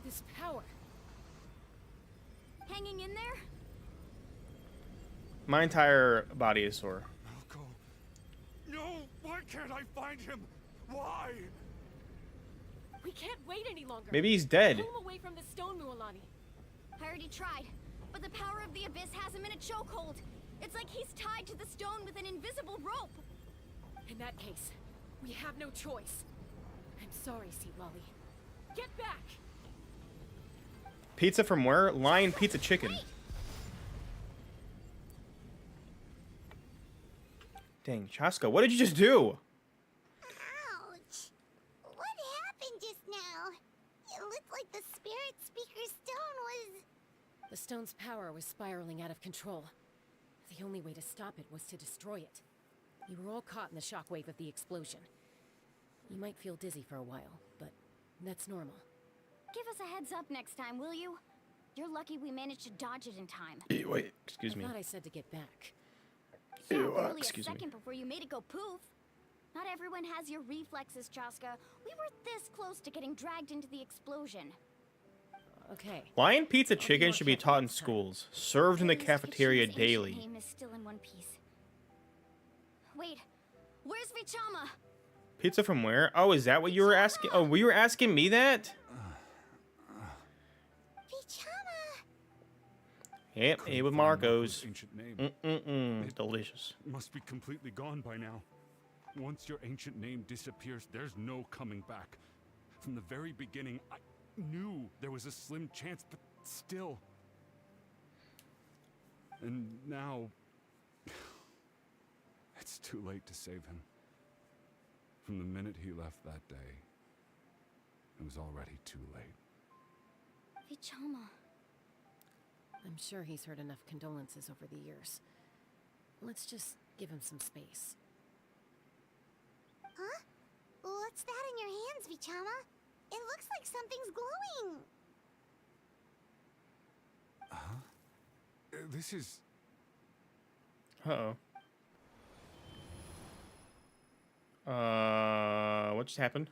This power. Hanging in there? My entire body is sore. Malco. No, why can't I find him? Why? We can't wait any longer. Maybe he's dead. Pull him away from the stone, Mualani. I already tried, but the power of the abyss has him in a chokehold. It's like he's tied to the stone with an invisible rope. In that case, we have no choice. I'm sorry, Sea Lolly. Get back! Pizza from where? Lion Pizza Chicken. Dang, Chaska, what did you just do? Ouch! What happened just now? It looked like the spirit speaker stone was... The stone's power was spiraling out of control. The only way to stop it was to destroy it. We were all caught in the shockwave of the explosion. You might feel dizzy for a while, but that's normal. Give us a heads up next time, will you? You're lucky we managed to dodge it in time. Wait, excuse me. I thought I said to get back. Yeah, Ew, barely excuse a me. second before you made it go poof. Not everyone has your reflexes, Chaska. We were this close to getting dragged into the explosion. Okay. Lion Pizza Chicken should be taught in schools, served in the cafeteria Kichin's ancient daily. name is still in one piece. Wait, where's Vichama? Pizza from where? Oh, is that what you were asking? Oh, we were asking me that? Yep, it was Marco's. Delicious. Must be completely gone by now. Once your ancient name disappears, there's no coming back. From the very beginning, I knew there was a slim chance, but still. And now, it's too late to save him. From the minute he left that day, it was already too late. Vichama. I'm sure he's heard enough condolences over the years. Let's just give him some space. Huh? What's that in your hands, Vichama? It looks like something's glowing. Huh? This is... Uh-oh. What just happened?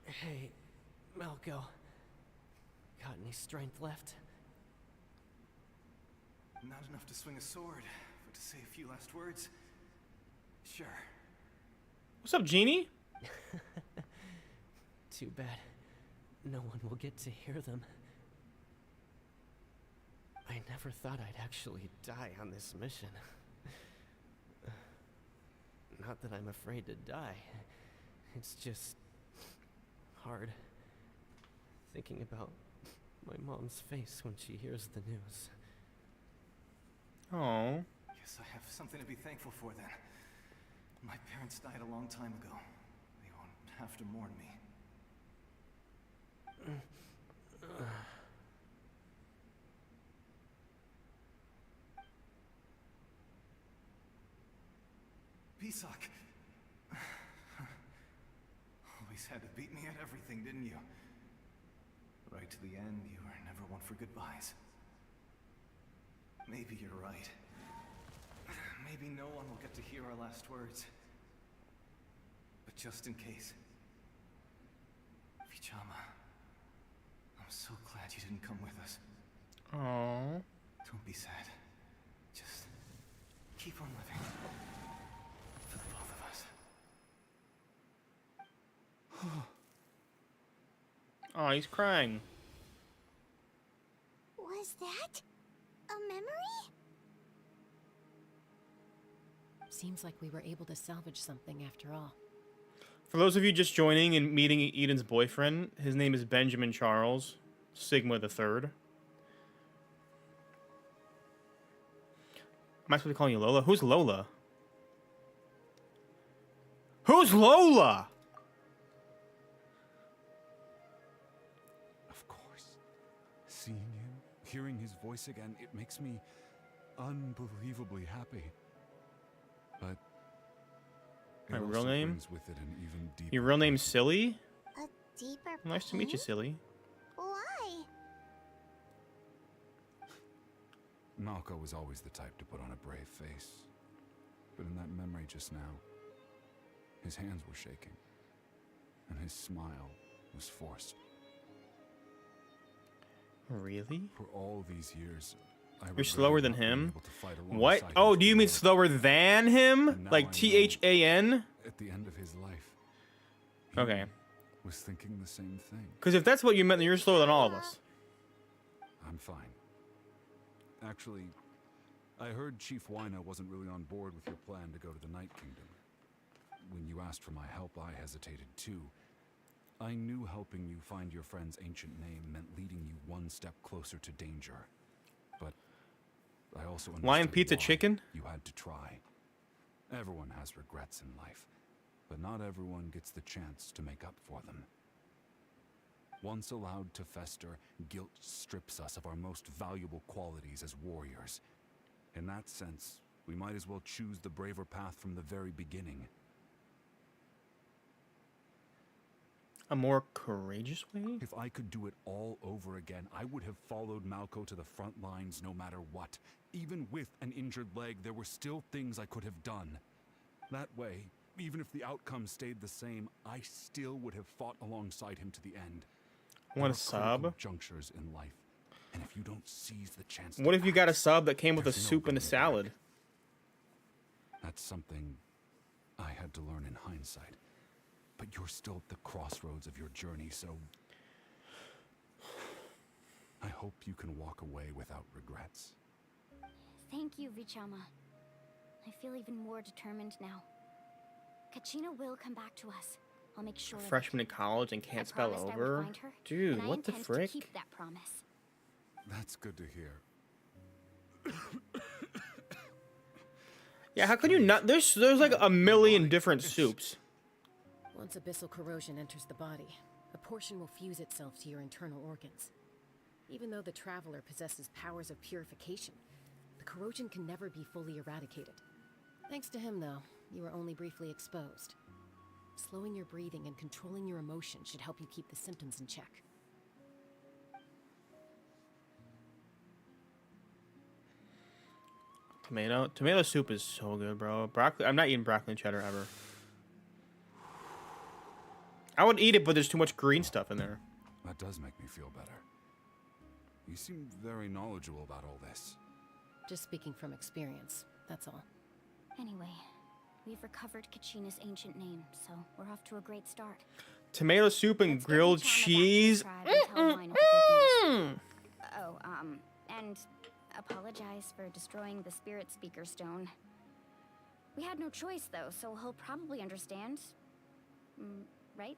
Hey, Malco. Got any strength left? Not enough to swing a sword, but to say a few last words? Sure. What's up, Genie? Too bad. No one will get to hear them. I never thought I'd actually die on this mission. Not that I'm afraid to die. It's just hard thinking about my mom's face when she hears the news. Oh. Guess I have something to be thankful for then. My parents died a long time ago. They won't have to mourn me. Pisak. Always had to beat me at everything, didn't you? Right to the end, you were never one for goodbyes. Maybe you're right. Maybe no one will get to hear our last words. But just in case... Vichama, I'm so glad you didn't come with us. Aww. Don't be sad. Just keep on living. For the both of us. Oh, he's crying. Was that a memory? Seems like we were able to salvage something after all. For those of you just joining and meeting Eden's boyfriend, his name is Benjamin Charles, Sigma the Third. Am I supposed to be calling you Lola? Who's Lola? Who's Lola? Of course. Seeing him, hearing his voice again, it makes me unbelievably happy. But my it real also name? brings with it an even deeper Your real name's Silly? A deeper Nice to meet you, Silly. Why? Malco was always the type to put on a brave face. But in that memory just now, his hands were shaking, and his smile was forced. Really? For all these years, You're slower than him? able to fight What? alongside Oh, him do you mean together. slower than him? Like THAN? At the end of his life, Okay. was thinking the same thing. Because if that's what you meant, then you're slower than all of us. I'm fine. Actually, I heard Chief Wina wasn't really on board with your plan to go to the Night Kingdom. When you asked for my help, I hesitated too. I knew helping you find your friend's ancient name meant leading you one step closer to danger. But I also understood Lion pizza why chicken? you had to try. Everyone has regrets in life, but not everyone gets the chance to make up for them. Once allowed to fester, guilt strips us of our most valuable qualities as warriors. In that sense, we might as well choose the braver path from the very beginning. A more courageous way? If I could do it all over again, I would have followed Malco to the front lines no matter what. Even with an injured leg, there were still things I could have done. That way, even if the outcome stayed the same, I still would have fought alongside him to the end. Want a There are critical sub? junctures in life, and if you don't seize the chance What to if you got a act, sub that came with a there's no soup and a going salad? That's something I had to learn in hindsight. But you're still at the crossroads of your journey, so I hope you can walk away without regrets. Thank you, Vichama. I feel even more determined now. Kachina will come back to us. I'll make sure. Freshman in college and can't spell over? Dude, what the frick? Keep that promise. That's good to hear. Yeah, how could you not? There's like a million different soups. Once abyssal corrosion enters the body, a portion will fuse itself to your internal organs. Even though the Traveler possesses powers of purification, the corrosion can never be fully eradicated. Thanks to him, though, you were only briefly exposed. Slowing your breathing and controlling your emotions should help you keep the symptoms in check. Tomato soup is so good, bro. Broccoli. I'm not eating broccoli and cheddar ever. I would eat it, but there's too much green stuff in there. That does make me feel better. You seem very knowledgeable about all this. Just speaking from experience, that's all. Anyway, we've recovered Kachina's ancient name, so we're off to a great start. Tomato soup and grilled cheese. Oh, and apologize for destroying the Spirit Speaker Stone. We had no choice, though, so he'll probably understand. Right?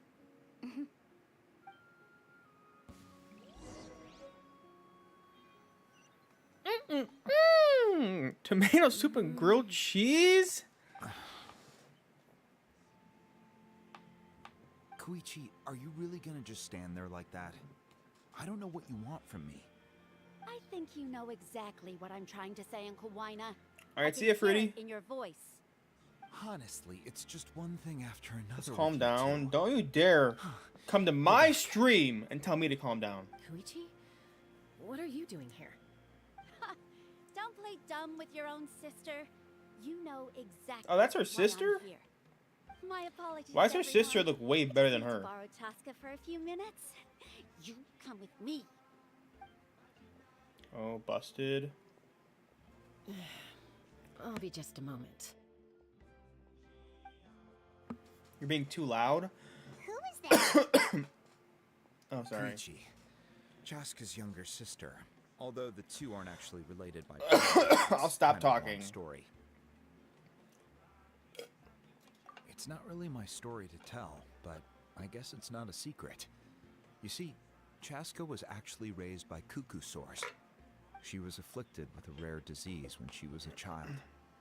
Tomato soup and grilled cheese? Koichi, are you really gonna just stand there like that? I don't know what you want from me. I think you know exactly what I'm trying to say, Uncle Wina. Alright, see ya, Fruity. In your voice. Honestly, it's just one thing after another. Just calm down. Don't you dare come to my stream and tell me to calm down. Koichi? What are you doing here? Don't play dumb with your own sister. You know exactly. Oh, that's her sister? My apologies. Why does her sister look way better than her? Borrow Chaska for a few minutes. You come with me. Oh, busted. I'll be just a moment. You're being too loud? Who is that? Oh, sorry. Koichi, Chaska's younger sister. Although the two aren't actually related by I'll stop talking. Story. It's not really my story to tell, but I guess it's not a secret. You see, Chaska was actually raised by cuckoo sores. She was afflicted with a rare disease when she was a child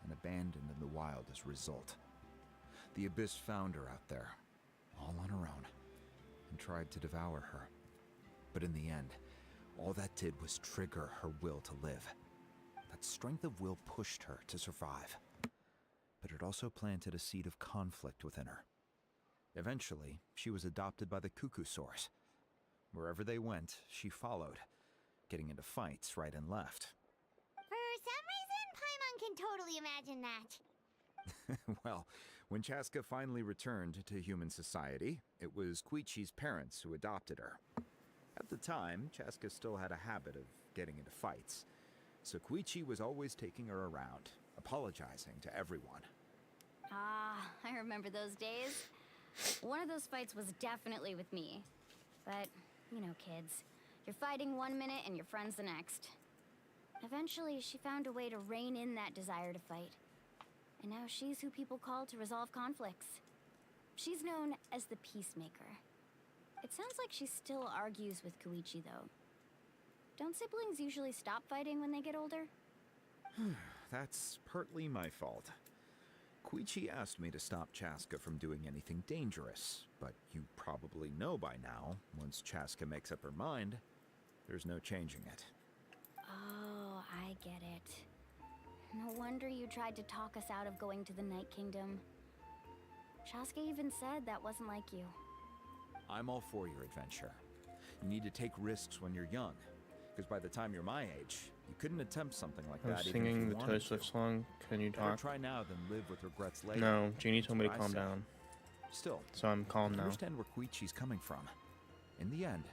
and abandoned in the wild as a result. The Abyss found her out there, all on her own, and tried to devour her. But in the end, all that did was trigger her will to live. That strength of will pushed her to survive. But it also planted a seed of conflict within her. Eventually, she was adopted by the cuckoo sores. Wherever they went, she followed, getting into fights right and left. For some reason, Paimon can totally imagine that. Well, when Chaska finally returned to human society, it was Koichi's parents who adopted her. At the time, Chaska still had a habit of getting into fights, so Koichi was always taking her around, apologizing to everyone. Ah, I remember those days. One of those fights was definitely with me. But, you know, kids. You're fighting one minute and your friend's the next. Eventually, she found a way to rein in that desire to fight. And now she's who people call to resolve conflicts. She's known as the Peacemaker. It sounds like she still argues with Koichi, though. Don't siblings usually stop fighting when they get older? That's partly my fault. Koichi asked me to stop Chaska from doing anything dangerous, but you probably know by now, once Chaska makes up her mind, there's no changing it. Oh, I get it. No wonder you tried to talk us out of going to the Night Kingdom. Chaska even said that wasn't like you. I'm all for your adventure. You need to take risks when you're young, because by the time you're my age, you couldn't attempt something like I was that singing even if the you Taylor wanted Swift to. song. Can you Better talk? try now than live with regrets later. No, Jeannie told me to That's what calm I say. down. Still, So I'm calm I now. understand where Koichi's coming from. In the end,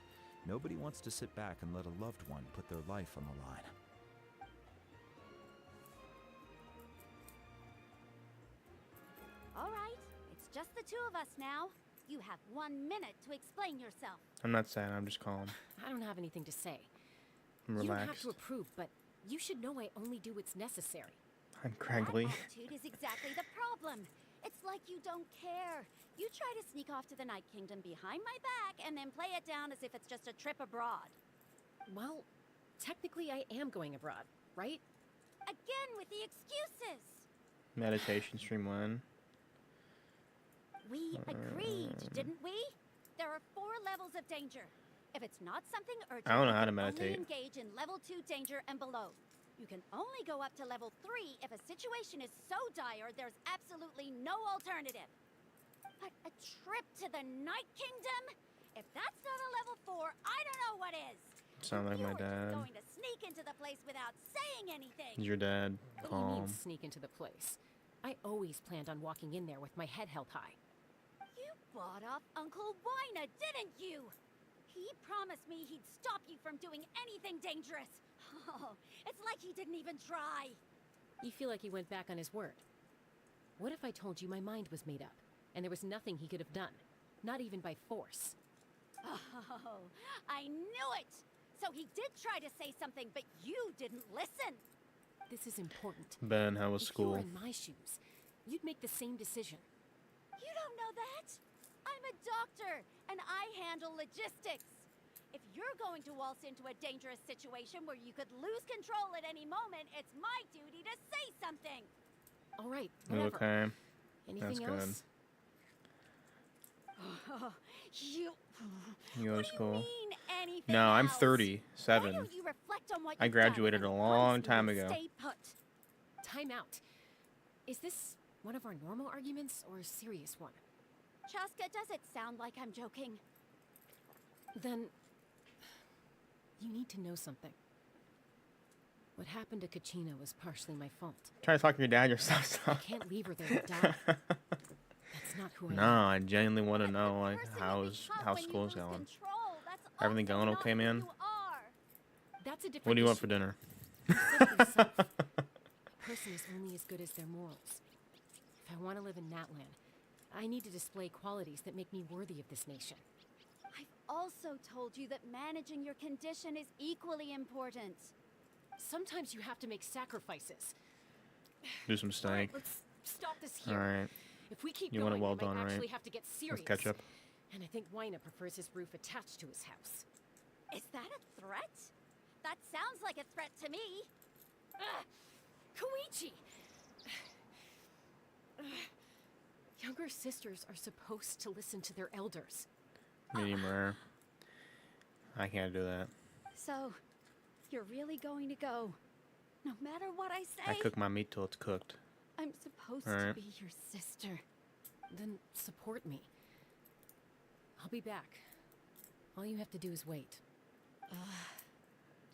nobody wants to sit back and let a loved one put their life on the line. just the two of us now. You have 1 minute to explain yourself. I'm not sad. I'm just calm. I don't have anything to say. I'm You don't have relaxed. to approve, but you should know I only do what's necessary. I'm craggly. That attitude is exactly the problem. It's like you don't care. You try to sneak off to the Night Kingdom behind my back and then play it down as if it's just a trip abroad. Well, technically I am going abroad, right? Again with the excuses. Meditation stream 1. We agreed, didn't we? There are 4 levels of danger. If it's not something urgent, I don't know you how to can meditate. only engage in level 2 danger and below. You can only go up to level 3 if a situation is so dire there's absolutely no alternative. But a trip to the Night Kingdom? If that's not a level 4, I don't know what is. Sound like You my were just dad. going to sneak into the place without saying anything. He's your dad. What do you mean Calm. sneak into the place? I always planned on walking in there with my head held high. You bought off Uncle Wina, didn't you? He promised me he'd stop you from doing anything dangerous. Oh, it's like he didn't even try. You feel like he went back on his word. What if I told you my mind was made up, and there was nothing he could have done? Not even by force. Oh, I knew it! So he did try to say something, but you didn't listen. This is important. Ben, how was If you school? were in my shoes, you'd make the same decision. You don't know that? I'm a doctor, and I handle logistics. If you're going to waltz into a dangerous situation where you could lose control at any moment, it's my duty to say something. All right, whatever. Okay. Anything That's else? Oh, you... You go to school. mean anything No, I'm else? 37. Why don't you reflect on what I you've graduated done a and long promise me time you'll ago. Stay put. Time out. Is this one of our normal arguments or a serious one? Chaska, does it sound like I'm joking? Then you need to know something. What happened to Kachina was partially my fault. Trying to talk to your dad yourself. I can't leave her there to die. That's not who I No, am. I genuinely want to know like how school's going. Everything going okay, man? That's a different What do you want issue. for dinner? You said it yourself. A person is only as good as their morals. If I want to live in Natlan, I need to display qualities that make me worthy of this nation. I've also told you that managing your condition is equally important. Sometimes you have to make sacrifices. Do some steak. Let's stop this here. All right. If we keep You going, want it well we might done, right? actually have to get serious. With ketchup. And I think Wina prefers his roof attached to his house. Is that a threat? That sounds like a threat to me. Koichi! Younger sisters are supposed to listen to their elders. Medium rare. I can't do that. So, you're really going to go, no matter what I say? I cook my meat till it's cooked. I'm supposed All to right. be your sister. Then support me. I'll be back. All you have to do is wait.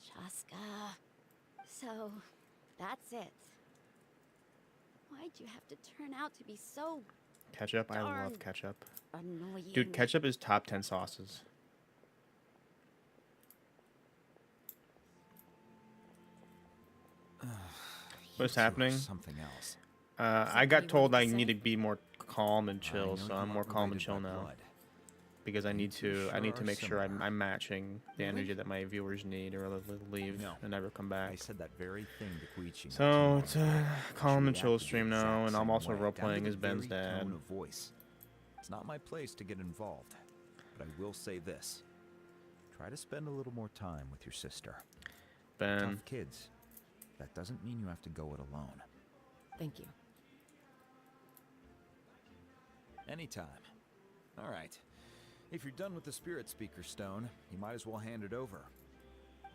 Chaska. So, that's it. Why'd you have to turn out to be so Ketchup? I darn love ketchup. annoying? Dude, ketchup is top 10 sauces. What's happening? Something else. I got told I need to be more calm and chill, so I'm more calm and chill now. Because I need to make sure I'm matching the energy that my viewers need, or else they'll leave and never come back. I said that very thing to Koichi. So it's a calm and chill stream now, and I'm also role playing as Ben's dad. Tone of voice. It's not my place to get involved, but I will say this: try to spend a little more time with your sister. Ben. Tough kids. That doesn't mean you have to go it alone. Thank you. Anytime. All right. If you're done with the Spirit Speaker Stone, you might as well hand it over.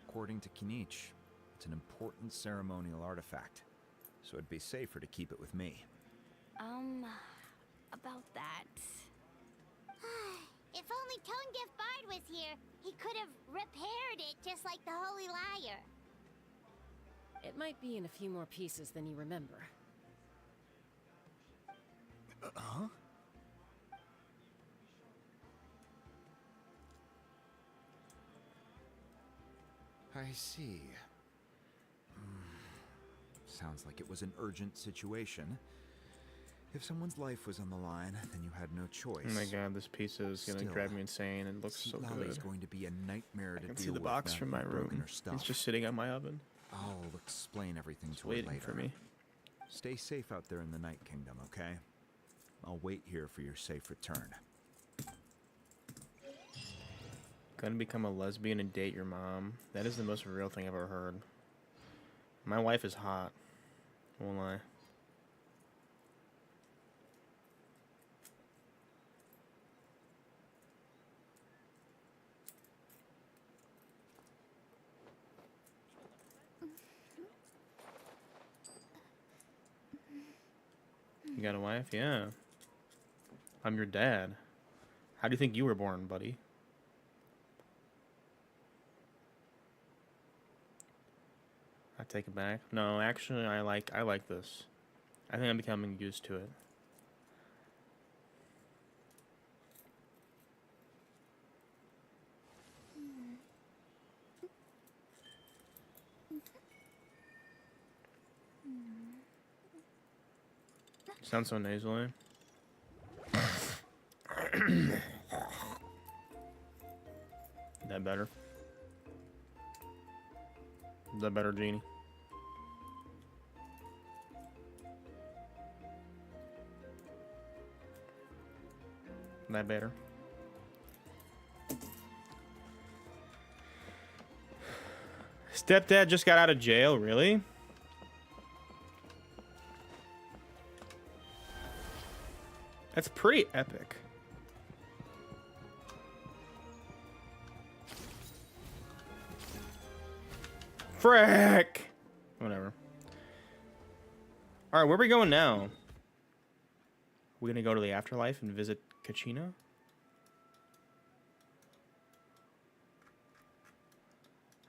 According to Kinich, it's an important ceremonial artifact, so it'd be safer to keep it with me. About that. If only Tonegif Bard was here, he could have repaired it just like the Holy Liar. It might be in a few more pieces than you remember. Huh? I see. Sounds like it was an urgent situation. If someone's life was on the line, then you had no choice. Oh my god, this pizza is gonna Still, drive me insane. It looks so Citlali good. is going to be a nightmare to I can deal see the with box now from that my you've broken room. her stuff. It's just sitting on my oven. I'll explain everything It's to her waiting later. for me. Stay safe out there in the Night Kingdom, okay? I'll wait here for your safe return. Gonna become a lesbian and date your mom. That is the most real thing I've ever heard. My wife is hot. Won't lie. You got a wife? Yeah. I'm your dad. How do you think you were born, buddy? I take it back. No, actually, I like this. I think I'm becoming used to it. Sounds so nasally. That better? Is that better, Genie? That better? Stepdad just got out of jail, really? That's pretty epic. Frick! Whatever. Alright, where are we going now? We're gonna go to the afterlife and visit Kachina?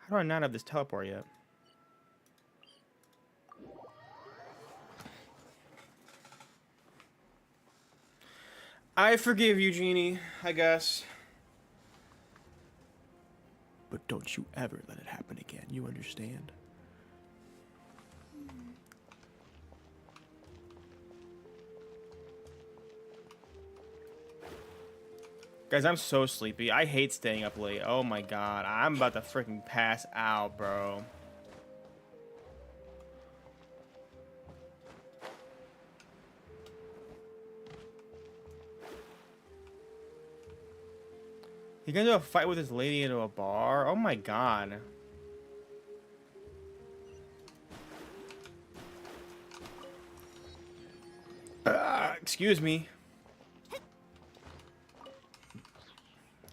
How do I not have this teleport yet? I forgive you, Genie, I guess. But don't you ever let it happen again, you understand? Guys, I'm so sleepy. I hate staying up late. Oh my god. I'm about to freaking pass out, bro. You gonna do a fight with this lady into a bar? Oh my god. Excuse me.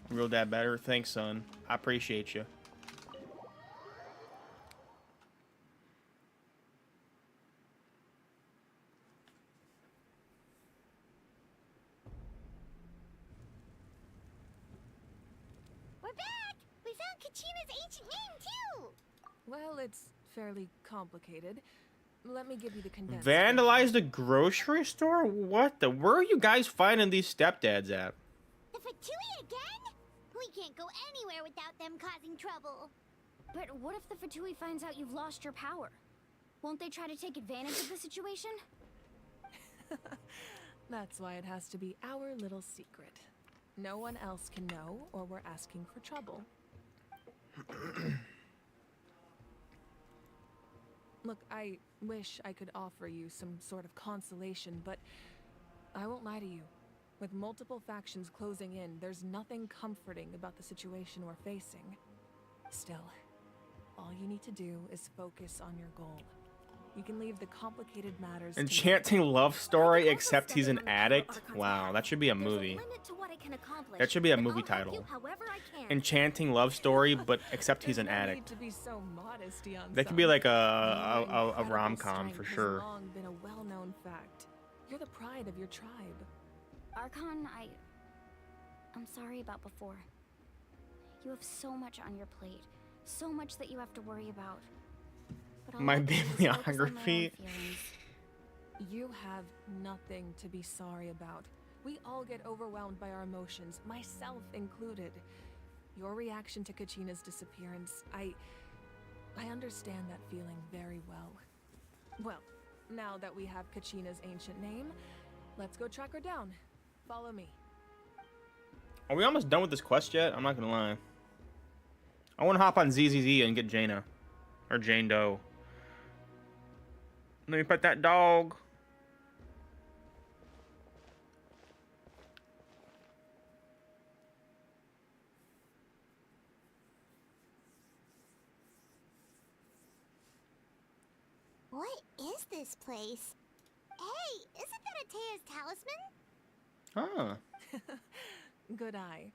Real dad better. Thanks, son. I appreciate you. We're back! We found Kachina's ancient name, too! Well, it's fairly complicated. Let me give you the condensed. Vandalized a grocery store? What the? Where are you guys finding these stepdads at? The Fatui again? We can't go anywhere without them causing trouble. But what if the Fatui finds out you've lost your power? Won't they try to take advantage of the situation? That's why it has to be our little secret. No one else can know, or we're asking for trouble. Look, I wish I could offer you some sort of consolation, but I won't lie to you. With multiple factions closing in, there's nothing comforting about the situation we're facing. Still, all you need to do is focus on your goal. You can leave the complicated matters. Enchanting love story, except he's an addict? Wow, that should be a movie. That should be a movie title. Enchanting love story, but except he's an addict. That could be like a rom-com for sure. Long been a well-known fact. You're the pride of your tribe. Archon, I'm sorry about before. You have so much on your plate. So much that you have to worry about. But My bibliography. You have nothing to be sorry about. We all get overwhelmed by our emotions, myself included. Your reaction to Kachina's disappearance, I understand that feeling very well. Well, now that we have Kachina's ancient name, Let's go track her down. Follow me. Are we almost done with this quest yet? I'm not gonna lie. I want to hop on ZZZ and get Jaina. Or Jane Doe. Let me pet that dog. What is this place? Hey, isn't that Atea's talisman? Huh. Good eye.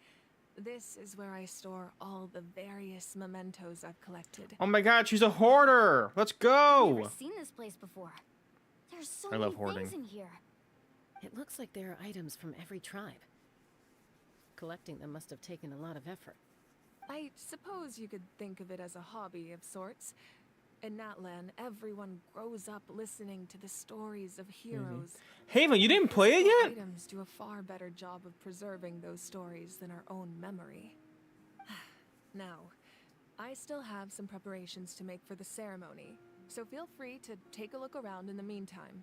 This is where I store all the various mementos I've collected. Oh my god, she's a hoarder! Let's go! I've never seen this place before. There's so I love many hoarding. things in here. It looks like there are items from every tribe. Collecting them must have taken a lot of effort. I suppose you could think of it as a hobby of sorts. In Natlan, everyone grows up listening to the stories of heroes. Haven, you didn't play it yet? Items do a far better job of preserving those stories than our own memory. Now, I still have some preparations to make for the ceremony, so feel free to take a look around in the meantime.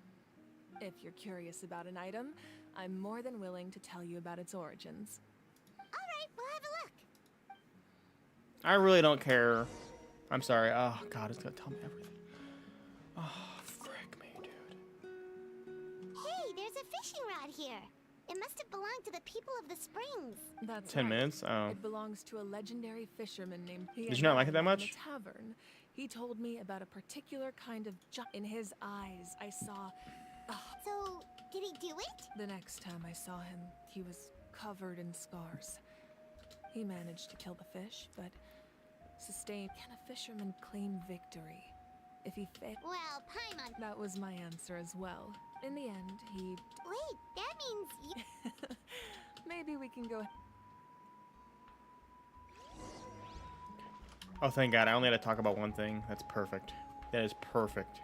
If you're curious about an item, I'm more than willing to tell you about its origins. Alright, we'll have a look. I really don't care. I'm sorry. Oh god, it's gonna tell me everything. Oh, frick me, dude. Hey, there's a fishing rod here. It must have belonged to the people of the springs. That's 10 right. minutes? Oh. It belongs to a legendary fisherman named Did you not like it that much? In a tavern. He told me about a particular kind of in his eyes. I saw. So, did he do it? The next time I saw him, he was covered in scars. He managed to kill the fish, but sustained. Can a fisherman claim victory if he failed? Well, Paimon. That was my answer as well. In the end, he. Wait, that means you. Maybe we can go. Oh, thank god. I only had to talk about one thing. That's perfect. That is perfect.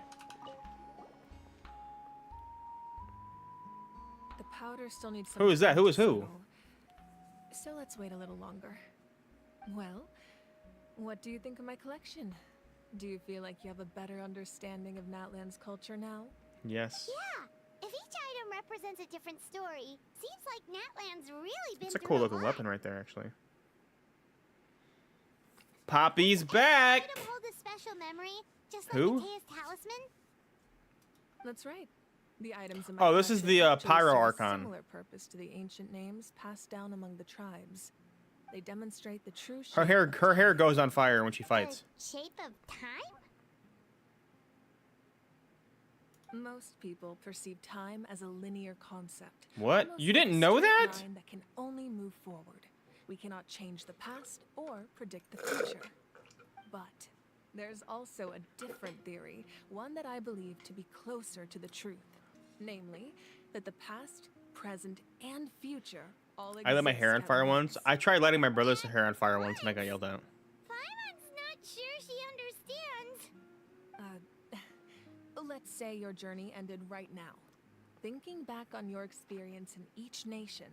The powder still needs some. Who is that? Who is who? So let's wait a little longer. Well, what do you think of my collection? Do you feel like you have a better understanding of Natlan's culture now? Yes. Yeah, if each item represents a different story, seems like Natlan's really been It's a through cool looking lot. weapon right there, actually. Poppy's back! Item hold a special memory, just like Who? Atea's talisman. That's right. The items in my Oh, this is collection the actually Pyro serve a Archon. Similar purpose to the ancient names passed down among the tribes. They demonstrate the true shape Her hair goes on fire when she fights. Shape of time? Most people perceive time as a linear concept. What? Almost You like didn't a know straight that? line that can only move forward. We cannot change the past or predict the future. But there's also a different theory, one that I believe to be closer to the truth. Namely, that the past, present, and future all exist I lit my hair on at fire once. once. I tried lighting my brother's hair on fire once and I got yelled at. Paimon's not sure she understands. Let's say your journey ended right now. Thinking back on your experience in each nation,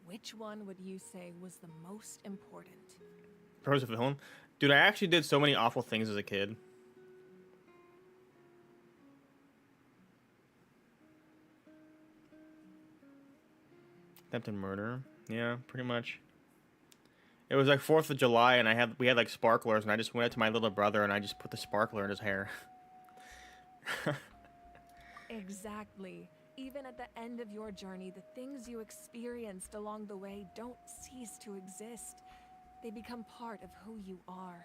which one would you say was the most important? Pros of film? Dude, I actually did so many awful things as a kid. Attempted murder. Yeah, pretty much. It was like 4th of July and we had like sparklers and I just went up to my little brother and I just put the sparkler in his hair. Exactly. Even at the end of your journey, the things you experienced along the way don't cease to exist. They become part of who you are.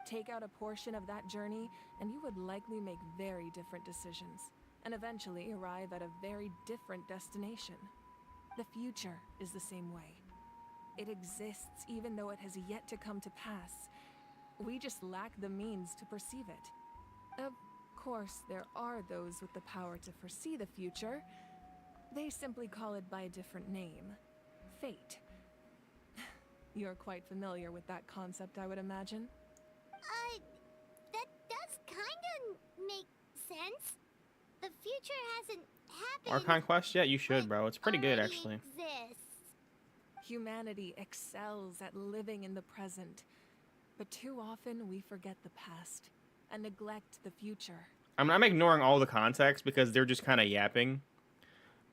Take out a portion of that journey, and you would likely make very different decisions, and eventually arrive at a very different destination. The future is the same way. It exists even though it has yet to come to pass. We just lack the means to perceive it. Of course, there are those with the power to foresee the future. They simply call it by a different name. Fate. You're quite familiar with that concept, I would imagine. That does kinda make sense. The future hasn't happened. Archon Quest? Yeah, you should, bro. It's pretty good, already actually. exists. Humanity excels at living in the present, but too often we forget the past and neglect the future. I'm ignoring all the context because they're just kind of yapping.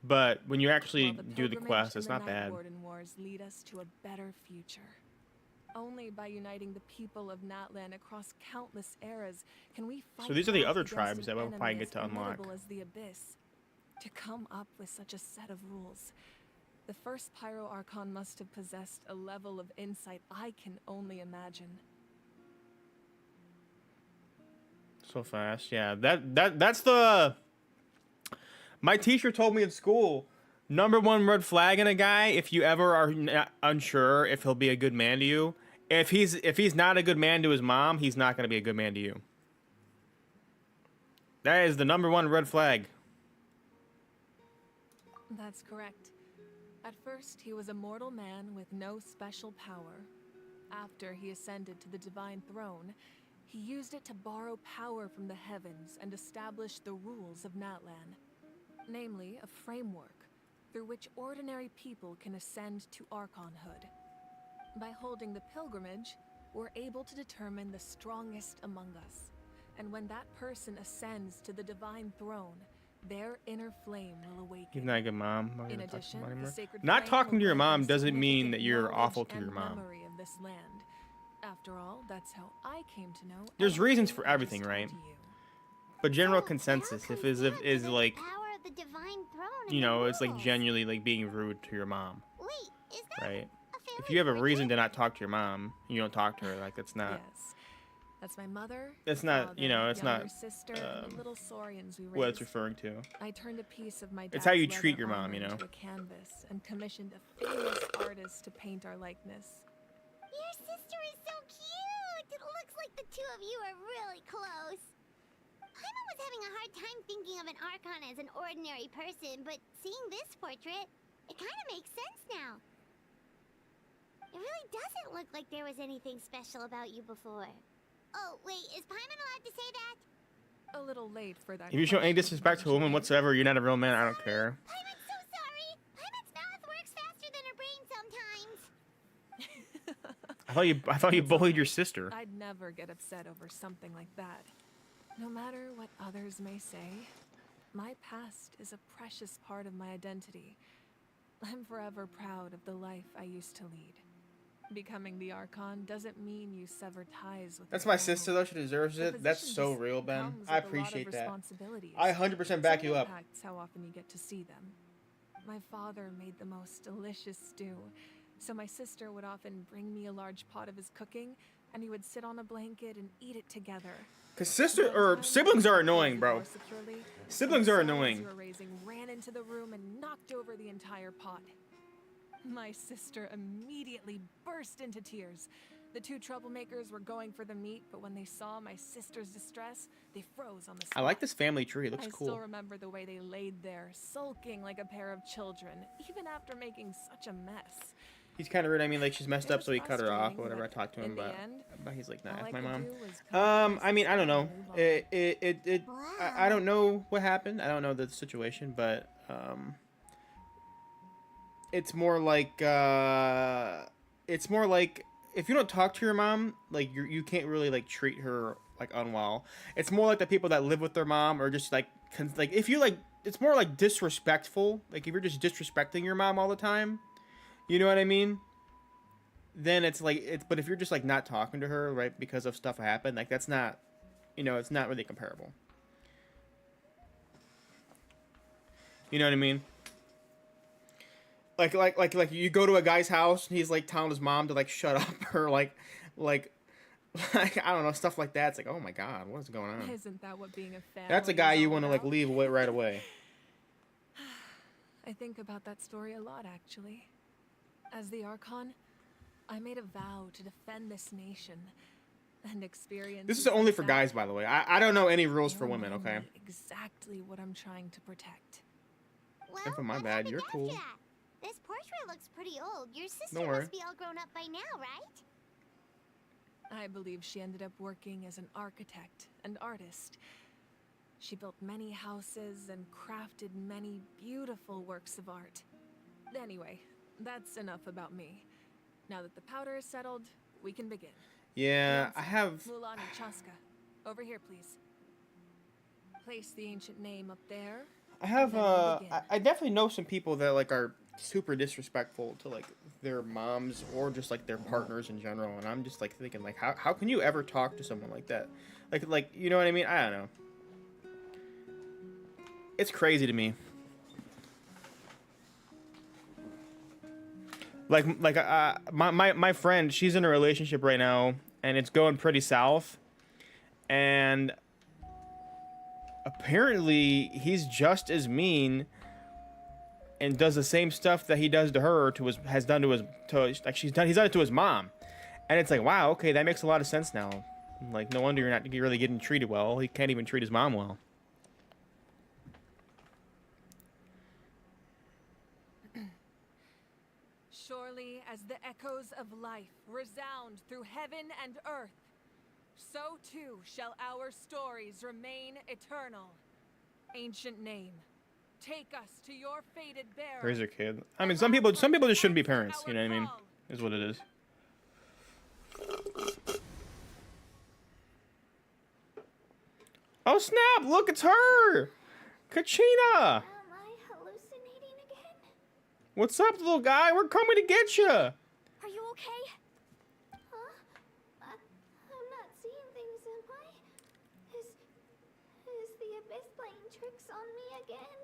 But when you actually While the do the pilgrimage quest, and it's the not Night bad. Warden Wars lead us to a better future. Only by uniting the people of Natlan across countless eras can we fight So these are the back other against tribes an that we'll probably enemy get to as unlock. formidable as the Abyss. To come up with such a set of rules, the first Pyro Archon must have possessed a level of insight I can only imagine. So fast, yeah. That's the. My teacher told me in school, #1 red flag in a guy. If you ever are unsure if he'll be a good man to you, if he's not a good man to his mom, he's not gonna be a good man to you. That is the #1 red flag. That's correct. At first, he was a mortal man with no special power. After he ascended to the divine throne, he used it to borrow power from the heavens and establish the rules of Natlan. Namely, a framework through which ordinary people can ascend to Archonhood. By holding the pilgrimage, we're able to determine the strongest among us. And when that person ascends to the divine throne, their inner flame will awaken. He's not a good mom. In addition, the sacred Not flame talking to will your grant mom them doesn't mean significant that you're knowledge awful to your and mom. memory of this land. After all, that's how I came to know. There's reasons everything for I everything, just right? told you. But general consensus, if is like, Power of the divine throne and you know, the it's like rules. genuinely like being rude to your mom, Wait, is that right? a If you have a reason to not talk to your mom, you don't talk to her. Like that's not. Yes. That's my mother. It's not. You know, it's younger not. Sister, and the little saurians we What it's raised. referring to. I turned a piece of my It's how you dad's treat leather your mom, armor you know. into a canvas and commissioned a famous artist to paint our likeness. Your sister is so cute! It looks like the two of you are really close. Paimon was having a hard time thinking of an Archon as an ordinary person, but seeing this portrait, it kind of makes sense now. It really doesn't look like there was anything special about you before. Oh, wait, is Paimon allowed to say that? A little late for that. If you show any question, disrespect to a woman whatsoever, you're not a real man. I don't care. Paimon's so sorry! Paimon's mouth works faster than her brain sometimes. I thought you bullied your sister. I'd never get upset over something like that. No matter what others may say, my past is a precious part of my identity. I'm forever proud of the life I used to lead. Becoming the Archon doesn't mean you sever ties with That's your my family. sister though. She deserves The it. That's position so just real, Ben. comes I with a lot of appreciate that. responsibilities. I 100% back you up. Impacts how often you get to see them. My father made the most delicious stew, so my sister would often bring me a large pot of his cooking, and he would sit on a blanket and eat it together. Cause siblings are annoying, bro. More securely, Siblings the are sons annoying. we were raising ran into the room and knocked over the entire pot. My sister immediately burst into tears. The two troublemakers were going for the meat, but when they saw my sister's distress, they froze on the spot. I like this family tree. It looks I cool. still remember the way they laid there, sulking like a pair of children, even after making such a mess. He's kind of rude. I mean, like she's messed It up, was so he cut her off or frustrating, whatever. I but talked to him, in the but end, he's like, nah, all it's I my could mom. do was compromise I mean, I don't know. and move on. I don't know what happened. I don't know the situation, but it's more like if you don't talk to your mom, like you can't really like treat her like unwell. It's more like the people that live with their mom or just like if you like, it's more like disrespectful. Like if you're just disrespecting your mom all the time, you know what I mean? Then it's like but if you're just like not talking to her, right, because of stuff that happened, like that's not, you know, it's not really comparable. You know what I mean? Like you go to a guy's house and he's like telling his mom to like shut up or like I don't know, stuff like that. It's like, oh my god, what is going on? Isn't that what being a family That's a guy is you all want to like about? leave away right away. I think about that story a lot, actually. As the Archon, I made a vow to defend this nation and experience. This is only for guys, by the way. I don't know any rules for women, okay? Exactly what I'm trying to protect. Well, And for my what bad, happened you're after cool. that? This portrait looks pretty old. Your sister Don't worry. must be all grown up by now, right? I believe she ended up working as an architect and artist. She built many houses and crafted many beautiful works of art. Anyway, that's enough about me. Now that the powder is settled, we can begin. Yeah, I have. Mulani Chaska, over here, please. Place the ancient name up there, I have I definitely know some people that like are super disrespectful to like their moms or just like their partners in general, and I'm just like thinking like how can you ever talk to someone like that? Like you know what I mean? I don't know. It's crazy to me. My friend, she's in a relationship right now, and it's going pretty south. And apparently, he's just as mean and does the same stuff that he does to her he's done it to his mom. And it's like, wow, okay, that makes a lot of sense now. Like, no wonder you're not really getting treated well. He can't even treat his mom well. Surely as the echoes of life resound through heaven and earth, so too shall our stories remain eternal. Ancient name, take us to your fated bearer. Raise your kid. I mean, some people just shouldn't be parents. You know what I mean? Is what it is. Oh snap! Look, it's her, Kachina. Am I hallucinating again? What's up, little guy? We're coming to get you. Are you okay? Huh? I'm not seeing things, am I? Is the abyss playing tricks on me again?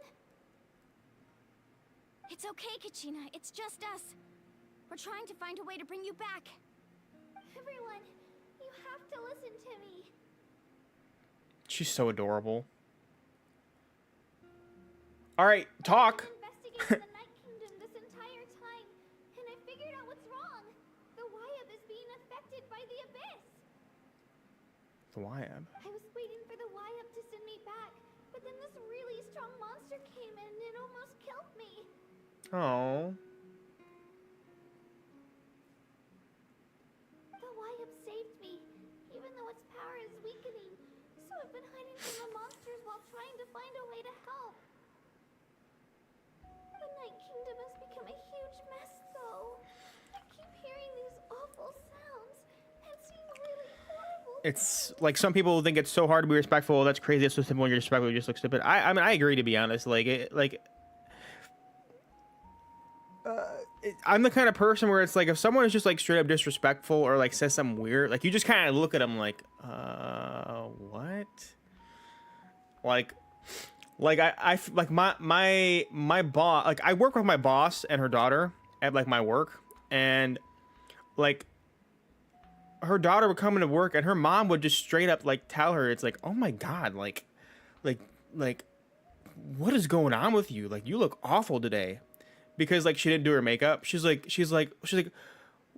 It's okay, Kachina. It's just us. We're trying to find a way to bring you back. Everyone, you have to listen to me. She's so adorable. All right, talk. Investigating the Night Kingdom this entire time, and I figured out what's wrong. The Wyab is being affected by the abyss. The Wyab. I was waiting for the Wyab to send me back, but then this really strong monster came in and it almost killed me. Oh. The Wyab saved me, even though its power is weakening. So I've been hiding from the monsters while trying to find a way to help. The Night Kingdom has become a huge mess, though. I keep hearing these awful sounds and seeing really horrible It's like some people think it's so hard to be respectful. That's crazy. It's so simple when you're respectful. You just look stupid. I mean, I agree, to be honest. I'm the kind of person where it's like if someone is just like straight up disrespectful or like says something weird, like you just kind of look at them like, what? Like my boss, like I work with my boss and her daughter at like my work, and like her daughter would come into work and her mom would just straight up like tell her, it's like, oh my God, like what is going on with you? Like you look awful today. Because like she didn't do her makeup. She's like,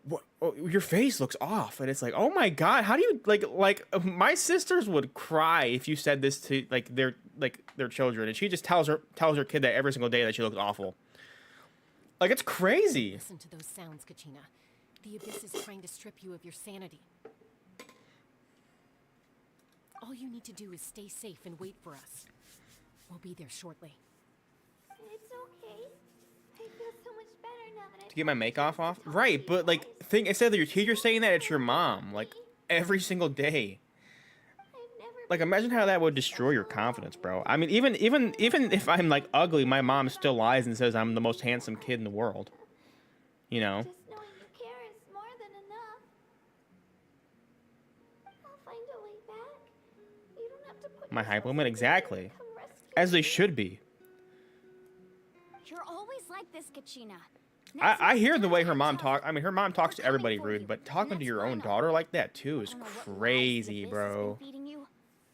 what, oh, your face looks off. And it's like, oh my God, how do you like my sisters would cry if you said this to like their children, and she just tells her kid that every single day that she looks awful. Like it's crazy. Listen to those sounds, Kachina. The abyss is trying to strip you of your sanity. All you need to do is stay safe and wait for us. We'll be there shortly. It's okay. I feel so much better now that To get my makeup off? Right, but like think instead of your teacher saying that, it's your mom, like every single day. Like imagine how that would destroy your confidence, bro. I mean, even if I'm like ugly, my mom still lies and says I'm the most handsome kid in the world. You know? Just knowing you care is more than enough. I'll find a way back. You don't have to put My hype woman, exactly. As they should be. You're always like this, Kachina. I hear the way her mom talks. I mean, her mom talks to everybody rude, but talking to your own daughter like that too is crazy, bro.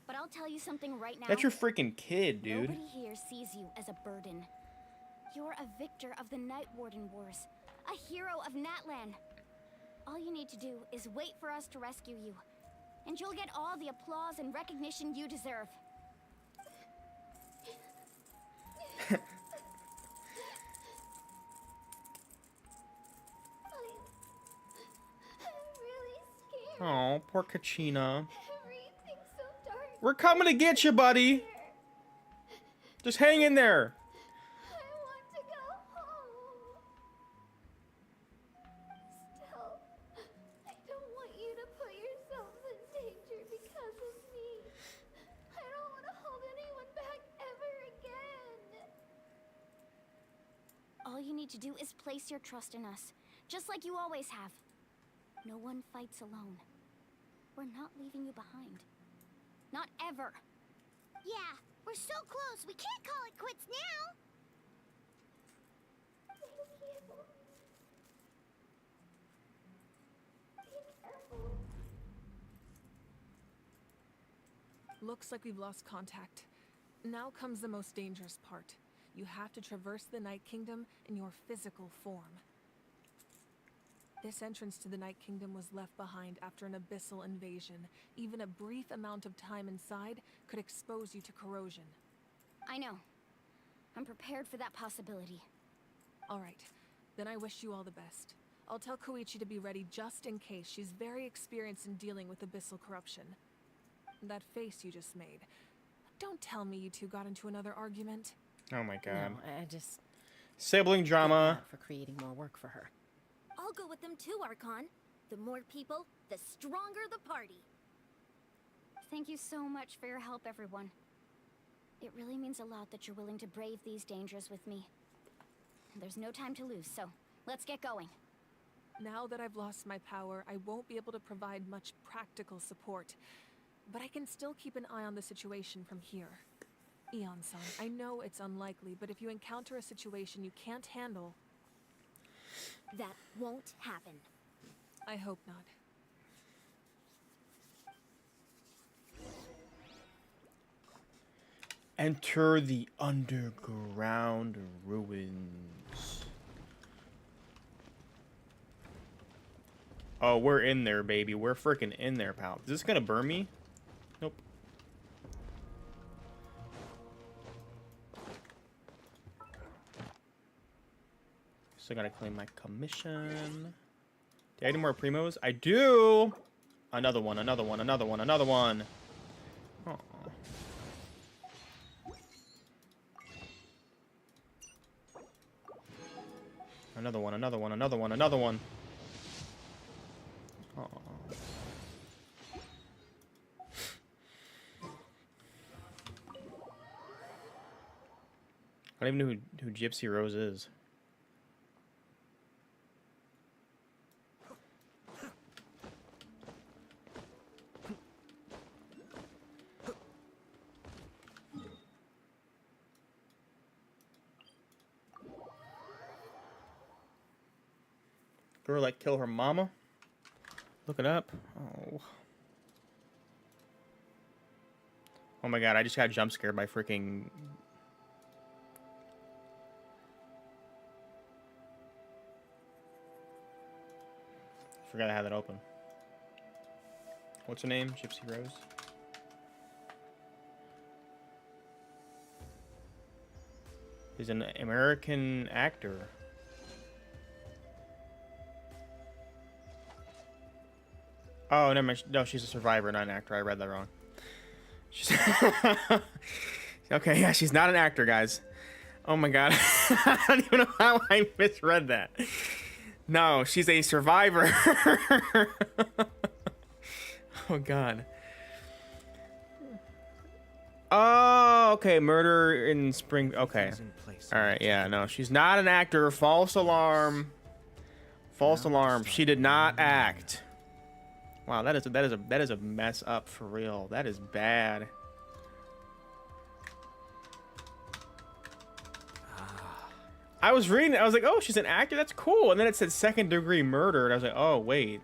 But I'll tell you something right now. That's your freaking kid, dude. Nobody here sees you as a burden. You're a victor of the Night Warden Wars, a hero of Natlan. All you need to do is wait for us to rescue you, and you'll get all the applause and recognition you deserve. Oh, poor Kachina. Everything's so dark. We're coming to get you, buddy. Just hang in there. I want to go home. Still, I don't want you to put yourselves in danger because of me. I don't want to hold anyone back ever again. need to do is place your trust in us, just like you always have. No one fights alone. We're not leaving you behind. Not ever. Yeah, we're so close. We can't call it quits now. Looks like we've lost contact. Now comes the most dangerous part. You have to traverse the Night Kingdom in your physical form. This entrance to the Night Kingdom was left behind after an abyssal invasion. Even a brief amount of time inside could expose you to corrosion. I know. I'm prepared for that possibility. All right, then I wish you all the best. I'll tell Koichi to be ready just in case. She's very experienced in dealing with abyssal corruption. That face you just made. Don't tell me you two got into another argument. Oh my god. No, I just... Sibling drama. For creating more work for her. I'll go with them too, Archon. The more people, the stronger the party. Thank you so much for your help, everyone. It really means a lot that you're willing to brave these dangers with me. There's no time to lose, so let's get going. Now that I've lost my power, I won't be able to provide much practical support. But I can still keep an eye on the situation from here. Eon-san, I know it's unlikely, but if you encounter a situation you can't handle... That won't happen. I hope not. Enter the underground ruins. Oh, we're in there, baby. We're freaking in there, pal. Is this gonna burn me? Nope. Still gotta claim my commission. Do I have any more primos? I do! Another one, another one, another one, another one. Oh. Another one, another one, another one, another one. Oh. I don't even know who Gypsy Rose is. Girl like kill her mama. Look it up. Oh. Oh my god, I just got jump scared by freaking... Forgot I had that open. What's her name? Gypsy Rose? He's an American actor. Oh, never mind. No, she's a survivor, not an actor. I read that wrong. She's okay, yeah, she's not an actor, guys. Oh my god. I don't even know how I misread that. No, she's a survivor. Oh god. Oh, okay. Murder in Spring. Okay. All right. Yeah. No, she's not an actor. False alarm. False alarm. She did not act. Wow, that is a mess up for real. That is bad. I was reading it. I was like, oh, she's an actor. That's cool. And then it said second-degree murder, and I was like, oh wait.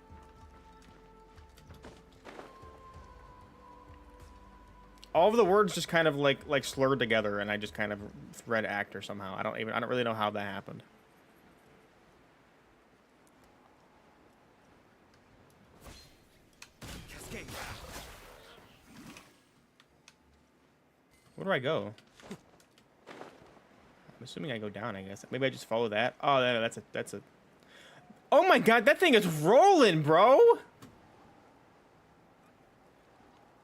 All of the words just kind of like slurred together, and I just kind of read actor somehow. I don't really know how that happened. Where do I go? I'm assuming I go down, I guess. Maybe I just follow that. Oh, that's a... Oh my god, that thing is rolling, bro!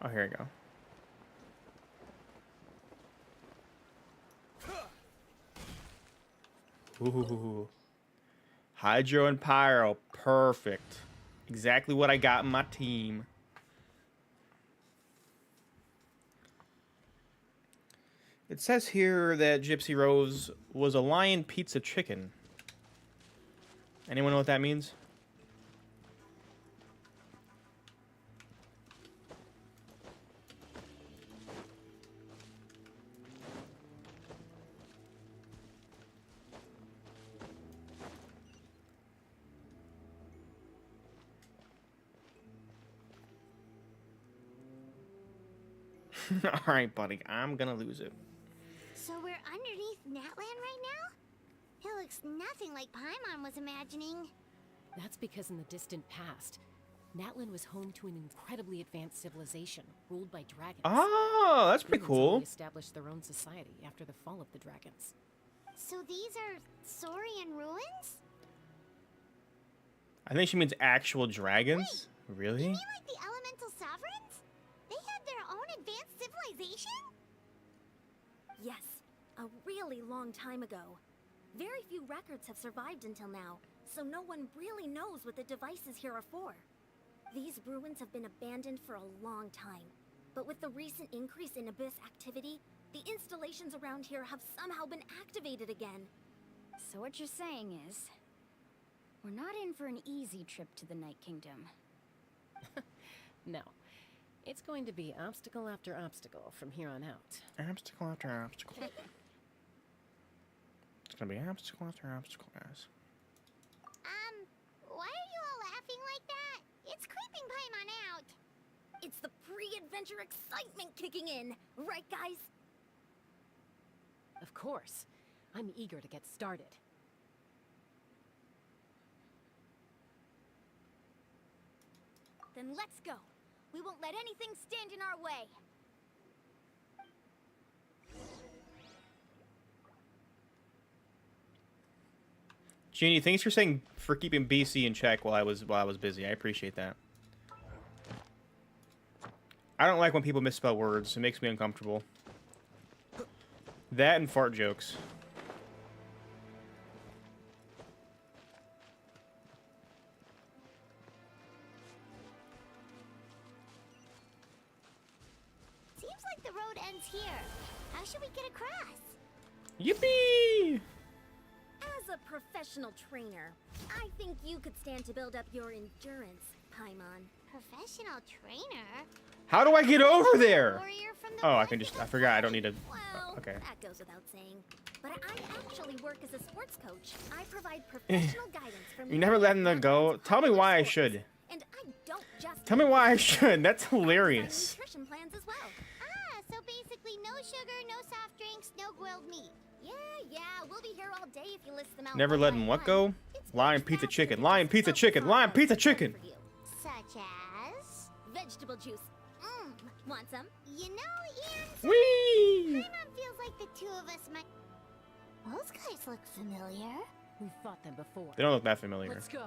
Oh, here I go. Ooh. Hydro and Pyro. Perfect. Exactly what I got in my team. It says here that Gypsy Rose was a lion pizza chicken. Anyone know what that means? All right, buddy. I'm gonna lose it. So we're underneath Natlan right now? It looks nothing like Paimon was imagining. That's because in the distant past, Natlan was home to an incredibly advanced civilization ruled by dragons. Oh, that's pretty Humans cool. only established their own society after the fall of the dragons. So these are Saurian ruins? I think she means actual dragons. Really? You mean like the elemental sovereigns? They had their own advanced civilization? Yes, a really long time ago. Very few records have survived until now, so no one really knows what the devices here are for. These ruins have been abandoned for a long time, but with the recent increase in Abyss activity, the installations around here have somehow been activated again. So what you're saying is, we're not in for an easy trip to the Night Kingdom. No. It's going to be obstacle after obstacle from here on out. Obstacle after obstacle. It's gonna be obstacle after obstacle, guys. Why are you all laughing like that? It's creeping Paimon out. It's the pre-adventure excitement kicking in, right guys? Of course. I'm eager to get started. Then let's go. We won't let anything stand in our way. Jeannie, thanks for keeping BC in check while I was busy. I appreciate that. I don't like when people misspell words. It makes me uncomfortable. That and fart jokes. Seems like the road ends here. How should we get across? Yippee! As a professional trainer, I think you could stand to build up your endurance, Paimon. Professional trainer? How do I get over there? Warrior from the Oh, I can just... I forgot. I don't need to... Well, Okay. that goes without saying. But I actually work as a sports coach. I provide professional guidance for You never letting them go. Tell me why I should. And I don't just Tell me why I should. That's hilarious. nutrition plans as well. Ah, so basically no sugar, no soft drinks, no grilled meat. Yeah, we'll be here all day if you list them out. Never one let by him what one. go? Lion pizza chicken. Lion pizza chicken. Lion pizza chicken. Such as? Vegetable juice. Want some? You know, Ian, Whee! Paimon feels like the two of us might... Those guys look familiar. We've fought them before. They don't look that familiar. Let's go.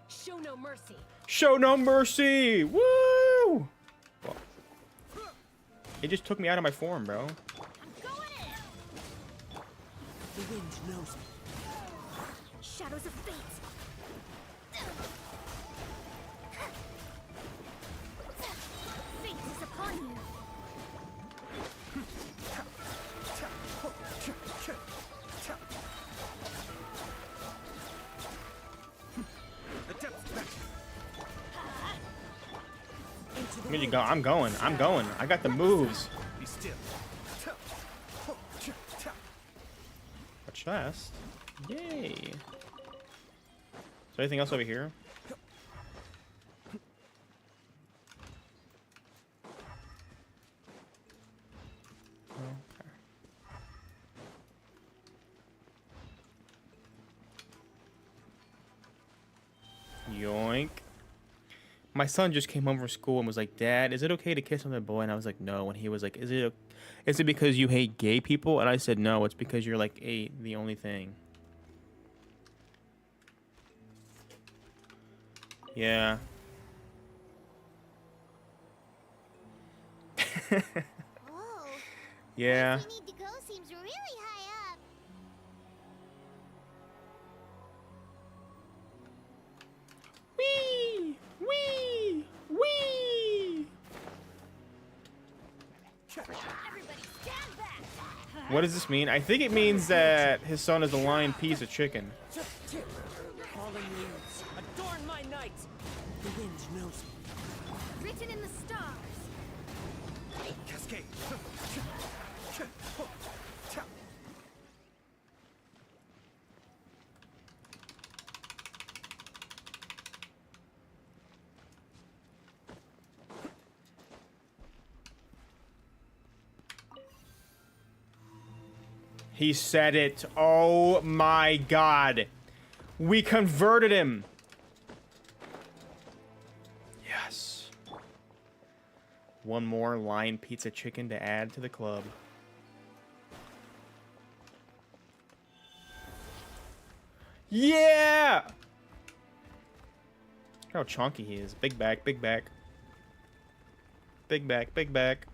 Show no mercy. Show no mercy! Woo! Well, it just took me out of my form, bro. The wind knows me. Shadows of fate. Fate is upon you. Where you go? I'm going. I'm going. I got the moves. Be still. A chest. Yay. Is there anything else over here? Okay. Yoink. My son just came home from school and was like, "Dad, is it okay to kiss another boy?" And I was like, "No." And he was like, "Is it because you hate gay people?" And I said, "No, it's because you're like the only thing." Yeah. Whoa. Yeah. Where we need to go seems really high up. Wee! Wee! Wee! Everybody stand back. What does this mean? I think it means that his son is a lion piece of chicken. Calling me nosy. Written in the stars. Cascade. He said it. Oh my god. We converted him. Yes. One more Lion Pizza Chicken to add to the club. Yeah! Look how chunky he is. Big back, big back. Big back, big back.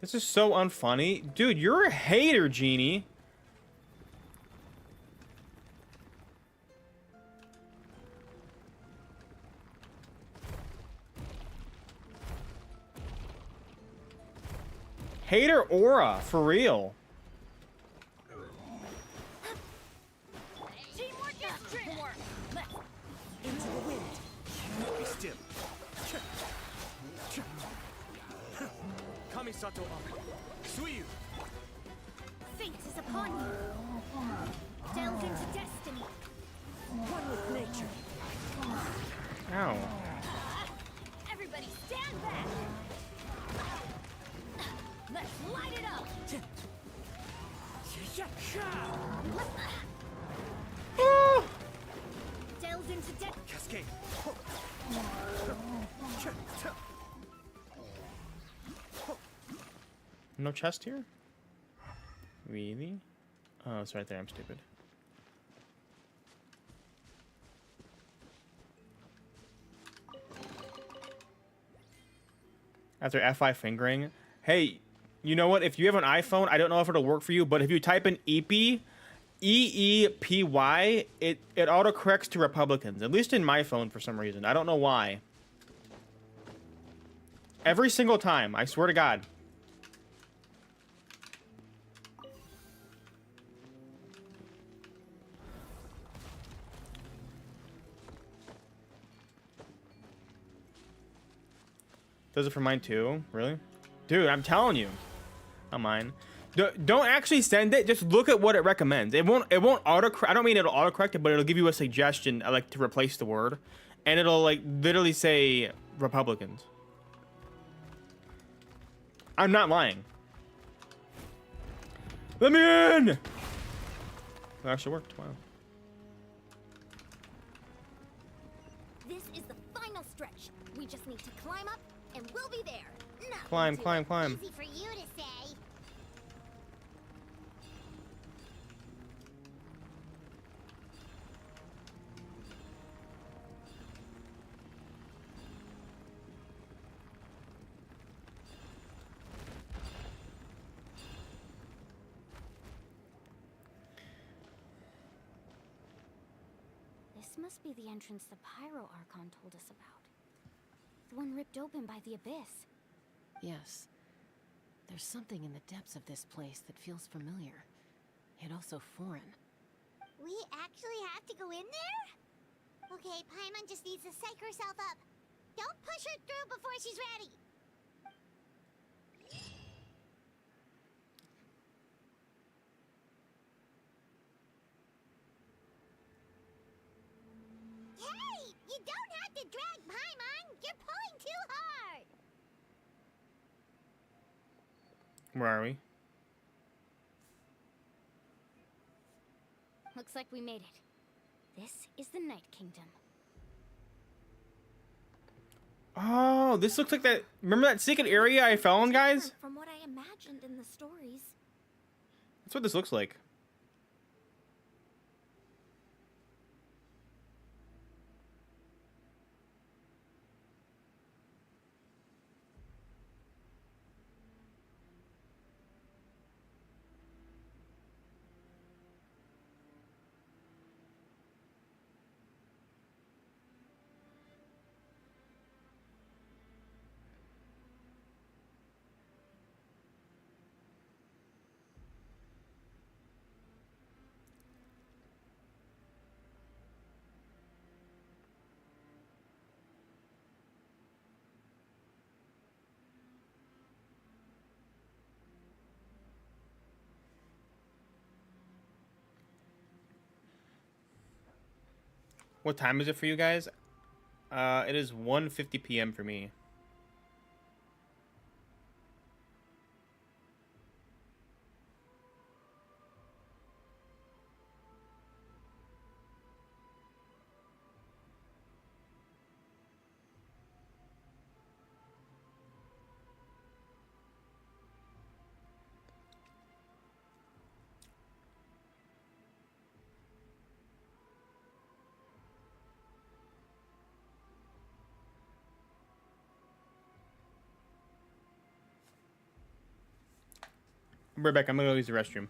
This is so unfunny. Dude, you're a hater, Genie. Hater aura, for real. Teamwork is dreamwork. Into the wind. Be still. Kamisato Suiyu. Fate is upon you. Delve into destiny. One with nature. Ow. Everybody stand back. Let's light it up. Delve into depth. Cascade. No chest here? Really? Oh, it's right there. I'm stupid. After F5 fingering. Hey, you know what? If you have an iPhone, I don't know if it'll work for you, but if you type in EEPY, EEPY, it autocorrects to Republicans. At least in my phone for some reason. I don't know why. Every single time. I swear to God. Does it for mine too? Really? Dude, I'm telling you. Not mine. Don't actually send it. Just look at what it recommends. It won't autocorrect. I don't mean it'll autocorrect it, but it'll give you a suggestion like to replace the word. And it'll like literally say Republicans. I'm not lying. Let me in! It actually worked. Wow. This is the final stretch. We just need to climb up and we'll be there. Nothing Climb, too climb, climb. Easy for you to say. This must be the entrance the Pyro Archon told us about. The one ripped open by the abyss. Yes. There's something in the depths of this place that feels familiar, yet also foreign. We actually have to go in there? Okay, Paimon just needs to psych herself up. Don't push her through before she's ready. Hey! You don't have to drag Paimon! You're pulling too hard! Where are we? Looks like we made it. This is the Night Kingdom. Oh, this looks like that. Remember that secret area I fell in, guys? From what I imagined in the stories. That's what this looks like. What time is it for you guys? It is 1:50 p.m. for me. I'm right back. I'm gonna go use the restroom.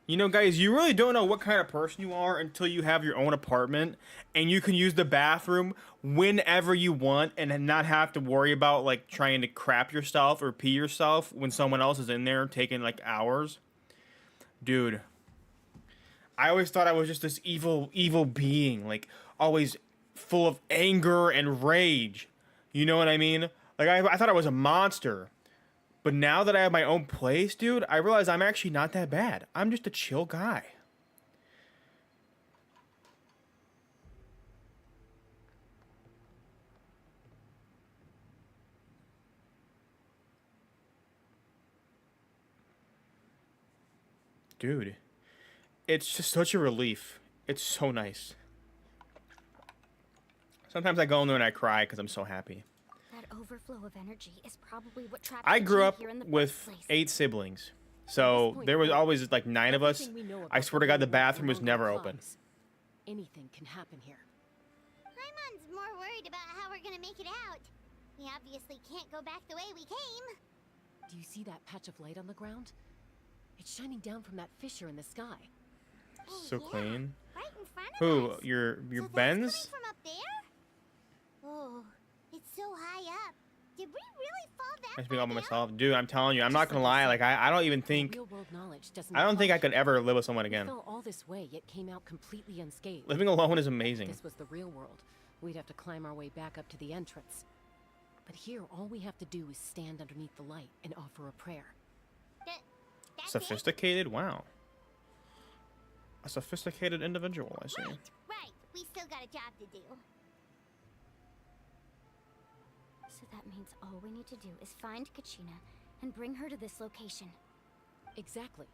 You know, guys, you really don't know what kind of person you are until you have your own apartment and you can use the bathroom whenever you want and not have to worry about like trying to crap yourself or pee yourself when someone else is in there taking like hours. Dude, I always thought I was just this evil being, like always full of anger and rage. You know what I mean? Like I thought I was a monster. But now that I have my own place, dude, I realize I'm actually not that bad. I'm just a chill guy. Dude, it's just such a relief. It's so nice. Sometimes I go in there and I cry because I'm so happy. That overflow of energy is probably what trapped I the grew G up here in the with first place. 8 siblings. So there was always like 9 of us. I swear to God, the bathroom was never open. Anything can happen here. Paimon's more worried about how we're gonna make it out. We obviously can't go back the way we came. Do you see that patch of light on the ground? It's shining down from that fissure in the sky. So clean. Right in front of Who? us. Your So that's Benz? coming from up there? Oh, it's so high up. Did we really fall that I speak all by myself, dude. I'm telling you, I'm not gonna lie. Like I don't even think. Real world knowledge doesn't I don't think I apply. could ever live with someone We again. fell all this way, yet came out completely unscathed. Living alone is amazing. If this was the real world, we'd have to climb our way back up to the entrance. But here, all we have to do is stand underneath the light and offer a prayer. Sophisticated? Wow. A sophisticated individual, I see. Right, we still got a job to do. So that means all we need to do is find Kachina and bring her to this location. Exactly.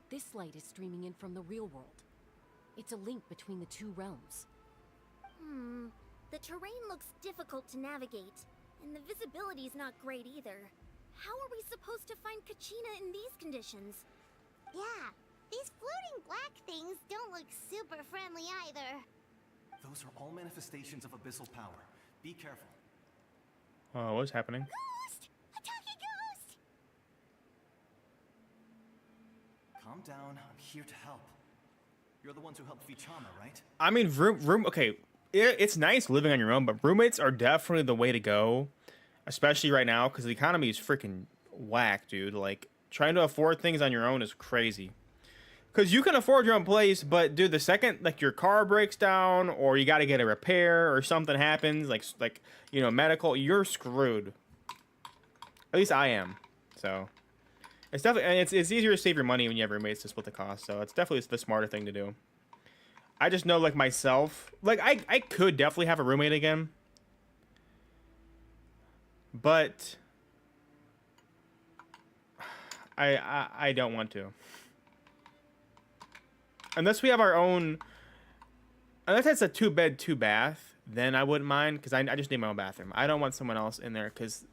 This light is streaming in from the real world. It's a link between the two realms. The terrain looks difficult to navigate, and the visibility's not great either. How are we supposed to find Kachina in these conditions? Yeah, these floating black things don't look super friendly either. Those are all manifestations of abyssal power. Be careful. Oh, what's happening? Ghost! A talking ghost! Calm down. I'm here to help. You're the ones who helped Vichama, right? I mean, okay, it's nice living on your own, but roommates are definitely the way to go, especially right now because the economy is freaking whack, dude. Like, trying to afford things on your own is crazy. Because you can afford your own place, but dude, the second like your car breaks down or you got to get a repair or something happens, like you know, medical, you're screwed. At least I am. So it's definitely, and it's easier to save your money when you have roommates to split the cost. So it's definitely the smarter thing to do. I just know, like myself, like I could definitely have a roommate again, but I don't want to. Unless we have our own, unless it's a 2-bed, 2-bath, then I wouldn't mind, because I just need my own bathroom. I don't want someone else in there, because,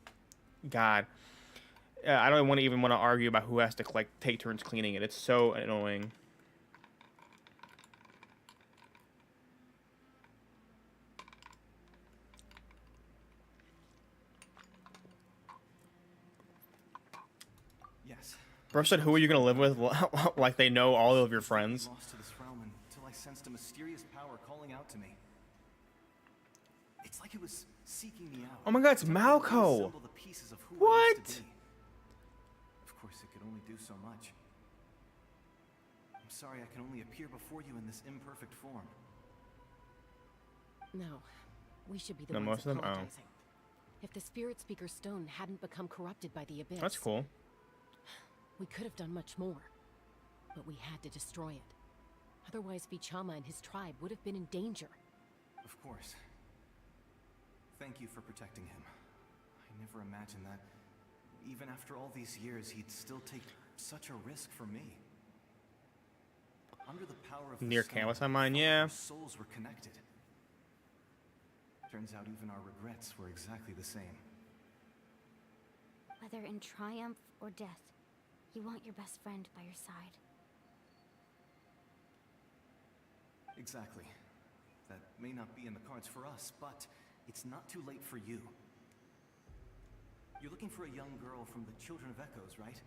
God, I don't even want to argue about who has to like take turns cleaning it. It's so annoying. Yes. Bro said, who are you going to live with? Like they know all of your friends. Lost to this realm until I sensed a mysterious power calling out to me. It's like it was seeking me out. Oh my God, it's Malco. What? Of course, it could only do so much. I'm sorry I can only appear before you in this imperfect form. No, we should be the No, ones most of them. Oh, apologizing. If the Spirit Speaker Stone hadn't become corrupted by the Abyss, that's cool. we could have done much more. But we had to destroy it. Otherwise, Vichama and his tribe would have been in danger. Of course. Thank you for protecting him. I never imagined that, even after all these years, he'd still take such a risk for me. Under the power of Near canvas on mine, yeah. Our souls were connected. Turns out even our regrets were exactly the same. Whether in triumph or death, you want your best friend by your side. Exactly. That may not be in the cards for us, but it's not too late for you. You're looking for a young girl from the Children of Echoes, right?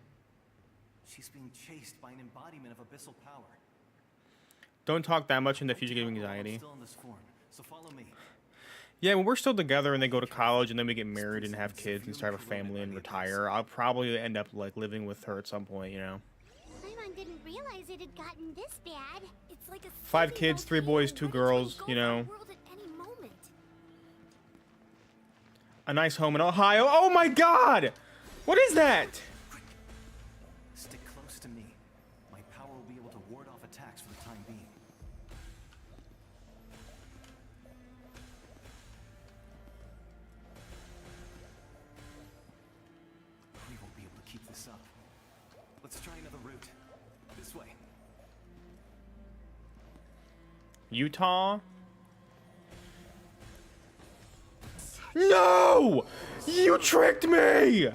She's being chased by an embodiment of abyssal power. Don't talk that much in the future, giving anxiety. I'm still in this form, so follow me. Yeah, when we're still together and they go to college and then we get married and have kids and start a family and retire, I'll probably end up like living with her at some point, you know. Paimon didn't realize it had gotten this bad. It's like a 5 kids, 3 boys, 2 girls, you know. A nice home in Ohio. Oh my God! What is that? Stick close to me. My power will be able to ward off attacks for the time being. We won't be able to keep this up. Let's try another route. This way. Utah? No! You tricked me!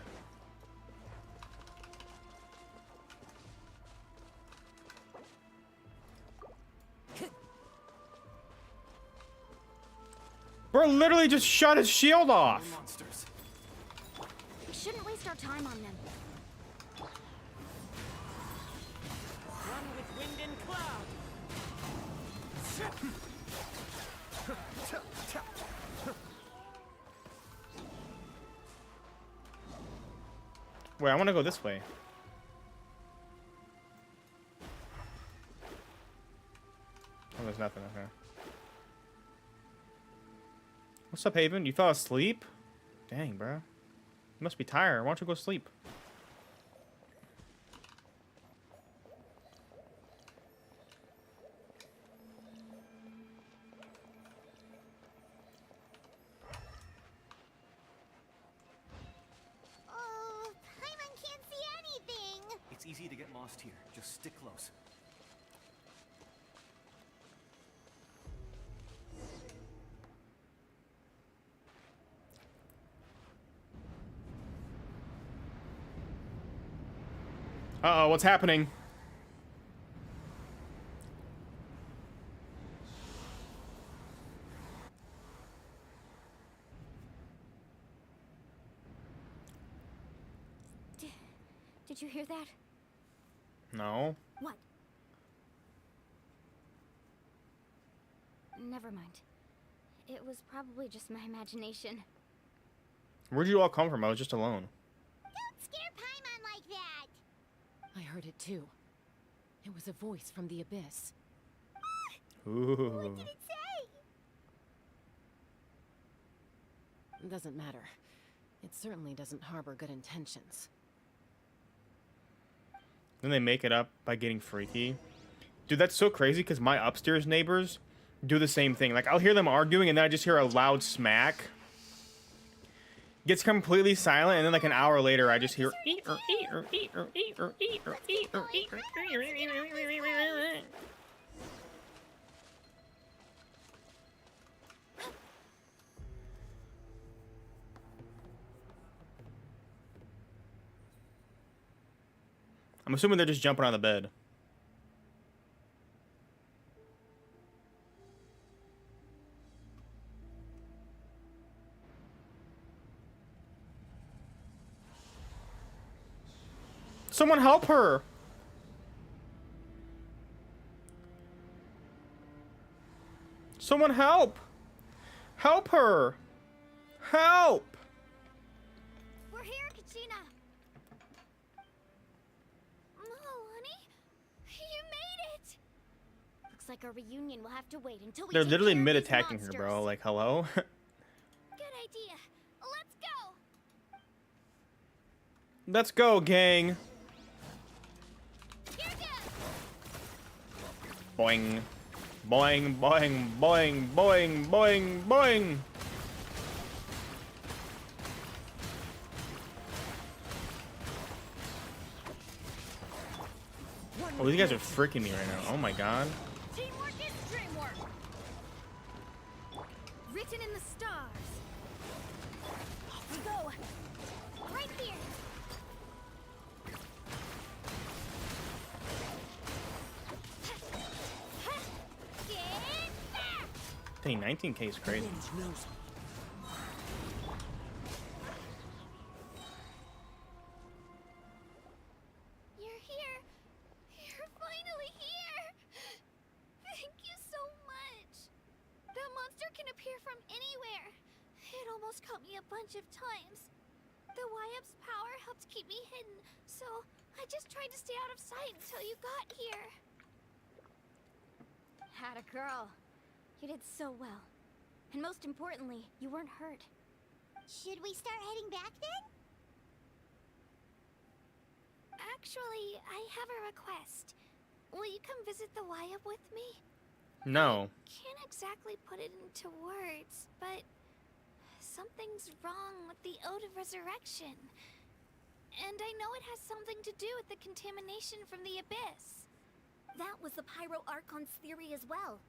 Bro literally just shut his shield off. Monsters. We shouldn't waste our time on them. Run with wind and cloud. Wait, I want to go this way. Oh, there's nothing. Okay. What's up, Haven? You fell asleep? Dang, bro. You must be tired. Why don't you go sleep? Oh, Paimon can't see anything. It's easy to get lost here. Just stick close. Uh-oh, what's happening? you hear that? No. What? Never mind. It was probably just my imagination. Where'd you all come from? I was just alone. Don't scare Paimon like that! I heard it too. It was a voice from the abyss. Ooh. What did it say? Doesn't matter. It certainly doesn't harbor good intentions. Then they make it up by getting freaky. Dude, that's so crazy because my upstairs neighbors do the same thing. Like, I'll hear them arguing and then I just hear a loud smack. Gets completely silent and then like an hour later I just hear I'm assuming they're just jumping on the bed. Someone help her! Someone help! Help her! Help! We're here, Kachina! Oh, honey, you made it! Looks like our reunion will have to wait until we They're take literally care of these mid-attacking her, bro. monsters. Like, hello? Good idea. Let's go! Let's go, gang! Boing. Boing, boing, boing, boing, boing, boing! Oh, these guys are freaking me right now. Oh my god. Teamwork is dreamwork! Written in the stars. Off we go! Right here! Dang, 19k is crazy. You're here! You're finally here! Thank you so much! That monster can appear from anywhere. It almost caught me a bunch of times. The Wyap's power helped keep me hidden, so I just tried to stay out of sight until you got here. Had a girl. You did so well. And most importantly, you weren't hurt. Should we start heading back then? Actually, I have a request. Will you come visit the Wyap with me? No. Can't exactly put it into words, but something's wrong with the Ode of Resurrection. And I know it has something to do with the contamination from the Abyss. That was the Pyro Archon's theory as well.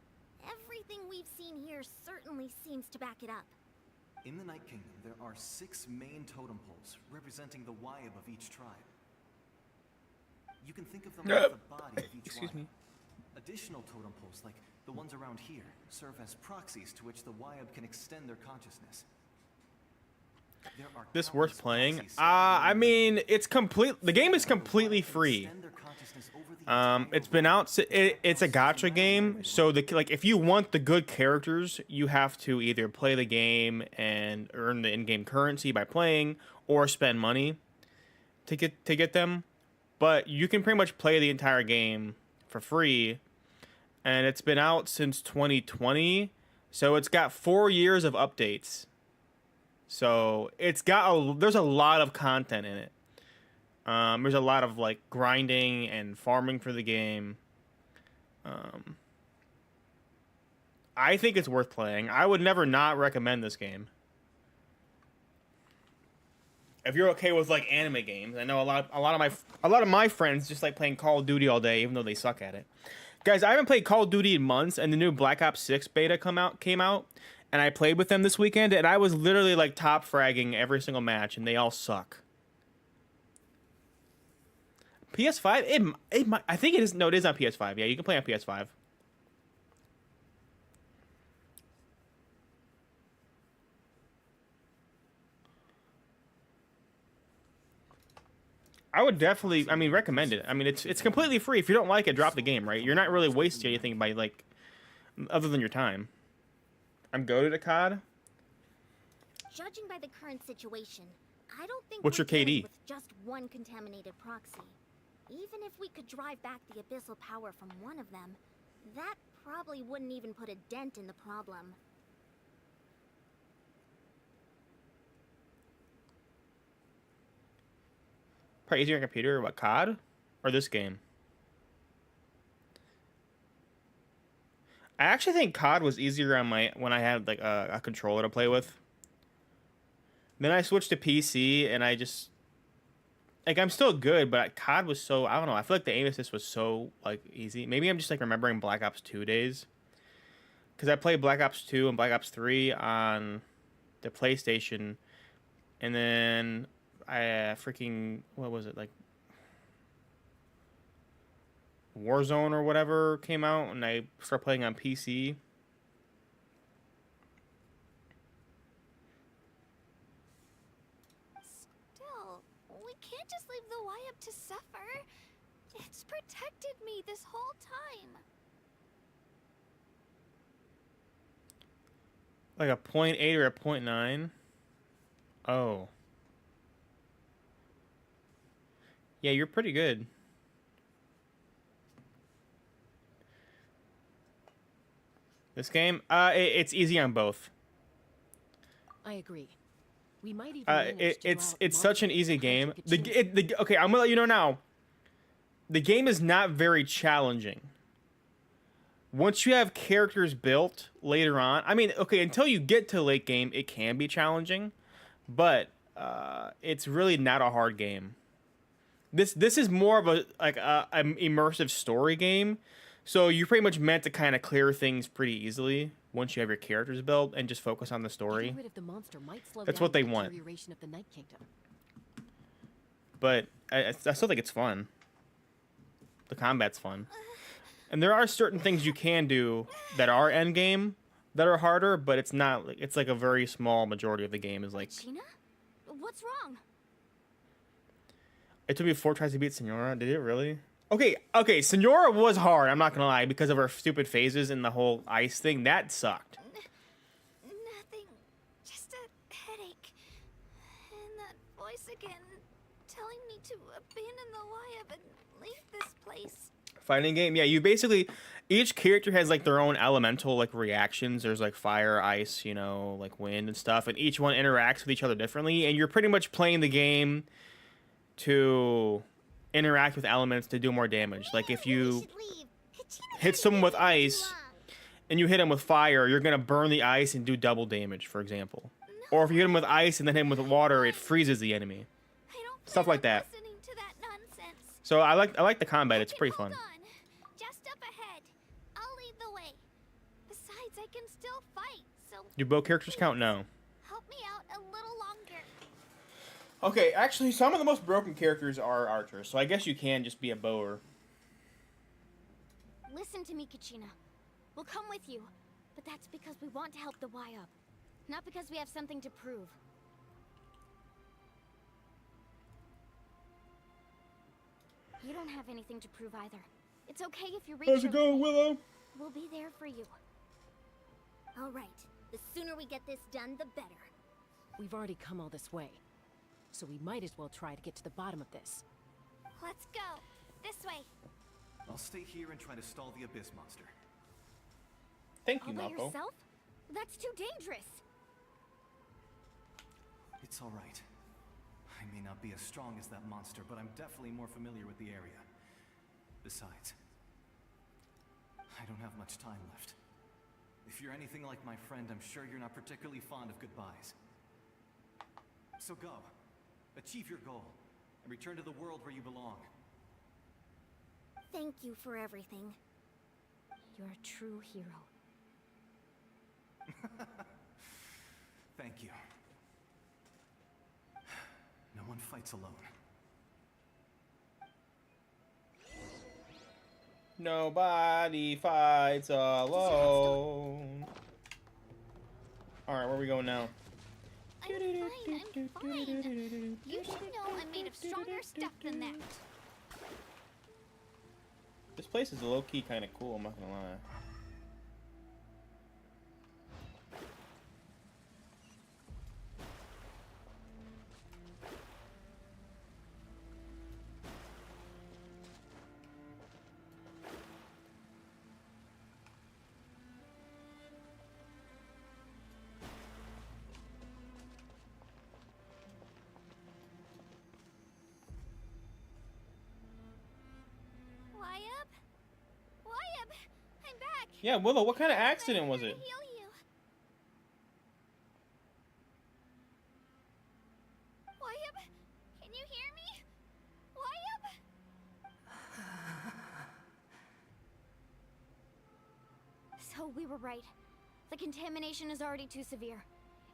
Everything we've seen here certainly seems to back it up. In the Night Kingdom, there are 6 main totem poles representing the Wyab of each tribe. You can think of them as the body of each Excuse Wyab. me. Additional totem poles, like the ones around here, serve as proxies to which the Wyab can extend their consciousness. There are This worth playing? I mean, it's complete. The game is completely free. It's been out. It's a gacha game, so like if you want the good characters, you have to either play the game and earn the in-game currency by playing, or spend money to get them. But you can pretty much play the entire game for free, and it's been out since 2020, so it's got 4 years of updates. So it's got there's a lot of content in it. There's a lot of like grinding and farming for the game. I think it's worth playing. I would never not recommend this game. If you're okay with like anime games, I know a lot of my friends just like playing Call of Duty all day, even though they suck at it. Guys, I haven't played Call of Duty in months, and the new Black Ops 6 beta came out. And I played with them this weekend, and I was literally like top fragging every single match, and they all suck. PS5? I think it is. No, it is on PS5. Yeah, you can play on PS5. I would definitely, I mean, recommend it. I mean, it's completely free. If you don't like it, drop the game, right? You're not really wasting anything by, like, other than your time. I'm goated at COD. Judging by the current situation, I don't think What's we're your KD? dealing with just one contaminated proxy. Even if we could drive back the abyssal power from one of them, that probably wouldn't even put a dent in the problem. Probably easier on computer. What, COD? Or this game? I actually think COD was easier on my when I had like a controller to play with. Then I switched to PC and I just like I'm still good, but COD was so I don't know. I feel like the aim assist was so like easy. Maybe I'm just like remembering Black Ops 2 days because I played Black Ops 2 and Black Ops 3 on the PlayStation, and then I freaking what was it like Warzone or whatever came out, and I started playing on PC. Still, we can't just leave the Y up to suffer. It's protected me this whole time. Like a 0.8 or a 0.9? Oh. Yeah, you're pretty good. This game? It's easy on both. I agree. We might even manage to It's such an easy game. Okay, I'm gonna let you know now. The game is not very challenging. Once you have characters built later on, I mean, okay, until you get to late game, it can be challenging, but it's really not a hard game. This is more of a an immersive story game, so you're pretty much meant to kind of clear things pretty easily once you have your characters built and just focus on the story. Getting rid of the monster might slow That's down what they the want. deterioration of the Night Kingdom. But I still think it's fun. The combat's fun. And there are certain things you can do that are end game that are harder, but it's not. It's like a very small majority of the game is like. Gina? What's wrong? It took me 4 tries to beat Senora. Did it really? Okay. Senora was hard. I'm not gonna lie because of her stupid phases and the whole ice thing. That sucked. Nothing. Just a headache. And that voice again, telling me to abandon the Y and leave this place. Fighting game, yeah. You basically each character has like their own elemental like reactions. There's like fire, ice, you know, like wind and stuff, and each one interacts with each other differently. And you're pretty much playing the game to interact with elements to do more damage. Like if you hit someone with ice and you hit him with fire, you're gonna burn the ice and do double damage, for example. Or if you hit him with ice and then hit him with water, it freezes the enemy. Stuff like that. So I like the combat. It's pretty fun. Just up ahead. I'll lead the way. Besides, I can still fight, so Do bow characters count? No. help me out a little longer. Okay, actually, some of the most broken characters are archers, so I guess you can just be a bower. Listen to me, Kachina. We'll come with you, but that's because we want to help the Y up, not because we have something to prove. You don't have anything to prove either. It's okay if you reach. How's it going, Willow? We'll be there for you. All right. The sooner we get this done, the better. We've already come all this way, so we might as well try to get to the bottom of this. Let's go. This way. I'll stay here and try to stall the Abyss monster. Thank All by yourself? That's too dangerous. It's all right. I may not be as strong as that monster, but I'm definitely more familiar with the area. Besides, I don't have much time left. If you're anything like my friend, I'm sure you're not particularly fond of goodbyes. So go. Achieve your goal, and return to the world where you belong. Thank you for everything. You're a true hero. Thank you. No one fights alone. Nobody fights alone. Alright, where are we going now? I'm I'm fine. You should know I'm made of stronger stuff than that. This place is low-key kind of cool, I'm not gonna lie. Wyab, I'm back. Yeah, Willow, what kind of accident was it? Heal you. Wyab, can you hear me? Wyab? So we were right. The contamination is already too severe.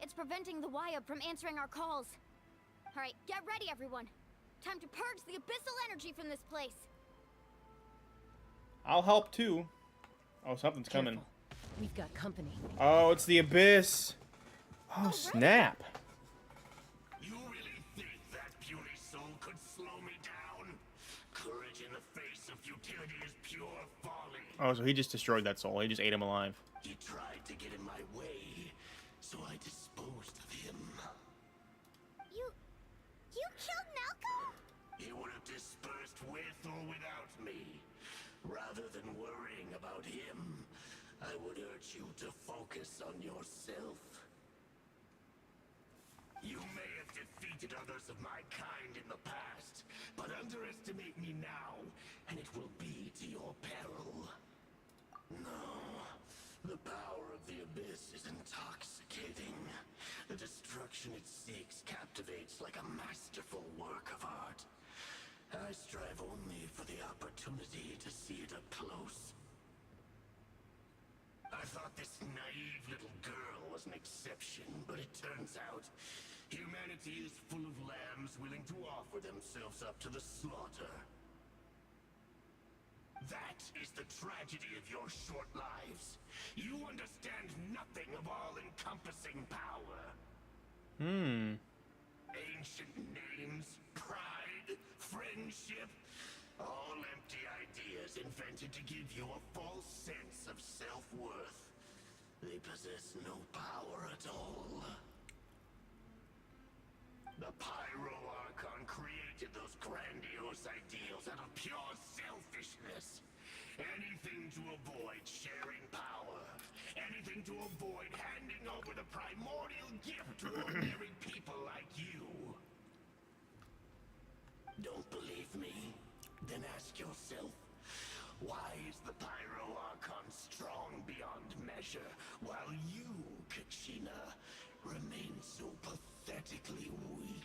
It's preventing the Wyab from answering our calls. All right, get ready, everyone. Time to purge the abyssal energy from this place. I'll help too. Oh, something's coming. We've got company. Oh, it's the abyss. Oh, snap. You really think that puny soul could slow me down? Courage in the face of futility is pure folly. Oh, so he just destroyed that soul. He just ate him alive. He tried to get in my way, so I disposed of him. You killed Malcolm? He would have dispersed with or without me. Rather than worrying about him, I would urge you to focus on yourself. You may have defeated others of my kind in the past, but underestimate me now, and it will be to your peril. No, the power of the abyss is intoxicating. The destruction it seeks captivates like a masterful work of art. I strive only for the opportunity to see it up close. I thought this naive little girl was an exception, but it turns out humanity is full of lambs willing to offer themselves up to the slaughter. That is the tragedy of your short lives. You understand nothing of all-encompassing power. Ancient names, pride, friendship, all empty ideas invented to give you a false sense of self-worth. They possess no power at all. The Pyro Archon created those grandiose ideals out of pure selfishness. Anything to avoid sharing power. Anything to avoid handing over the primordial gift to ordinary people like you. Don't believe me? Then ask yourself, why is the Pyro Archon strong beyond measure, while you, Kachina, remain so pathetically weak?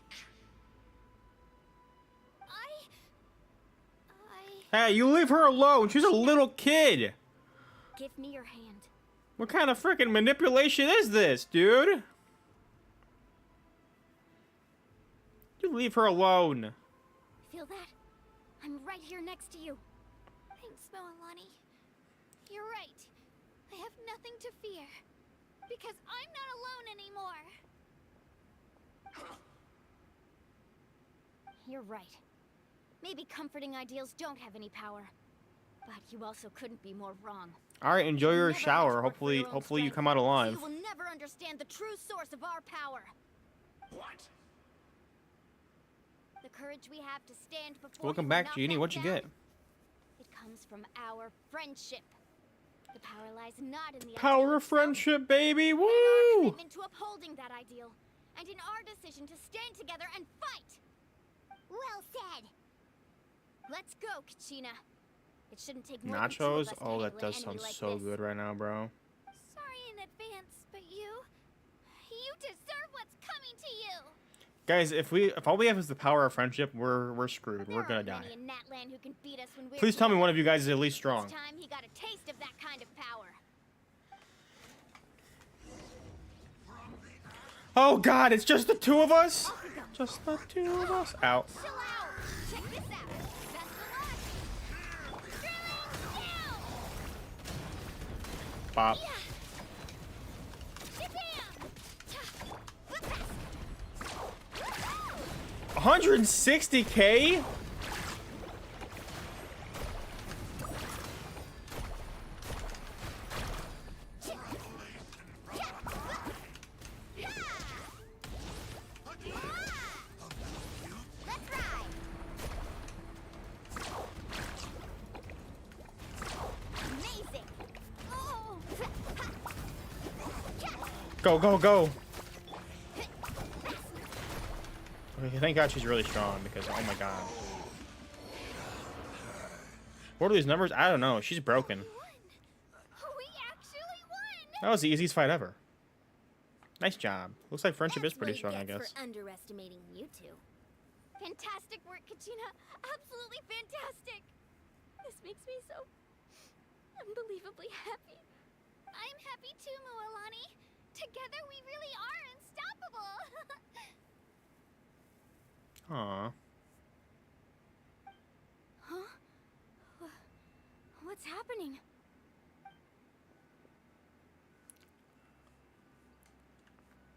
Hey, you leave her alone. She's a little kid. Give me your hand. What kind of freaking manipulation is this, dude? You leave her alone. Feel that? I'm right here next to you. Thanks, Moalani. You're right. I have nothing to fear. Because I'm not alone anymore. You're right. Maybe comforting ideals don't have any power. But you also couldn't be more wrong. Alright, enjoy your shower. Hopefully you come out alive. You will never understand the true source of our power. What? The courage we have to stand before Welcome you back, and Jeannie. not What'd you back get? down. It comes from our friendship. The power lies not in the Power ideal of friendship, baby. but in Woo! our commitment to upholding that ideal, and in our decision to stand together and fight. Well said. Let's go, Kachina. It shouldn't take more than two of Nachos? us to Oh, handle that an does enemy sound like so this. good right now, bro. Sorry in advance, but you deserve what's coming to you. Guys, if all we have is the power of friendship, we're screwed. We're gonna die. Many in Natlan who can beat us when we're Please tell me together. one of you guys is at least strong. This time he got a taste of that kind of power. Oh God, it's just the two of us. Just the two of us. Out. Chill out. Check this out. Best of luck. Drilling down. Pop. Get down. 160K? Go, go, go. Okay, thank God she's really strong because, oh my God. What are these numbers? I don't know. She's broken. That was the easiest fight ever. Nice job. Looks like friendship is pretty strong, I guess. For underestimating you two. Fantastic work, Kachina. Absolutely fantastic. This makes me so unbelievably happy. I'm happy too, Mualani. Together we really are unstoppable. Aww. Huh? What's happening?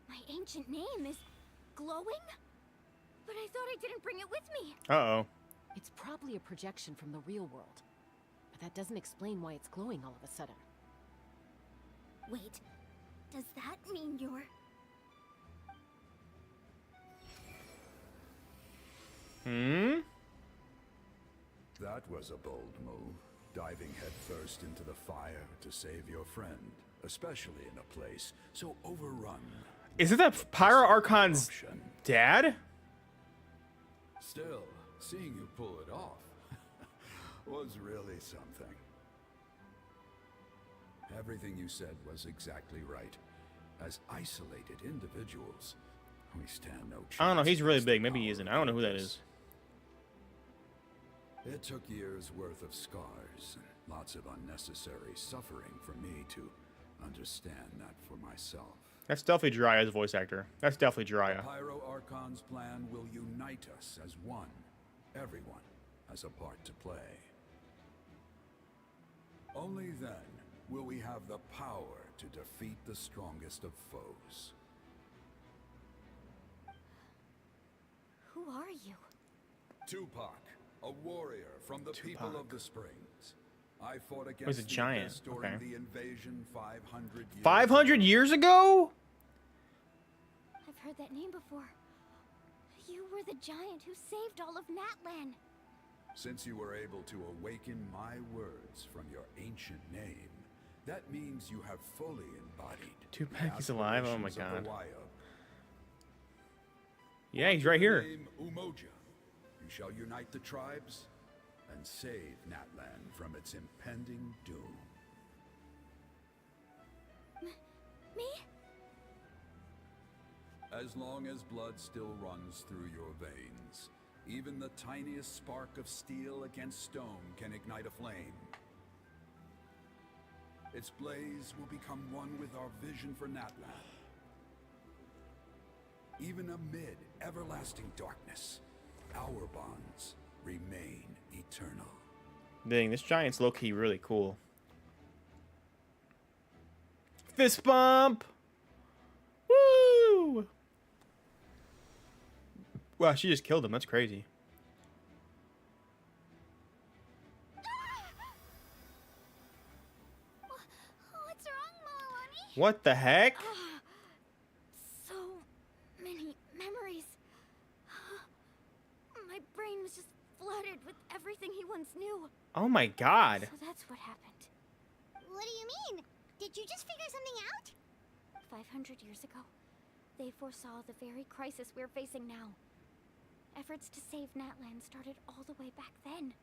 My ancient name is glowing? But I thought I didn't bring it with me. Uh-oh. It's probably a projection from the real world. But that doesn't explain why it's glowing all of a sudden. Wait, does that mean you're... Hmm? That was a bold move, diving headfirst into the fire to save your friend, especially in a place so overrun. Isn't that Pyro Archon's dad? Still, seeing you pull it off was really something. Everything you said was exactly right. As isolated individuals, we stand no chance. I don't know. He's really big. Maybe he isn't. I don't know who that is. It took years worth of scars and lots of unnecessary suffering for me to understand that for myself. That's definitely Jiraiya's voice actor. That's definitely Jiraiya. Pyro Archon's plan will unite us as one. Everyone has a part to play. Only then will we have the power to defeat the strongest of foes. Who are you? Tupac, a warrior from the people of the Springs. I fought against He's a giant. Abyss during Okay. the invasion 500 years 500 years ago? I've heard that name before. You were the giant who saved all of Natlan. Since you were able to awaken my words from your ancient name, that means you have fully embodied Tupac is the alive? Oh my aspirations of the God. Waiya. Yeah, he's right here. Name Umoja. You shall unite the tribes and save Natlan from its impending doom. Me? As long as blood still runs through your veins, even the tiniest spark of steel against stone can ignite a flame. Its blaze will become one with our vision for Natlan. Even amid everlasting darkness, our bonds remain eternal. Dang, this giant's low-key really cool. Fist bump! Woo! Wow, she just killed him. That's crazy. What's wrong, Mualani? What the heck? So many memories. My brain was just flooded with everything he once knew. Oh my God. So that's what happened. What do you mean? Did you just figure something out? 500 years ago, they foresaw the very crisis we're facing now. Efforts to save Natlan started all the way back then.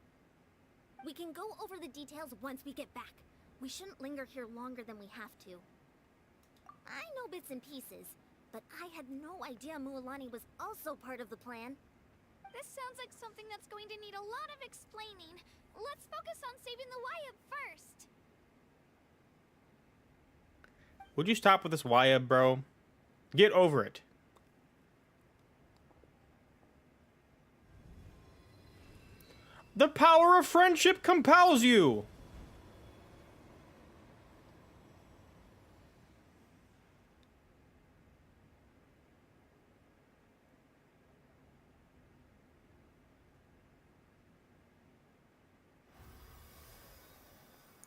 We can go over the details once we get back. We shouldn't linger here longer than we have to. I know bits and pieces, but I had no idea Mualani was also part of the plan. This sounds like something that's going to need a lot of explaining. Let's focus on saving the Waiya first. Would you stop with this Waiya, bro? Get over it. The power of friendship compels you.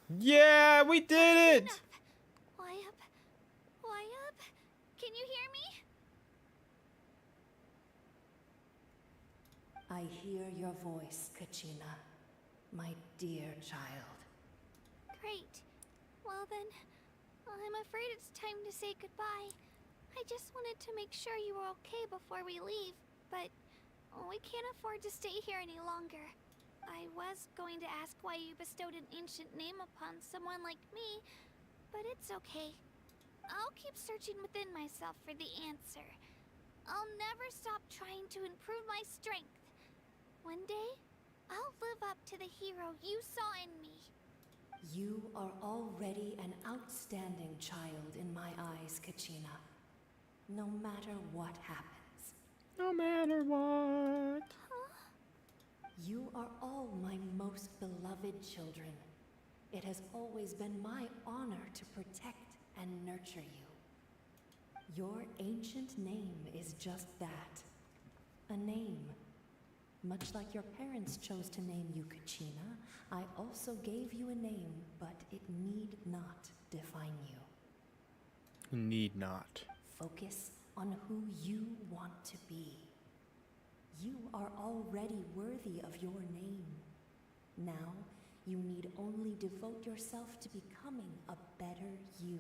Yeah, we did it! Why up? Why up? Can you hear me? I hear your voice, Kachina, my dear child. Great. Well then, I'm afraid it's time to say goodbye. I just wanted to make sure you were okay before we leave, but we can't afford to stay here any longer. I was going to ask why you bestowed an ancient name upon someone like me, but it's okay. I'll keep searching within myself for the answer. I'll never stop trying to improve my strength. One day, I'll live up to the hero you saw in me. You are already an outstanding child in my eyes, Kachina. No matter what happens. No matter what. You are all my most beloved children. It has always been my honor to protect and nurture you. Your ancient name is just that. A name. Much like your parents chose to name you Kachina, I also gave you a name, but it need not define you. Need not. Focus on who you want to be. You are already worthy of your name. Now, you need only devote yourself to becoming a better you.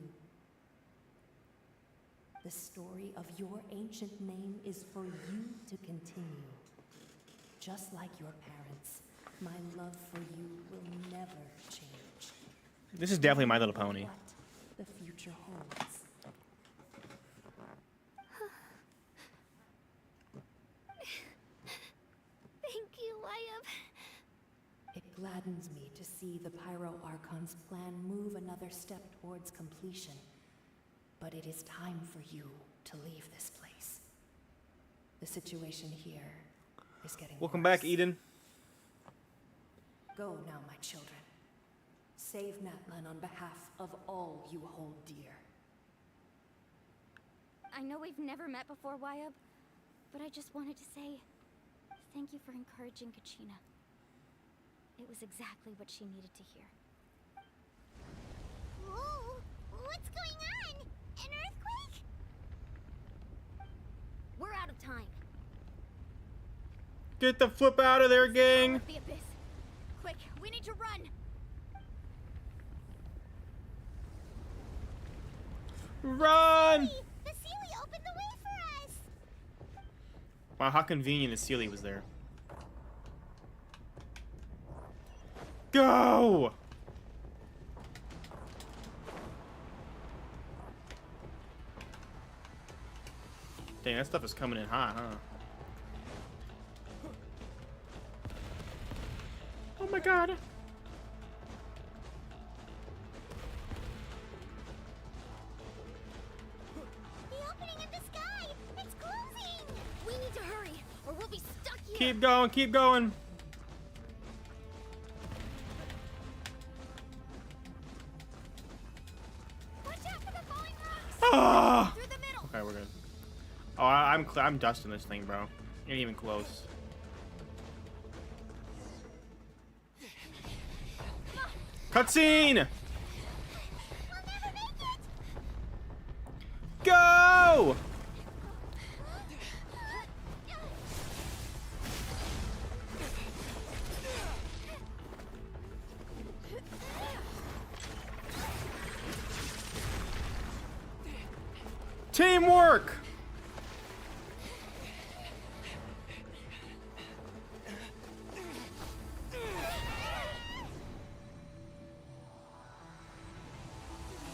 The story of your ancient name is for you to continue. Just like your parents, my love for you will never change. This is definitely My Little Pony. What the future holds. Thank you, Wyatt. It gladdens me to see the Pyro Archon's plan move another step towards completion. But it is time for you to leave this place. The situation here is getting Welcome worse. back, Eden. Go now, my children. Save Natlan on behalf of all you hold dear. I know we've never met before, Wyatt, but I just wanted to say thank you for encouraging Kachina. It was exactly what she needed to hear. Whoa! What's going on? An earthquake? We're out of time. Get the flip out of there, gang. The abyss. Quick, we need to run. Run! The Sealy opened the way for us. Wow, how convenient the Sealy was there. Go! Dang, that stuff is coming in hot, huh? Oh my god. The opening in the sky! It's closing! We need to hurry, or we'll be stuck here. Keep going, keep going. Watch out for the falling rocks! Ah! Through the middle! Okay, we're good. Oh, I'm dusting this thing, bro. Ain't even close. Cutscene! We'll never make it! Go! Teamwork!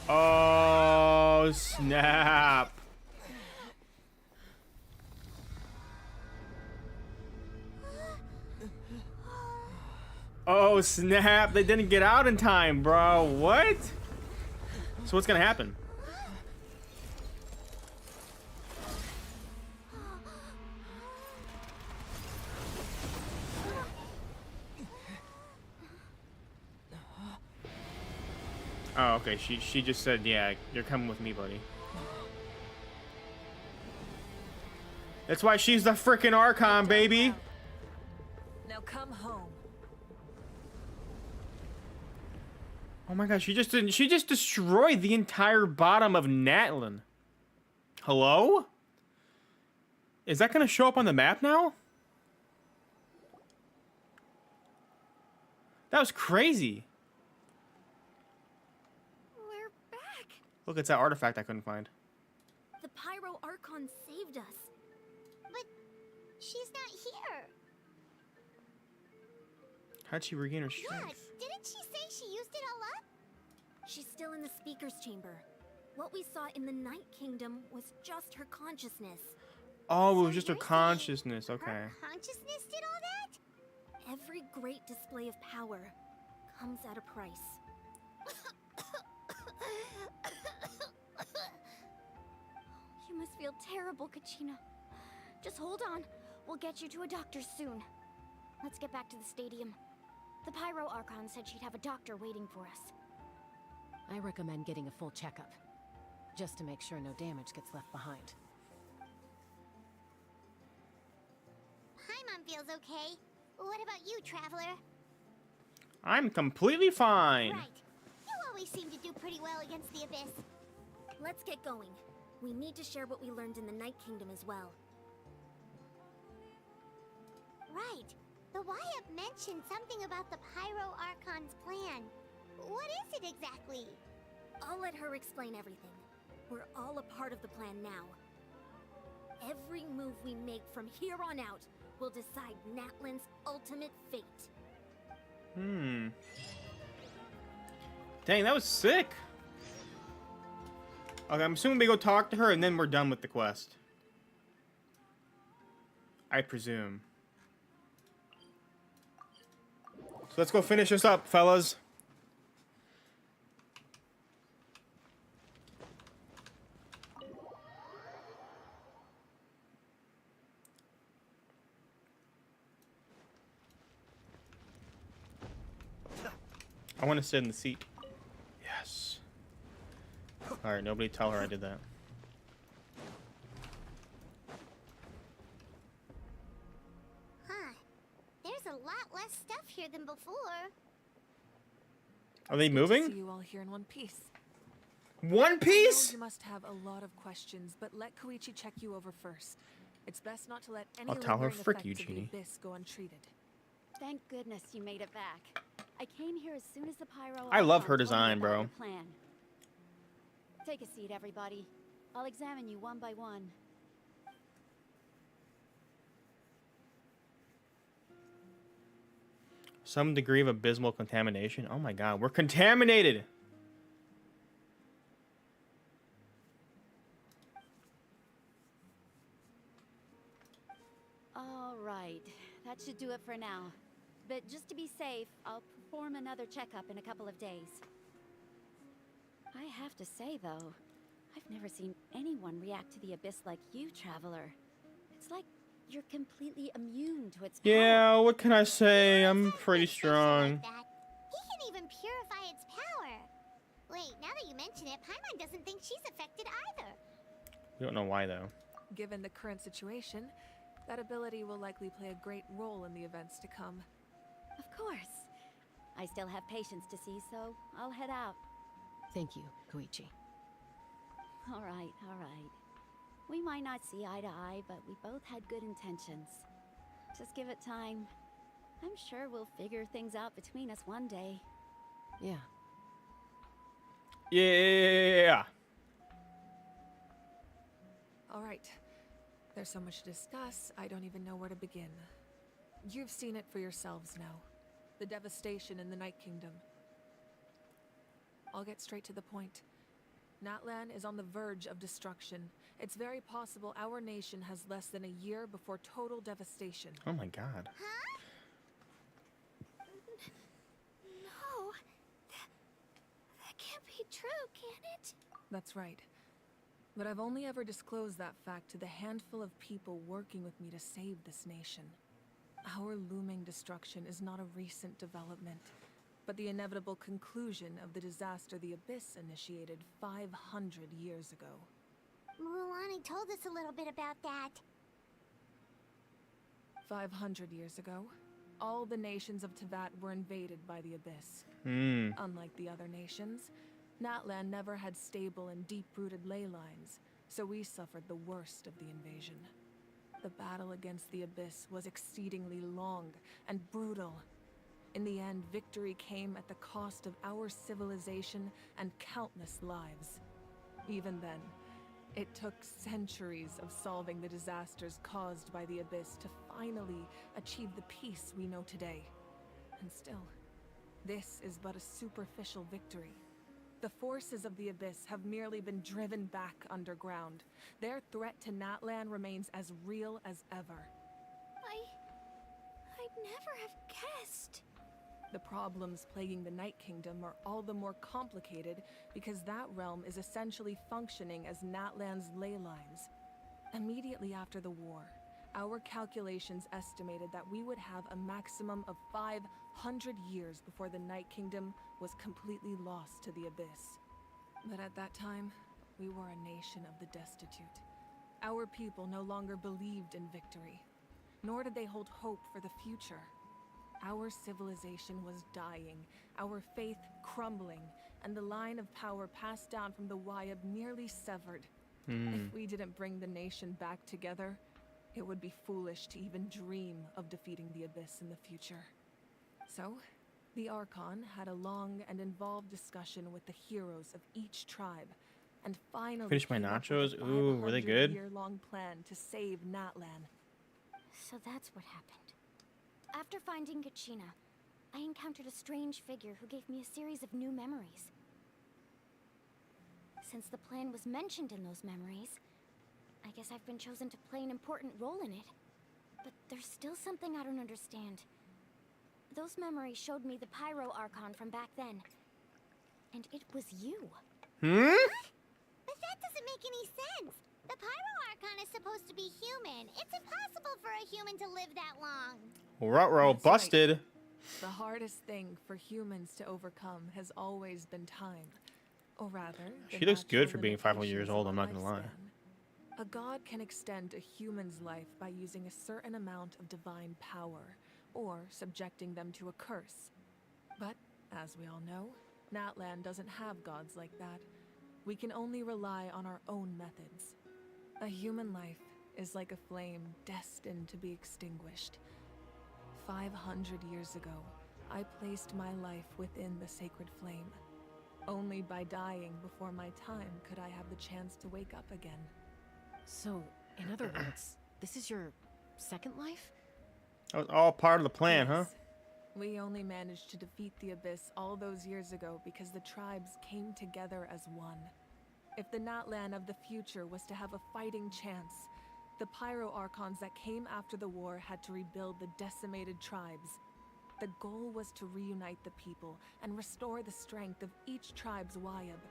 Oh, snap. Oh, snap. They didn't get out in time, bro. What? So what's gonna happen? Oh, okay. She just said, yeah, you're coming with me, buddy. That's why she's the frickin' Archon, baby. Now come home. Oh my gosh, she just destroyed the entire bottom of Natlan. Hello? Is that gonna show up on the map now? That was crazy. We're back. Look, it's that artifact I couldn't find. The Pyro Archon saved us. But she's not here. How'd she regain her Yeah, strength? didn't she say she used it all up? She's still in the Speaker's Chamber. What we saw in the Night Kingdom was just her consciousness. Oh, it was just her consciousness. Okay. Her consciousness did all that? Every great display of power comes at a price. You must feel terrible, Kachina. Just hold on. We'll get you to a doctor soon. Let's get back to the stadium. The Pyro Archon said she'd have a doctor waiting for us. I recommend getting a full checkup, just to make sure no damage gets left behind. Paimon feels okay. What about you, Traveler? I'm completely fine. Right. You always seem to do pretty well against the Abyss. Let's get going. We need to share what we learned in the Night Kingdom as well. Right. The Wyatt mentioned something about the Pyro Archon's plan. What is it exactly? I'll let her explain everything. We're all a part of the plan now. Every move we make from here on out will decide Natlan's ultimate fate. Dang, that was sick. Okay, I'm assuming we go talk to her and then we're done with the quest. I presume. So let's go finish this up, fellas. I want to sit in the seat. Yes. Alright, nobody tell her I did that. Huh. There's a lot less stuff here than before. Are they Good to moving? see you all here in one piece. One I piece? know you must have a lot of questions, but let Koichi check you over first. It's best not to let any I'll tell her, lingering frick you, effects of the Genie. Abyss go untreated. Thank goodness you made it back. I came here as soon as the Pyro I love Archon her told me design, about bro. your plan. Take a seat, everybody. I'll examine you one by one. Some degree of abysmal contamination. Oh my god, we're contaminated! All right, that should do it for now. But just to be safe, I'll perform another checkup in a couple of days. I have to say, though, I've never seen anyone react to the Abyss like you, Traveler. It's like you're completely immune to its power. Yeah, what can I say? I'm pretty strong. He can even purify its power. Wait, now that you mention it, Paimon doesn't think she's affected either. We don't know why, though. Given the current situation, that ability will likely play a great role in the events to come. Of course. I still have patients to see, so I'll head out. Thank you, Koichi. All right, all right. We might not see eye to eye, but we both had good intentions. Just give it time. I'm sure we'll figure things out between us one day. Yeah. Yeah. All right. There's so much to discuss, I don't even know where to begin. You've seen it for yourselves now. The devastation in the Night Kingdom. I'll get straight to the point. Natlan is on the verge of destruction. It's very possible our nation has less than a year before total devastation. Oh my god. No. That can't be true, can it? That's right. But I've only ever disclosed that fact to the handful of people working with me to save this nation. Our looming destruction is not a recent development, but the inevitable conclusion of the disaster the Abyss initiated 500 years ago. Mualani told us a little bit about that. 500 years ago, All the nations of Teyvat were invaded by the Abyss. Unlike the other nations, Natlan never had stable and deep-rooted ley lines, so we suffered the worst of the invasion. The battle against the Abyss was exceedingly long and brutal. In the end, victory came at the cost of our civilization and countless lives. Even then, it took centuries of solving the disasters caused by the Abyss to finally achieve the peace we know today. And still, this is but a superficial victory. The forces of the Abyss have merely been driven back underground. Their threat to Natlan remains as real as ever. I'd never have guessed. The problems plaguing the Night Kingdom are all the more complicated because that realm is essentially functioning as Natlan's ley lines. Immediately after the war, our calculations estimated that we would have a maximum of 500 years before the Night Kingdom was completely lost to the Abyss. But at that time, we were a nation of the destitute. Our people no longer believed in victory, nor did they hold hope for the future. Our civilization was dying, our faith crumbling, and the line of power passed down from the Wayab nearly severed. If we didn't bring the nation back together, it would be foolish to even dream of defeating the Abyss in the future. So, the Archon had a long and involved discussion with the heroes of each tribe, and finally Finish my came up with nachos. a Ooh, were they good? 500-year-long plan to save Natlan. So that's what happened. After finding Kachina, I encountered a strange figure who gave me a series of new memories. Since the plan was mentioned in those memories, I guess I've been chosen to play an important role in it. But there's still something I don't understand. Those memories showed me the Pyro Archon from back then. And it was you. But that doesn't make any sense. The Pyro Archon is supposed to be human. It's impossible for a human to live that long. Ruh-roh, That's busted. right. The hardest thing for humans to overcome has always been time. Or rather, the She looks good natural for being 500 years limitations old, of I'm not gonna lie. lifespan. A god can extend a human's life by using a certain amount of divine power, or subjecting them to a curse. But, as we all know, Natlan doesn't have gods like that. We can only rely on our own methods. A human life is like a flame destined to be extinguished. 500 years ago, I placed my life within the sacred flame. Only by dying before my time could I have the chance to wake up again. So, in other words, this is your second life? That was all part of the plan, huh? Yes. We only managed to defeat the Abyss all those years ago because the tribes came together as one. If the Natlan of the future was to have a fighting chance, the Pyro Archons that came after the war had to rebuild the decimated tribes. The goal was to reunite the people and restore the strength of each tribe's Wayab.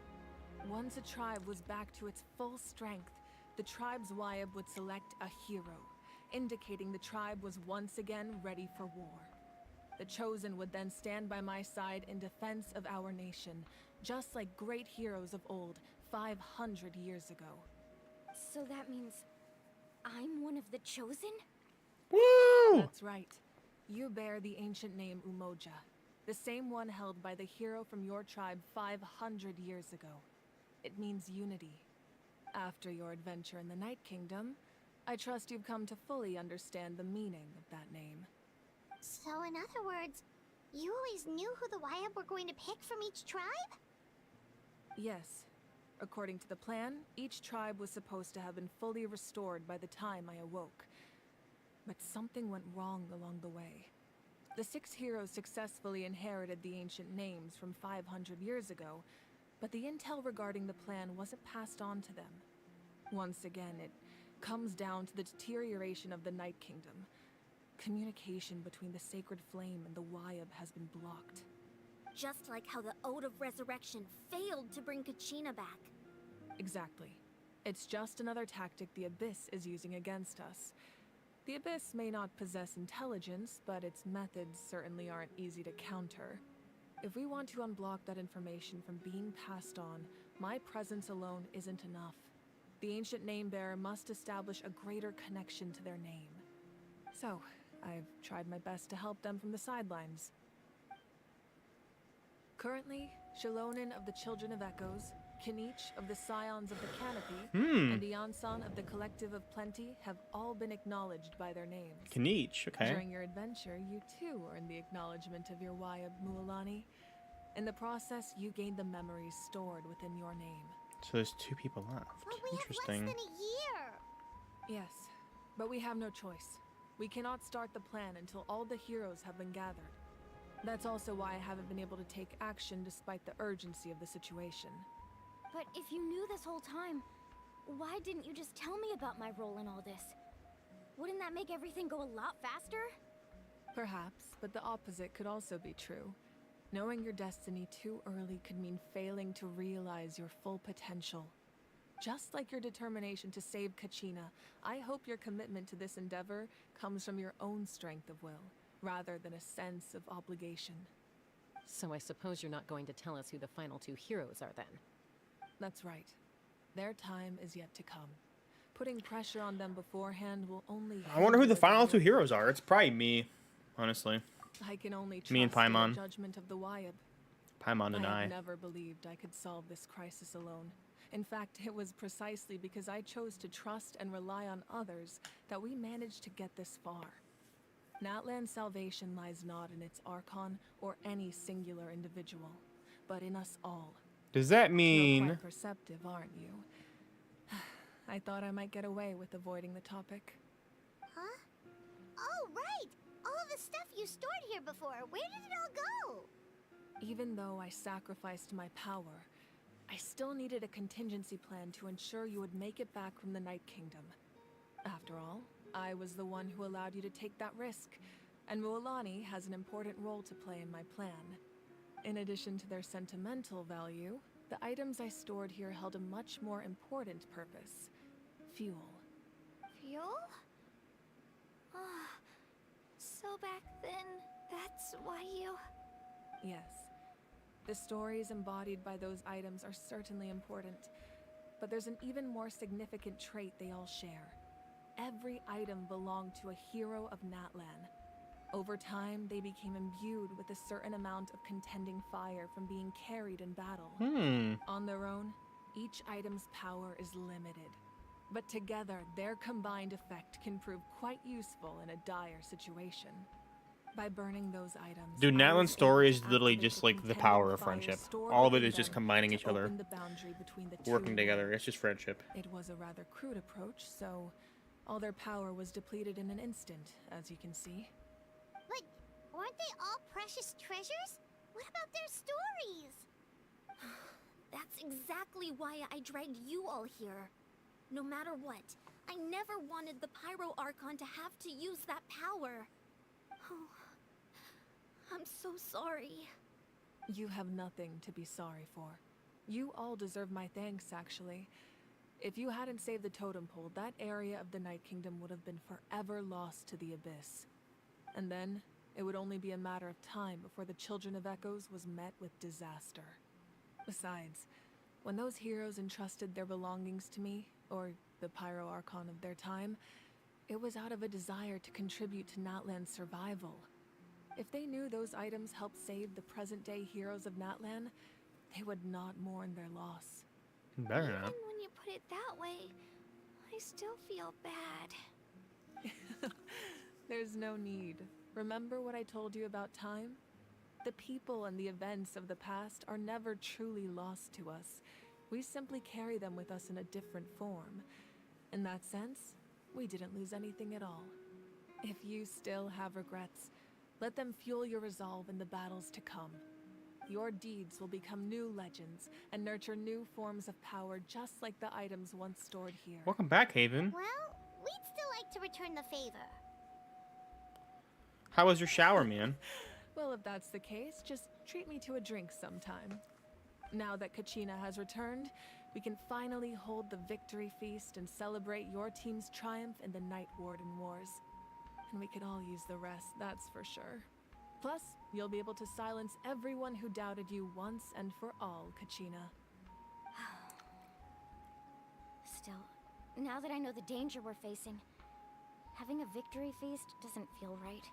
Once a tribe was back to its full strength, the tribe's Wayab would select a hero, indicating the tribe was once again ready for war. The Chosen would then stand by my side in defense of our nation, just like great heroes of old 500 years ago. So that means I'm one of the Chosen? Woo! That's right. You bear the ancient name Umoja, the same one held by the hero from your tribe 500 years ago. It means unity. After your adventure in the Night Kingdom, I trust you've come to fully understand the meaning of that name. So in other words, you always knew who the Wayab were going to pick from each tribe? Yes. According to the plan, each tribe was supposed to have been fully restored by the time I awoke. But something went wrong along the way. The 6 heroes successfully inherited the ancient names from 500 years ago, but the intel regarding the plan wasn't passed on to them. Once again, it comes down to the deterioration of the Night Kingdom. Communication between the Sacred Flame and the Wayab has been blocked. Just like how the Ode of Resurrection failed to bring Kachina back. Exactly. It's just another tactic the Abyss is using against us. The Abyss may not possess intelligence, but its methods certainly aren't easy to counter. If we want to unblock that information from being passed on, my presence alone isn't enough. The ancient name bearer must establish a greater connection to their name. So, I've tried my best to help them from the sidelines. Currently, Shalonin of the Children of Echoes, Kinich of the Scions of the Canopy, and Yansan of the Collective of Plenty have all been acknowledged by their names. Kinich, okay. During your adventure, you too earned the acknowledgement of your Wayab Mualani. In the process, you gained the memories stored within your name. So there's 2 people left. But we Interesting. have less than a year. Yes, but we have no choice. We cannot start the plan until all the heroes have been gathered. That's also why I haven't been able to take action despite the urgency of the situation. But if you knew this whole time, why didn't you just tell me about my role in all this? Wouldn't that make everything go a lot faster? Perhaps, but the opposite could also be true. Knowing your destiny too early could mean failing to realize your full potential. Just like your determination to save Kachina, I hope your commitment to this endeavor comes from your own strength of will, rather than a sense of obligation. So I suppose you're not going to tell us who the final 2 heroes are then? That's right. Their time is yet to come. Putting pressure on them beforehand will only... I wonder who the final 2 heroes are. It's probably me, honestly. I can only trust Me and Paimon. the judgment of the Wayab. Paimon and I. have never believed I could solve this crisis alone. In fact, it was precisely because I chose to trust and rely on others that we managed to get this far. Natlan's salvation lies not in its Archon or any singular individual, but in us all. Does that mean... You're quite perceptive, aren't you? I thought I might get away with avoiding the topic. Huh? Oh, right! All of the stuff you stored here before, where did it all go? Even though I sacrificed my power, I still needed a contingency plan to ensure you would make it back from the Night Kingdom. After all, I was the one who allowed you to take that risk, and Mualani has an important role to play in my plan. In addition to their sentimental value, the items I stored here held a much more important purpose. Fuel. Fuel? Ah, so back then, that's why you... Yes. The stories embodied by those items are certainly important, but there's an even more significant trait they all share. Every item belonged to a hero of Natlan. Over time, they became imbued with a certain amount of contending fire from being carried in battle. On their own, each item's power is limited. But together, their combined effect can prove quite useful in a dire situation. By burning those items... Dude, Natlan's story is literally just like the power of friendship. All of it is just combining each other. Working together. It's just friendship. It was a rather crude approach, so all their power was depleted in an instant, as you can see. But weren't they all precious treasures? What about their stories? That's exactly why I dragged you all here. No matter what, I never wanted the Pyro Archon to have to use that power. Oh, I'm so sorry. You have nothing to be sorry for. You all deserve my thanks, actually. If you hadn't saved the totem pole, that area of the Night Kingdom would have been forever lost to the Abyss. And then, it would only be a matter of time before the Children of Echoes was met with disaster. Besides, when those heroes entrusted their belongings to me, or the Pyro Archon of their time, it was out of a desire to contribute to Natlan's survival. If they knew those items helped save the present-day heroes of Natlan, they would not mourn their loss. Better not. Even when you put it that way, I still feel bad. There's no need. Remember what I told you about time? The people and the events of the past are never truly lost to us. We simply carry them with us in a different form. In that sense, we didn't lose anything at all. If you still have regrets, let them fuel your resolve in the battles to come. Your deeds will become new legends and nurture new forms of power just like the items once stored here. Welcome back, Haven. Well, we'd still like to return the favor. How was your shower, man? Well, if that's the case, just treat me to a drink sometime. Now that Kachina has returned, we can finally hold the victory feast and celebrate your team's triumph in the Night Warden Wars. And we could all use the rest, that's for sure. Plus, you'll be able to silence everyone who doubted you once and for all, Kachina. Still, now that I know the danger we're facing, Having a victory feast doesn't feel right.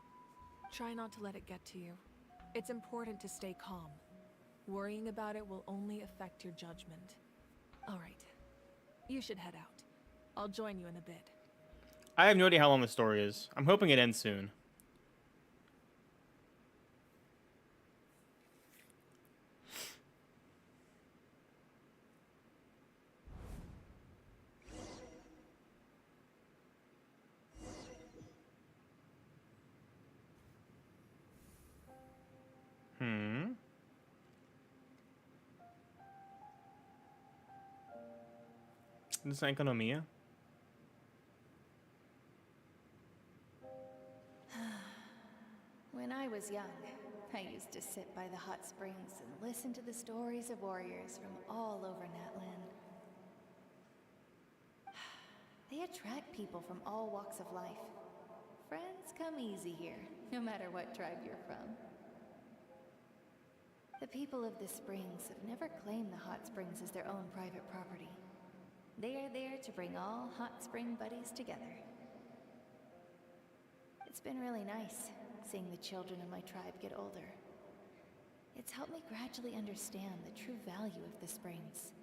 Try not to let it get to you. It's important to stay calm. Worrying about it will only affect your judgment. Alright. You should head out. I'll join you in a bit. I have no idea how long the story is. I'm hoping it ends soon. This is economía. When I was young, I used to sit by the hot springs and listen to the stories of warriors from all over Natlan. They attract people from all walks of life. Friends come easy here, no matter what tribe you're from. The people of the springs have never claimed the hot springs as their own private property. They are there to bring all hot spring buddies together. It's been really nice seeing the children of my tribe get older. It's helped me gradually understand the true value of the springs.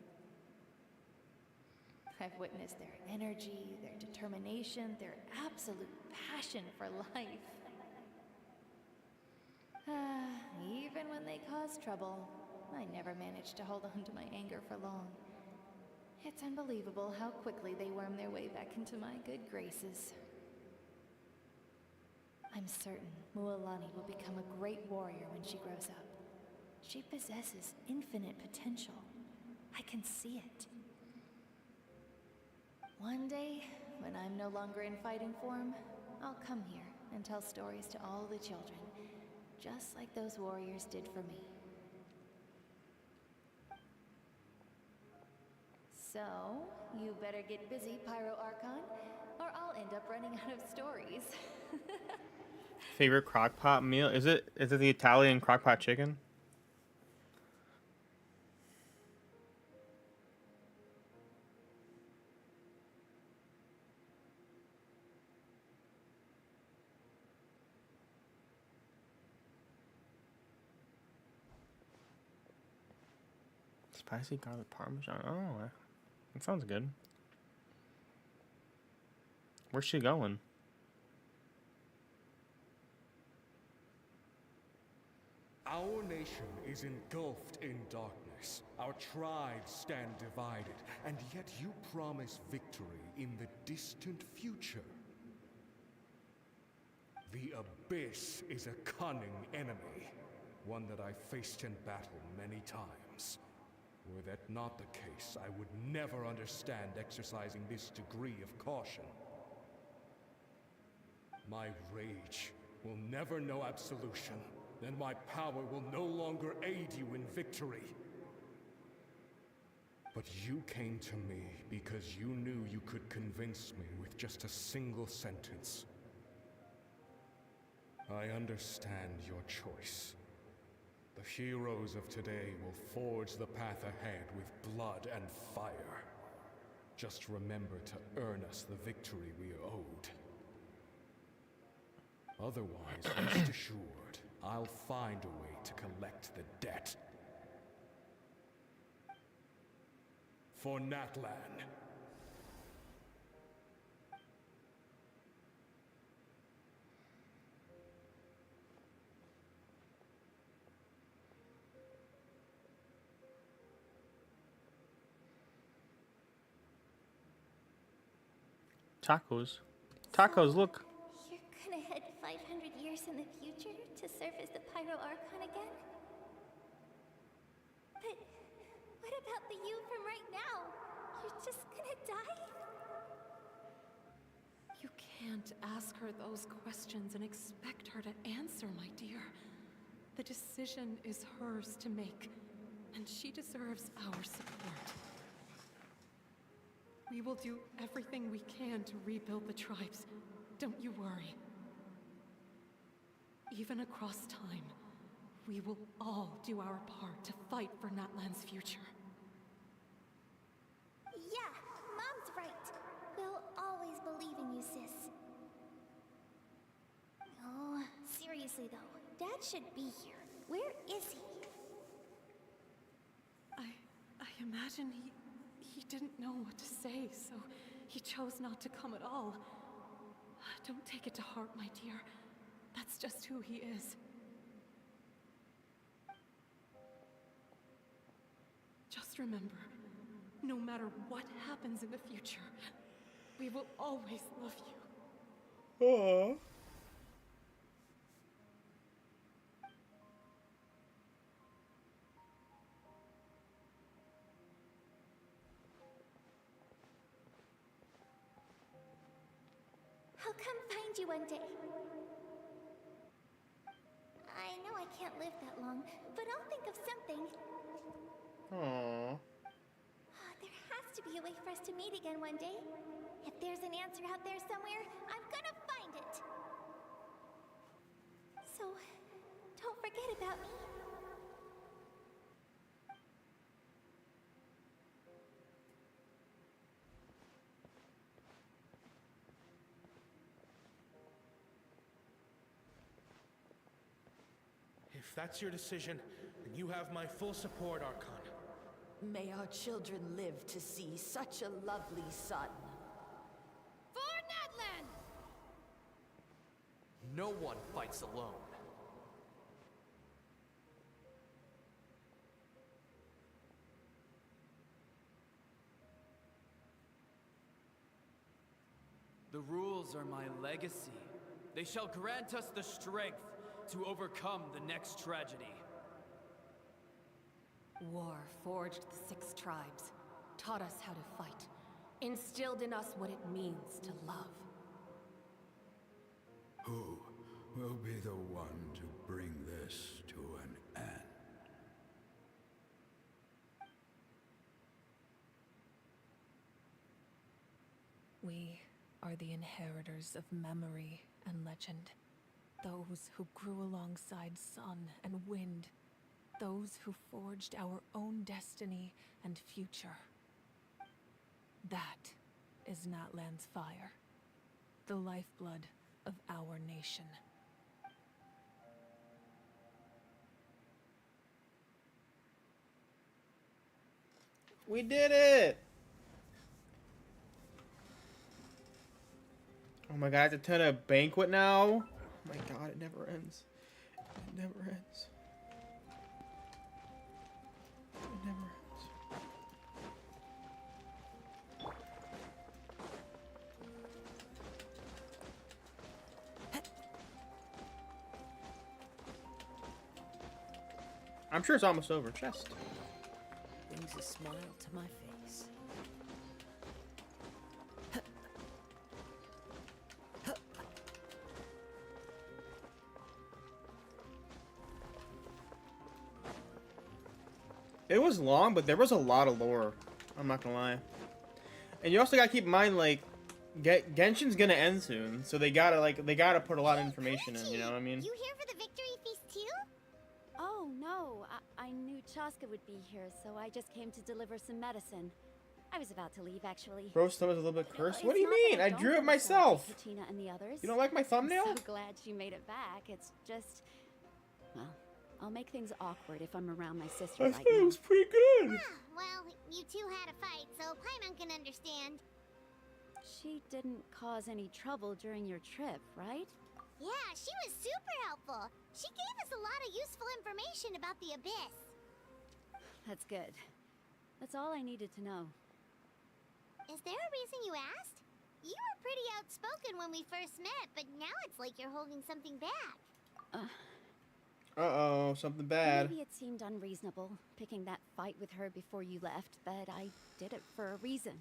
I've witnessed their energy, their determination, their absolute passion for life. Even when they cause trouble, I never managed to hold on to my anger for long. It's unbelievable how quickly they worm their way back into my good graces. I'm certain Mualani will become a great warrior when she grows up. She possesses infinite potential. I can see it. One day, when I'm no longer in fighting form, I'll come here and tell stories to all the children, just like those warriors did for me. So, you better get busy, Pyro Archon, or I'll end up running out of stories. Favorite crockpot meal? Is it the Italian crockpot chicken? Spicy garlic parmesan. Oh, that sounds good. Where's she going? Our nation is engulfed in darkness. Our tribes stand divided, and yet you promise victory in the distant future. The Abyss is a cunning enemy, one that I faced in battle many times. Were that not the case, I would never understand exercising this degree of caution. My rage will never know absolution, and my power will no longer aid you in victory. But you came to me because you knew you could convince me with just a single sentence. I understand your choice. The heroes of today will forge the path ahead with blood and fire. Just remember to earn us the victory we are owed. Otherwise, rest assured, I'll find a way to collect the debt. For Natlan. Tacos. Tacos, look. You're gonna head 500 years in the future to serve as the Pyro Archon again? But what about the you from right now? You're just gonna die? You can't ask her those questions and expect her to answer, my dear. The decision is hers to make, and she deserves our support. We will do everything we can to rebuild the tribes. Don't you worry. Even across time, we will all do our part to fight for Natlan's future. Yeah, Mom's right. We'll always believe in you, sis. seriously though, Dad should be here. Where is he? I imagine he didn't know what to say, so he chose not to come at all. Don't take it to heart, my dear. That's just who he is. Just remember, no matter what happens in the future, we will always love you. Aww. I'll come find you one day. I know I can't live that long, but I'll think of something. Aww. There has to be a way for us to meet again one day. If there's an answer out there somewhere, I'm gonna find it. So, don't forget about me. If that's your decision, then you have my full support, Archon. May our children live to see such a lovely son. For Natlan! No one fights alone. The rules are my legacy. They shall grant us the strength to overcome the next tragedy. War forged the 6 tribes, taught us how to fight, instilled in us what it means to love. Who will be the one to bring this to an end? We are the inheritors of memory and legend. Those who grew alongside sun and wind. Those who forged our own destiny and future. That is Natlan's fire. The lifeblood of our nation. We did it! Oh my god, I have to attend a banquet now? Oh my god, it never ends. It never ends. It never ends. I'm sure it's almost over. Chest. Brings a smile to my face. It was long, but there was a lot of lore. I'm not gonna lie. And you also gotta keep in mind, like, Genshin's gonna end soon, so they gotta put a lot of information in. You know what I mean? You here for the victory feast too? Oh, no. I knew Chaska would be here, so I just came to deliver some medicine. I was about to leave, actually. Bro's stomach's a little bit cursed. It's What do you not that mean? I don't drew it want to celebrate myself. Katina and the others. You don't like my thumbnail? I'm so glad she made it back. It's just, well, I'll make things awkward if I'm around my sister I right thought it now. was pretty good. Well, you two had a fight, so Paimon can understand. She didn't cause any trouble during your trip, right? Yeah, she was super helpful. She gave us a lot of useful information about the Abyss. That's good. That's all I needed to know. Is there a reason you asked? You were pretty outspoken when we first met, but now it's like you're holding something back. Uh-oh, something bad. Maybe it seemed unreasonable, picking that fight with her before you left, but I did it for a reason.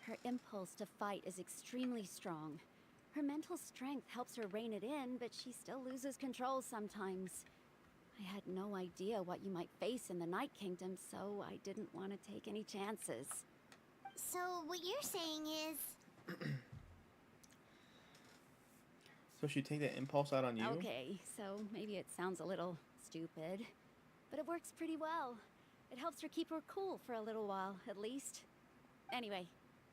Her impulse to fight is extremely strong. Her mental strength helps her rein it in, but she still loses control sometimes. I had no idea what you might face in the Night Kingdom, so I didn't want to take any chances. So what you're saying is... So she take that impulse out on you? Okay, so maybe it sounds a little stupid, but it works pretty well. It helps her keep her cool for a little while, at least. Anyway,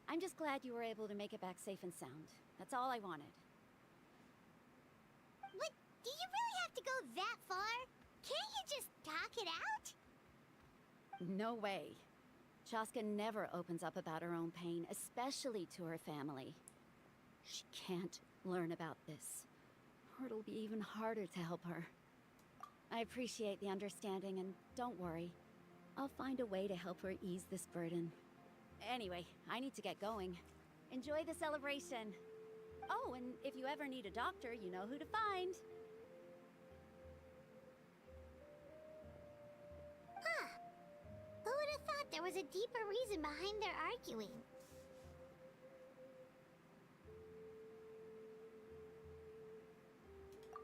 I'm just glad you were able to make it back safe and sound. That's all I wanted. But Do you really have to go that far? Can't you just talk it out? No way. Chaska never opens up about her own pain, especially to her family. She can't learn about this, or it'll be even harder to help her. I appreciate the understanding, and don't worry. I'll find a way to help her ease this burden. Anyway, I need to get going. Enjoy the celebration. Oh, and if you ever need a doctor, you know who to find. Huh. Who would have thought there was a deeper reason behind their arguing?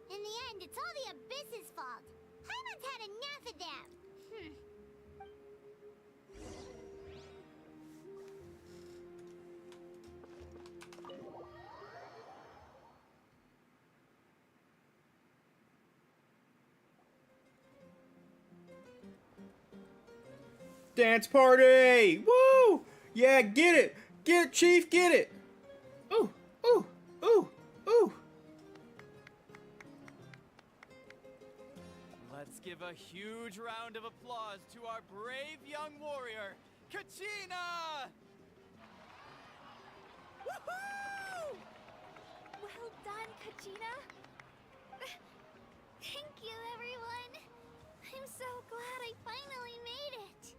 In the end, it's all the Abyss's fault. Paimon's had enough of them. Dance party! Woo! Yeah, get it! Get it, Chief, get it! Ooh, ooh, ooh, ooh! Let's give a huge round of applause to our brave young warrior, Kachina! Woohoo! Well done, Kachina. Thank you, everyone. I'm so glad I finally made it.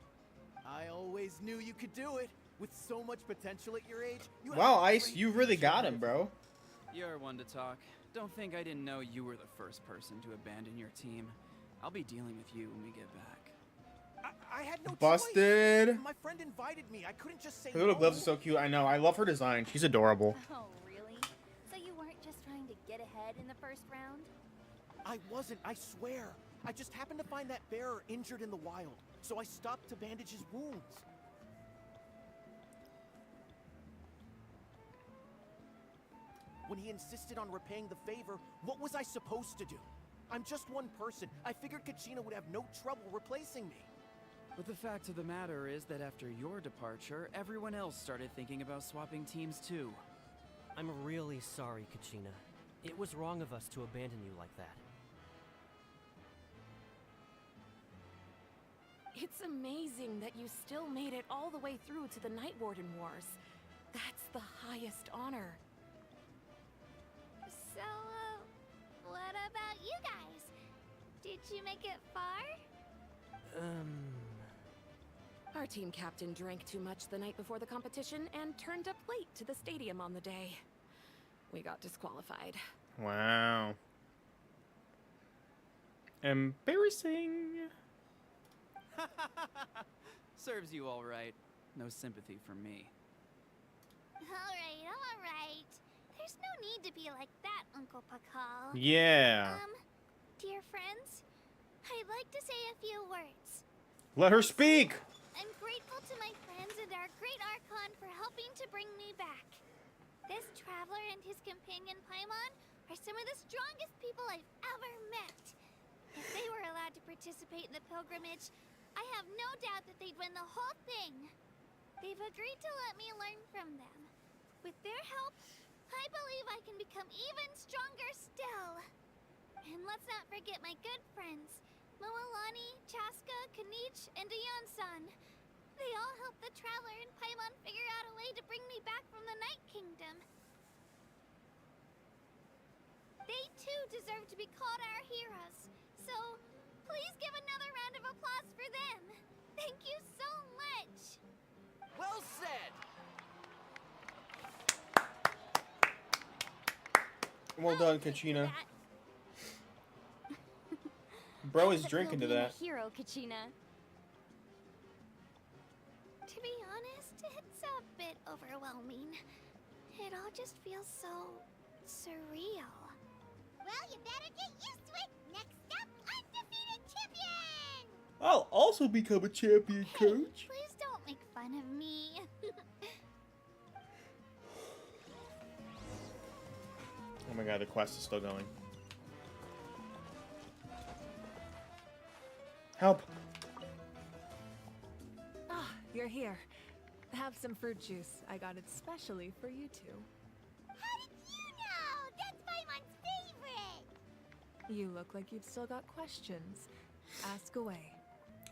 I always knew you could do it. With so much potential at your age. Wow, Ice, you really got him, bro. You're one to talk. Don't think I didn't know you were the first person to abandon your team. I'll be dealing with you when we get back. I had no Busted. choice. My friend invited me. I couldn't just say Her little no. gloves are so cute. I know. I love her design. She's adorable. Oh, really? So you weren't just trying to get ahead in the first round? I wasn't, I swear. I just happened to find that bearer injured in the wild, so I stopped to bandage his wounds. When he insisted on repaying the favor, what was I supposed to do? I'm just one person. I figured Kachina would have no trouble replacing me. But the fact of the matter is that after your departure, everyone else started thinking about swapping teams too. I'm really sorry, Kachina. It was wrong of us to abandon you like that. It's amazing that you still made it all the way through to the Night Warden Wars. That's the highest honor. So, what about you guys? Did you make it far? Our team captain drank too much the night before the competition and turned up late to the stadium on the day. We got disqualified. Wow. Embarrassing. Serves you all right. No sympathy from me. Alright. There's no need to be like that, Uncle Pakal. Yeah. Dear friends, I'd like to say a few words. Let her speak. I'm grateful to my friends and our great Archon for helping to bring me back. This traveler and his companion Paimon are some of the strongest people I've ever met. If they were allowed to participate in the pilgrimage, I have no doubt that they'd win the whole thing. They've agreed to let me learn from them. With their help, I believe I can become even stronger still. And let's not forget my good friends, Moalani, Chaska, Kanich, and Dion-san. They all helped the Traveler and Paimon figure out a way to bring me back from the Night Kingdom. They too deserve to be called our heroes. So, please give another round of applause for them. Thank you so much. Well said. Well done, Kachina. Bro is drinking to that. Hero, Kachina. To be honest, it's a bit overwhelming. It all just feels so surreal. Well, you better get used to it. Next up, undefeated champion! I'll also become a champion, coach. Please don't make fun of me. Oh my god, the quest is still going. Help! Ah, you're here. Have some fruit juice. I got it specially for you two. How did you know? That's Paimon's favorite! You look like you've still got questions. Ask away.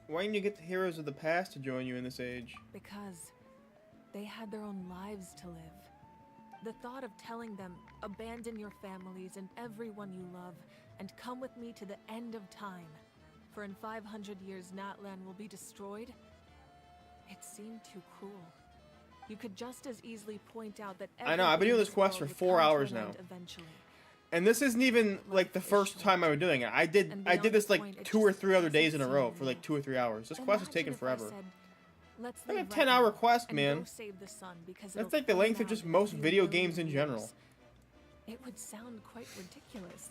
Why didn't you get the heroes of the past to join you in this age? Because they had their own lives to live. The thought of telling them, abandon your families and everyone you love, and come with me to the end of time, for in 500 years Natlan will be destroyed, it seemed too cruel. You could just as easily point out that I know, I've been doing this quest for 4 hours now. Eventually. And this isn't even like the first time I was doing it. I did this like 2 or 3 other days in a row for like 2 or 3 hours. This quest has taken forever. It's like a 10-hour quest, man. That's like the length of just most video games in general. It would sound quite ridiculous.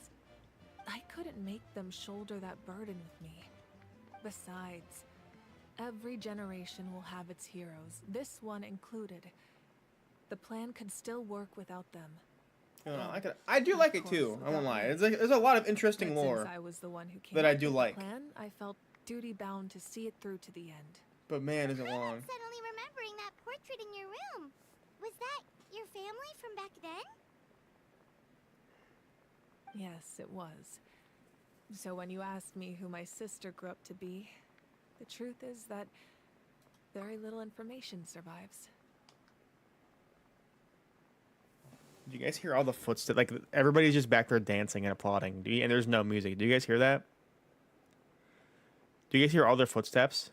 I couldn't make them shoulder that burden with me. Besides, every generation will have its heroes, this one included. The plan could still work without them. I do like it too. I won't lie. There's a lot of interesting lore I was the one who came that I do up with like. the plan, I felt duty bound to see it through to the end. But man, is it long. I'm suddenly remembering that portrait in your room. Was that your family from back then? Yes, it was. So when you asked me who my sister grew up to be, the truth is that very little information survives. Do you guys hear all the footsteps? Like, everybody's just back there dancing and applauding. And there's no music. Do you guys hear that? Do you guys hear all their footsteps?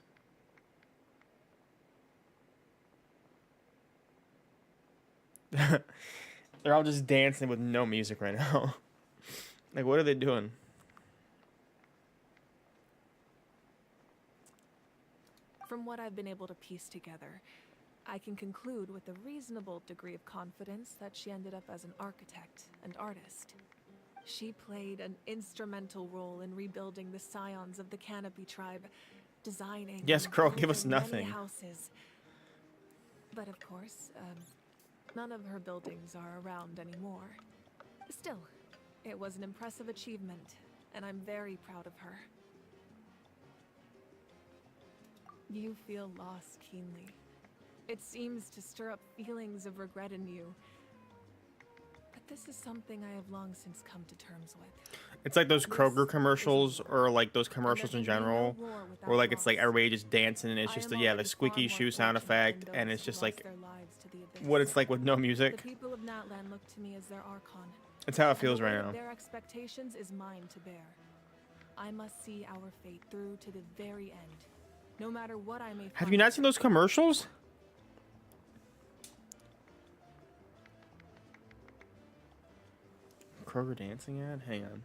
They're all just dancing with no music right now. Like, what are they doing? From what I've been able to piece together, I can conclude with a reasonable degree of confidence that she ended up as an architect and artist. She played an instrumental role in rebuilding the scions of the Canopy tribe, designing... Yes, girl, and give us building nothing. many houses. But of course, none of her buildings are around anymore. Still, it was an impressive achievement, and I'm very proud of her. You feel loss keenly. It seems to stir up feelings of regret in you. But this is something I have long since come to terms with. It's like those Kroger commercials, or like those commercials in general, where like it's like everybody just dancing and it's just the squeaky shoe sound effect, and it's just like what it's like with no music. The people of Natlan look to me as their Archon. That's how it feels right now. Their expectations is mine to bear. I must see our fate through to the very end, no matter what I may. Have you not seen those commercials? Kroger dancing ad? Hang on.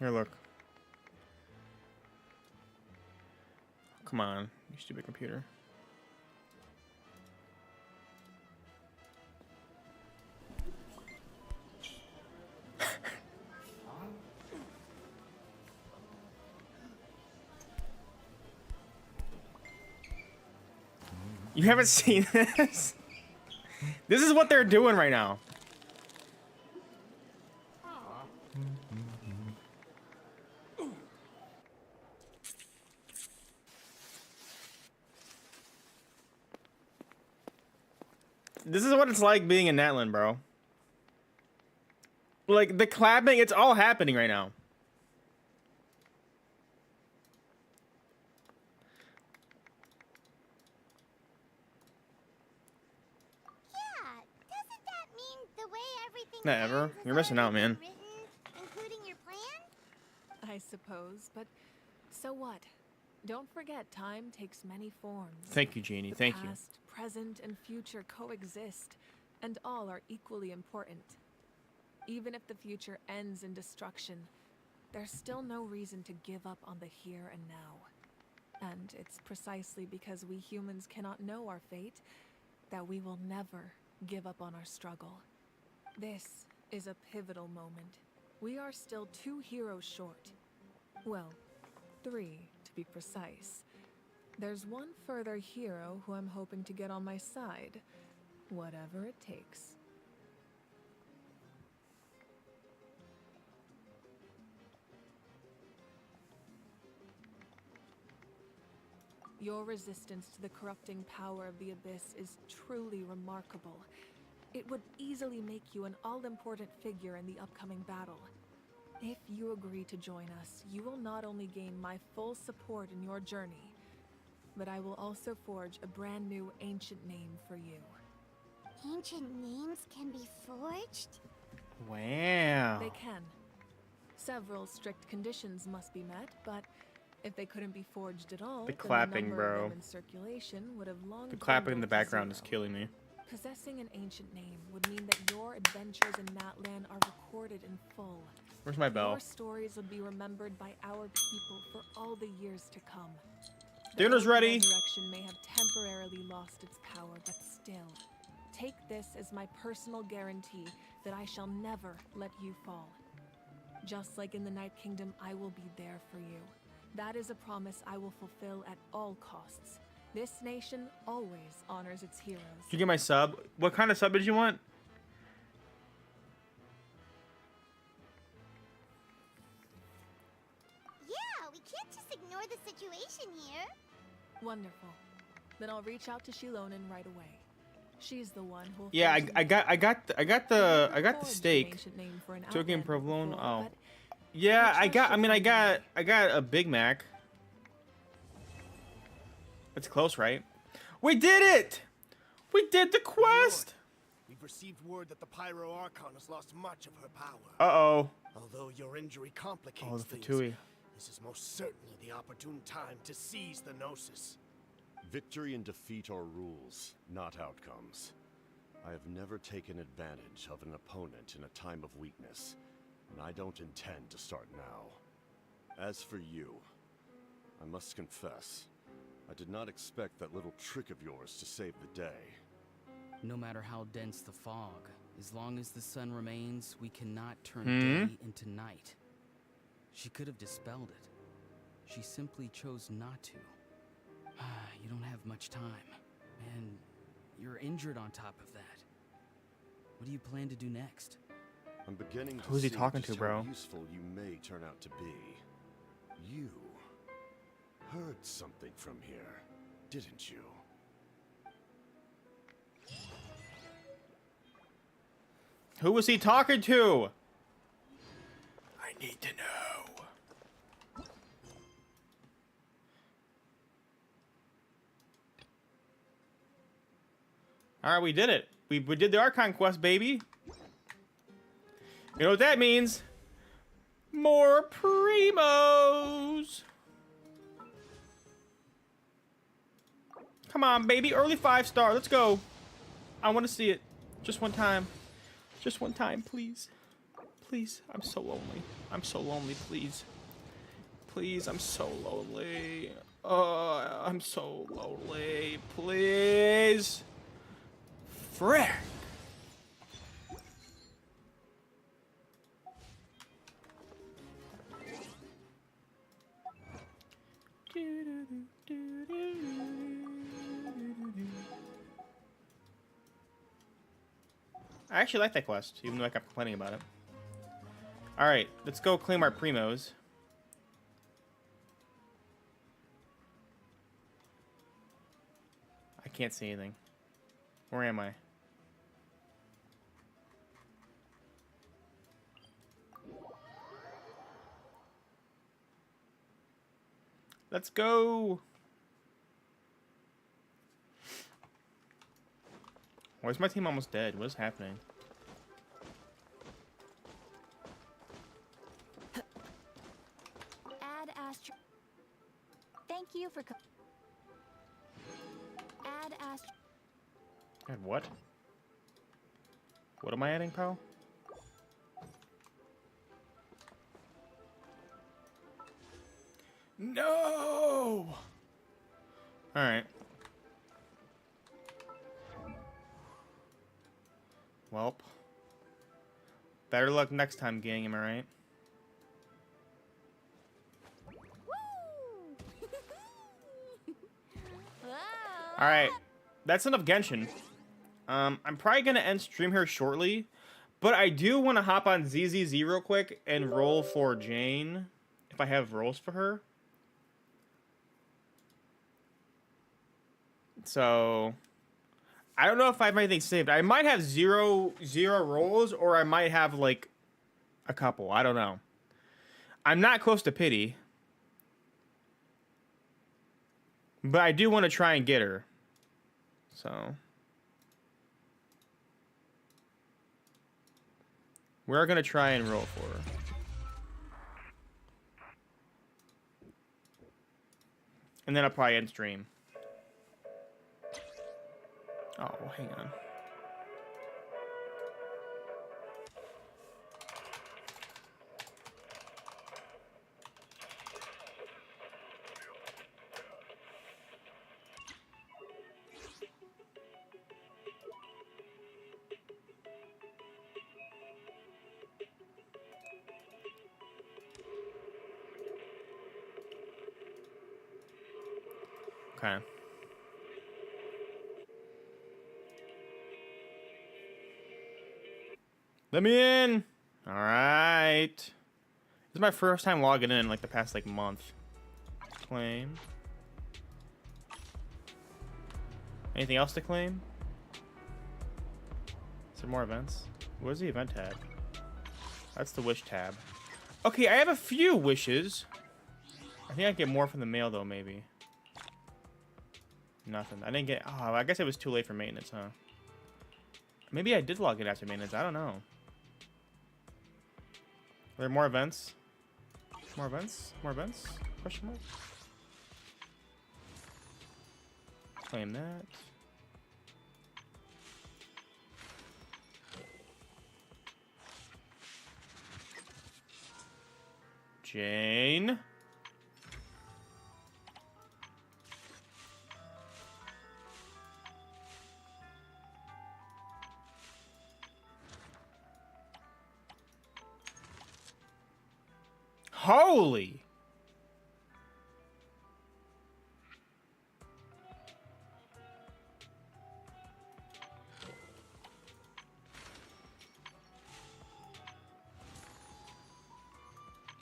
Here, look. Come on, you stupid computer. You haven't seen this? This is what they're doing right now. This is what it's like being in Natlan, bro. Like, the clapping, it's all happening right now. Yeah, doesn't that mean the way everything Not ever. You're missing out, man. written, including your plan? I suppose, but so what? Don't forget, time takes many forms. Thank you, Jeannie. Thank you. Past, present, and future coexist, and all are equally important. Even if the future ends in destruction, there's still no reason to give up on the here and now. And it's precisely because we humans cannot know our fate that we will never give up on our struggle. This is a pivotal moment. We are still 2 heroes short. Well, 3 to be precise. There's one further hero who I'm hoping to get on my side, whatever it takes. Your resistance to the corrupting power of the Abyss is truly remarkable. It would easily make you an all-important figure in the upcoming battle. If you agree to join us, you will not only gain my full support in your journey, but I will also forge a brand new ancient name for you. Ancient names can be forged? Wow. They can. Several strict conditions must be met, but if they couldn't be forged at all, The then clapping, number bro. of them in circulation would have long The clapping in the dwindled to background is zero. killing me. Possessing an ancient name would mean that your adventures in Natlan are recorded in full. Where's my bell? Your stories would be remembered by our people for all the years to come. Dinner's The ready. resurrection may have temporarily lost its power, but still, take this as my personal guarantee that I shall never let you fall. Just like in the Night Kingdom, I will be there for you. That is a promise I will fulfill at all costs. This nation always honors its heroes. Did you get my sub? What kind of sub did you want? Yeah, we can't just ignore the situation here. Wonderful. Then I'll reach out to Shilonen right away. She's the one who'll Yeah, forge I got the steak. ancient name for an Took in outlander provolone. before, Oh. but Yeah, I got a Big Mac. It's close, right? We did it! We did the quest! We've received word that the Pyro Archon has lost much of her power. Uh-oh. Although your injury complicates Oh, the things, Fatui. this is most certainly the opportune time to seize the Gnosis. Victory and defeat are rules, not outcomes. I have never taken advantage of an opponent in a time of weakness, and I don't intend to start now. As for you, I must confess, I did not expect that little trick of yours to save the day. No matter how dense the fog, as long as the sun remains, we cannot turn day into night. She could have dispelled it. She simply chose not to. You don't have much time, and you're injured on top of that. What do you plan to do next? I'm beginning to Who's he see talking just to, bro? how useful you may turn out to be. You heard something from here, didn't you? Who was he talking to? I need to know. Alright, we did it. We did the Archon quest, baby. You know what that means? More primos. Come on, baby. Early 5-star. Let's go. I want to see it. Just one time. Just one time, please. Please. I'm so lonely. I'm so lonely, please. Please, I'm so lonely. I'm so lonely. Please. Frick. I actually like that quest, even though I kept complaining about it. Alright, let's go claim our primos. I can't see anything. Where am I? Let's go! Why is my team almost dead? What is happening? Add Astro. Thank you for. Add Astro. God, what? What am I adding, pal? No! Alright. Welp. Better luck next time, gang, am I right? Alright. That's enough Genshin. I'm probably gonna end stream here shortly. But I do want to hop on ZZZ real quick and roll for Jane. If I have rolls for her. So I don't know if I have anything saved. I might have zero rolls, or I might have like a couple. I don't know. I'm not close to pity. But I do want to try and get her. So we're going to try and roll for her. And then I'll probably end stream. Oh, hang on. Okay. Let me in. All right. This is my first time logging in like the past like month. Claim. Anything else to claim? Is there more events? Where's the event tab? That's the wish tab. Okay, I have a few wishes. I think I can get more from the mail though, maybe. Nothing. I didn't get... Oh, I guess it was too late for maintenance, huh? Maybe I did log in after maintenance. I don't know. Are there more events? More events? More events? Question mark? Claim that. Jane. Holy!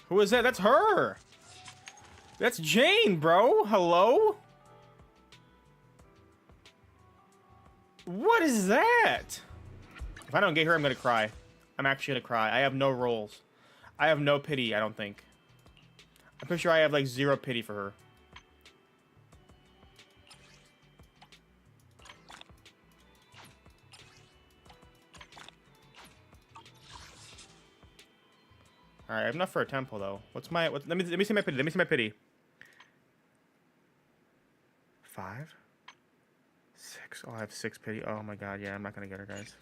Who is that? That's her! That's Jane, bro! Hello? What is that? If I don't get her, I'm gonna cry. I'm actually gonna cry. I have no rolls. I have no pity, I don't think. I'm pretty sure I have like 0 pity for her. All right, I have enough for a temple though. What's my? Let me see my pity. Let me see my pity. 5, 6. Oh, I have 6 pity. Oh my god, yeah, I'm not gonna get her, guys.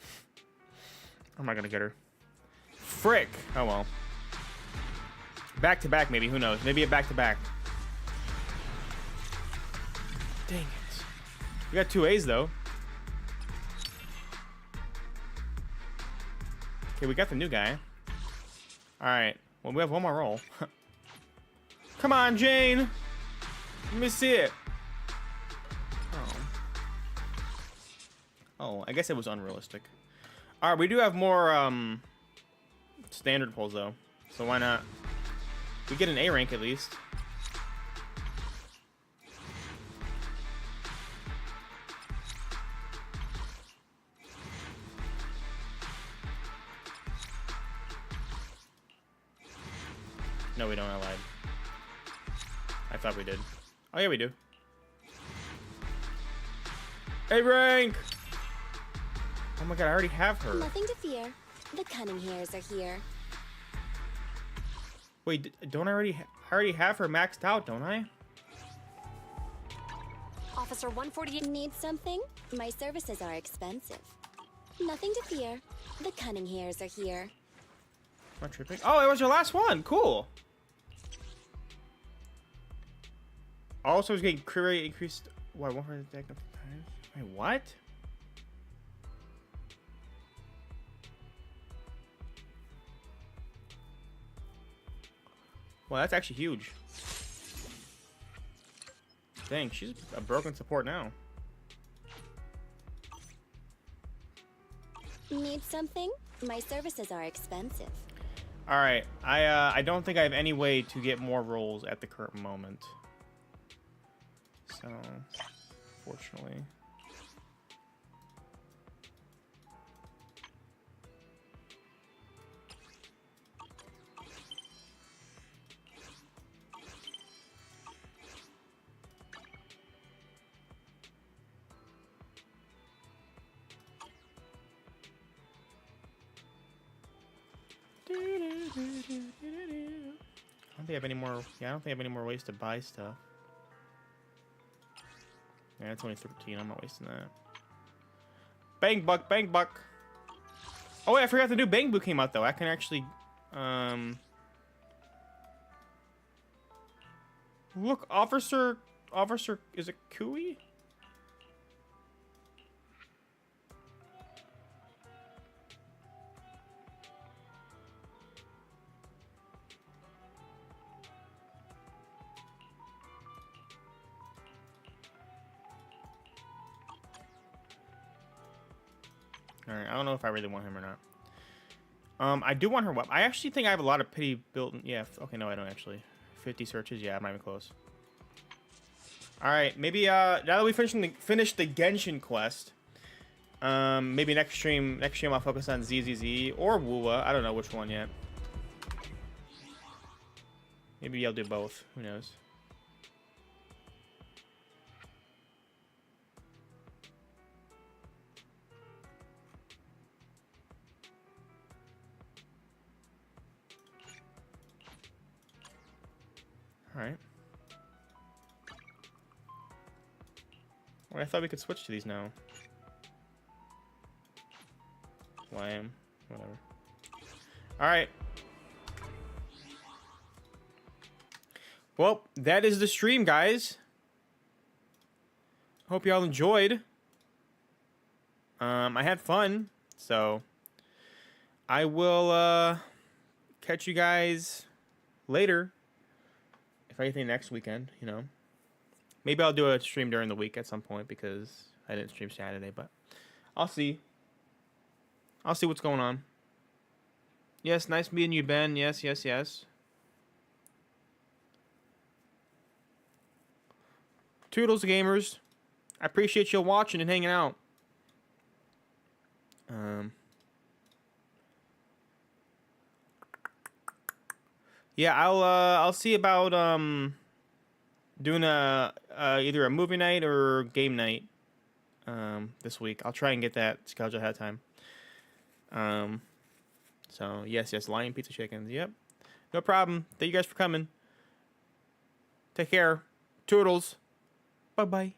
I'm not gonna get her. Frick. Oh well. Back to back, maybe. Who knows? Maybe a back to back. Dang it. We got 2 A's though. Okay, we got the new guy. All right. Well, we have 1 more roll. Come on, Jane. Let me see it. Oh, I guess it was unrealistic. All right, we do have more standard pulls though, so why not? We get an A rank at least. No, we don't. I lied. I thought we did. Oh yeah, we do. A rank. Oh my god, I already have her. Nothing to fear. The cunning hairs are here. Wait, don't I already have her maxed out, don't I? Officer 148 needs something? My services are expensive. Nothing to fear. The cunning hairs are here. Am I tripping? Oh, it was your last one. Cool. Also, it's getting crit rate increased. What? 100 deck up times? Wait, what? Well, that's actually huge. Dang, she's a broken support now. Need something? My services are expensive. All right, I don't think I have any way to get more rolls at the current moment. So, fortunately. I don't think I have any more. Yeah, I don't think I have any more ways to buy stuff. Yeah, it's only 13. I'm not wasting that. Bang buck, bang buck. Oh wait, I forgot the new Bang Boo came out though. I can actually, look, officer, is it Kui? Alright, I don't know if I really want him or not. I do want her weapon. I actually think I have a lot of pity built in. Yeah, okay, no, I don't actually. 50 searches, yeah, I'm not even close. Alright, maybe, now that we finished the Genshin quest, maybe next stream I'll focus on ZZZ or Wuwa. I don't know which one yet. Maybe I'll do both. Who knows? Alright. Well, I thought we could switch to these now. Whatever. Alright. Well, that is the stream, guys. Hope y'all enjoyed. I had fun, so I will catch you guys later. If anything, next weekend, you know. Maybe I'll do a stream during the week at some point because I didn't stream Saturday, but I'll see. I'll see what's going on. Yes, nice meeting you, Ben. Yes, yes, yes. Toodles, gamers. I appreciate you watching and hanging out. Yeah, I'll see about doing either a movie night or game night this week. I'll try and get that scheduled ahead of time. So yes, Lion Pizza Chickens. Yep, no problem. Thank you guys for coming. Take care. Toodles. Bye bye.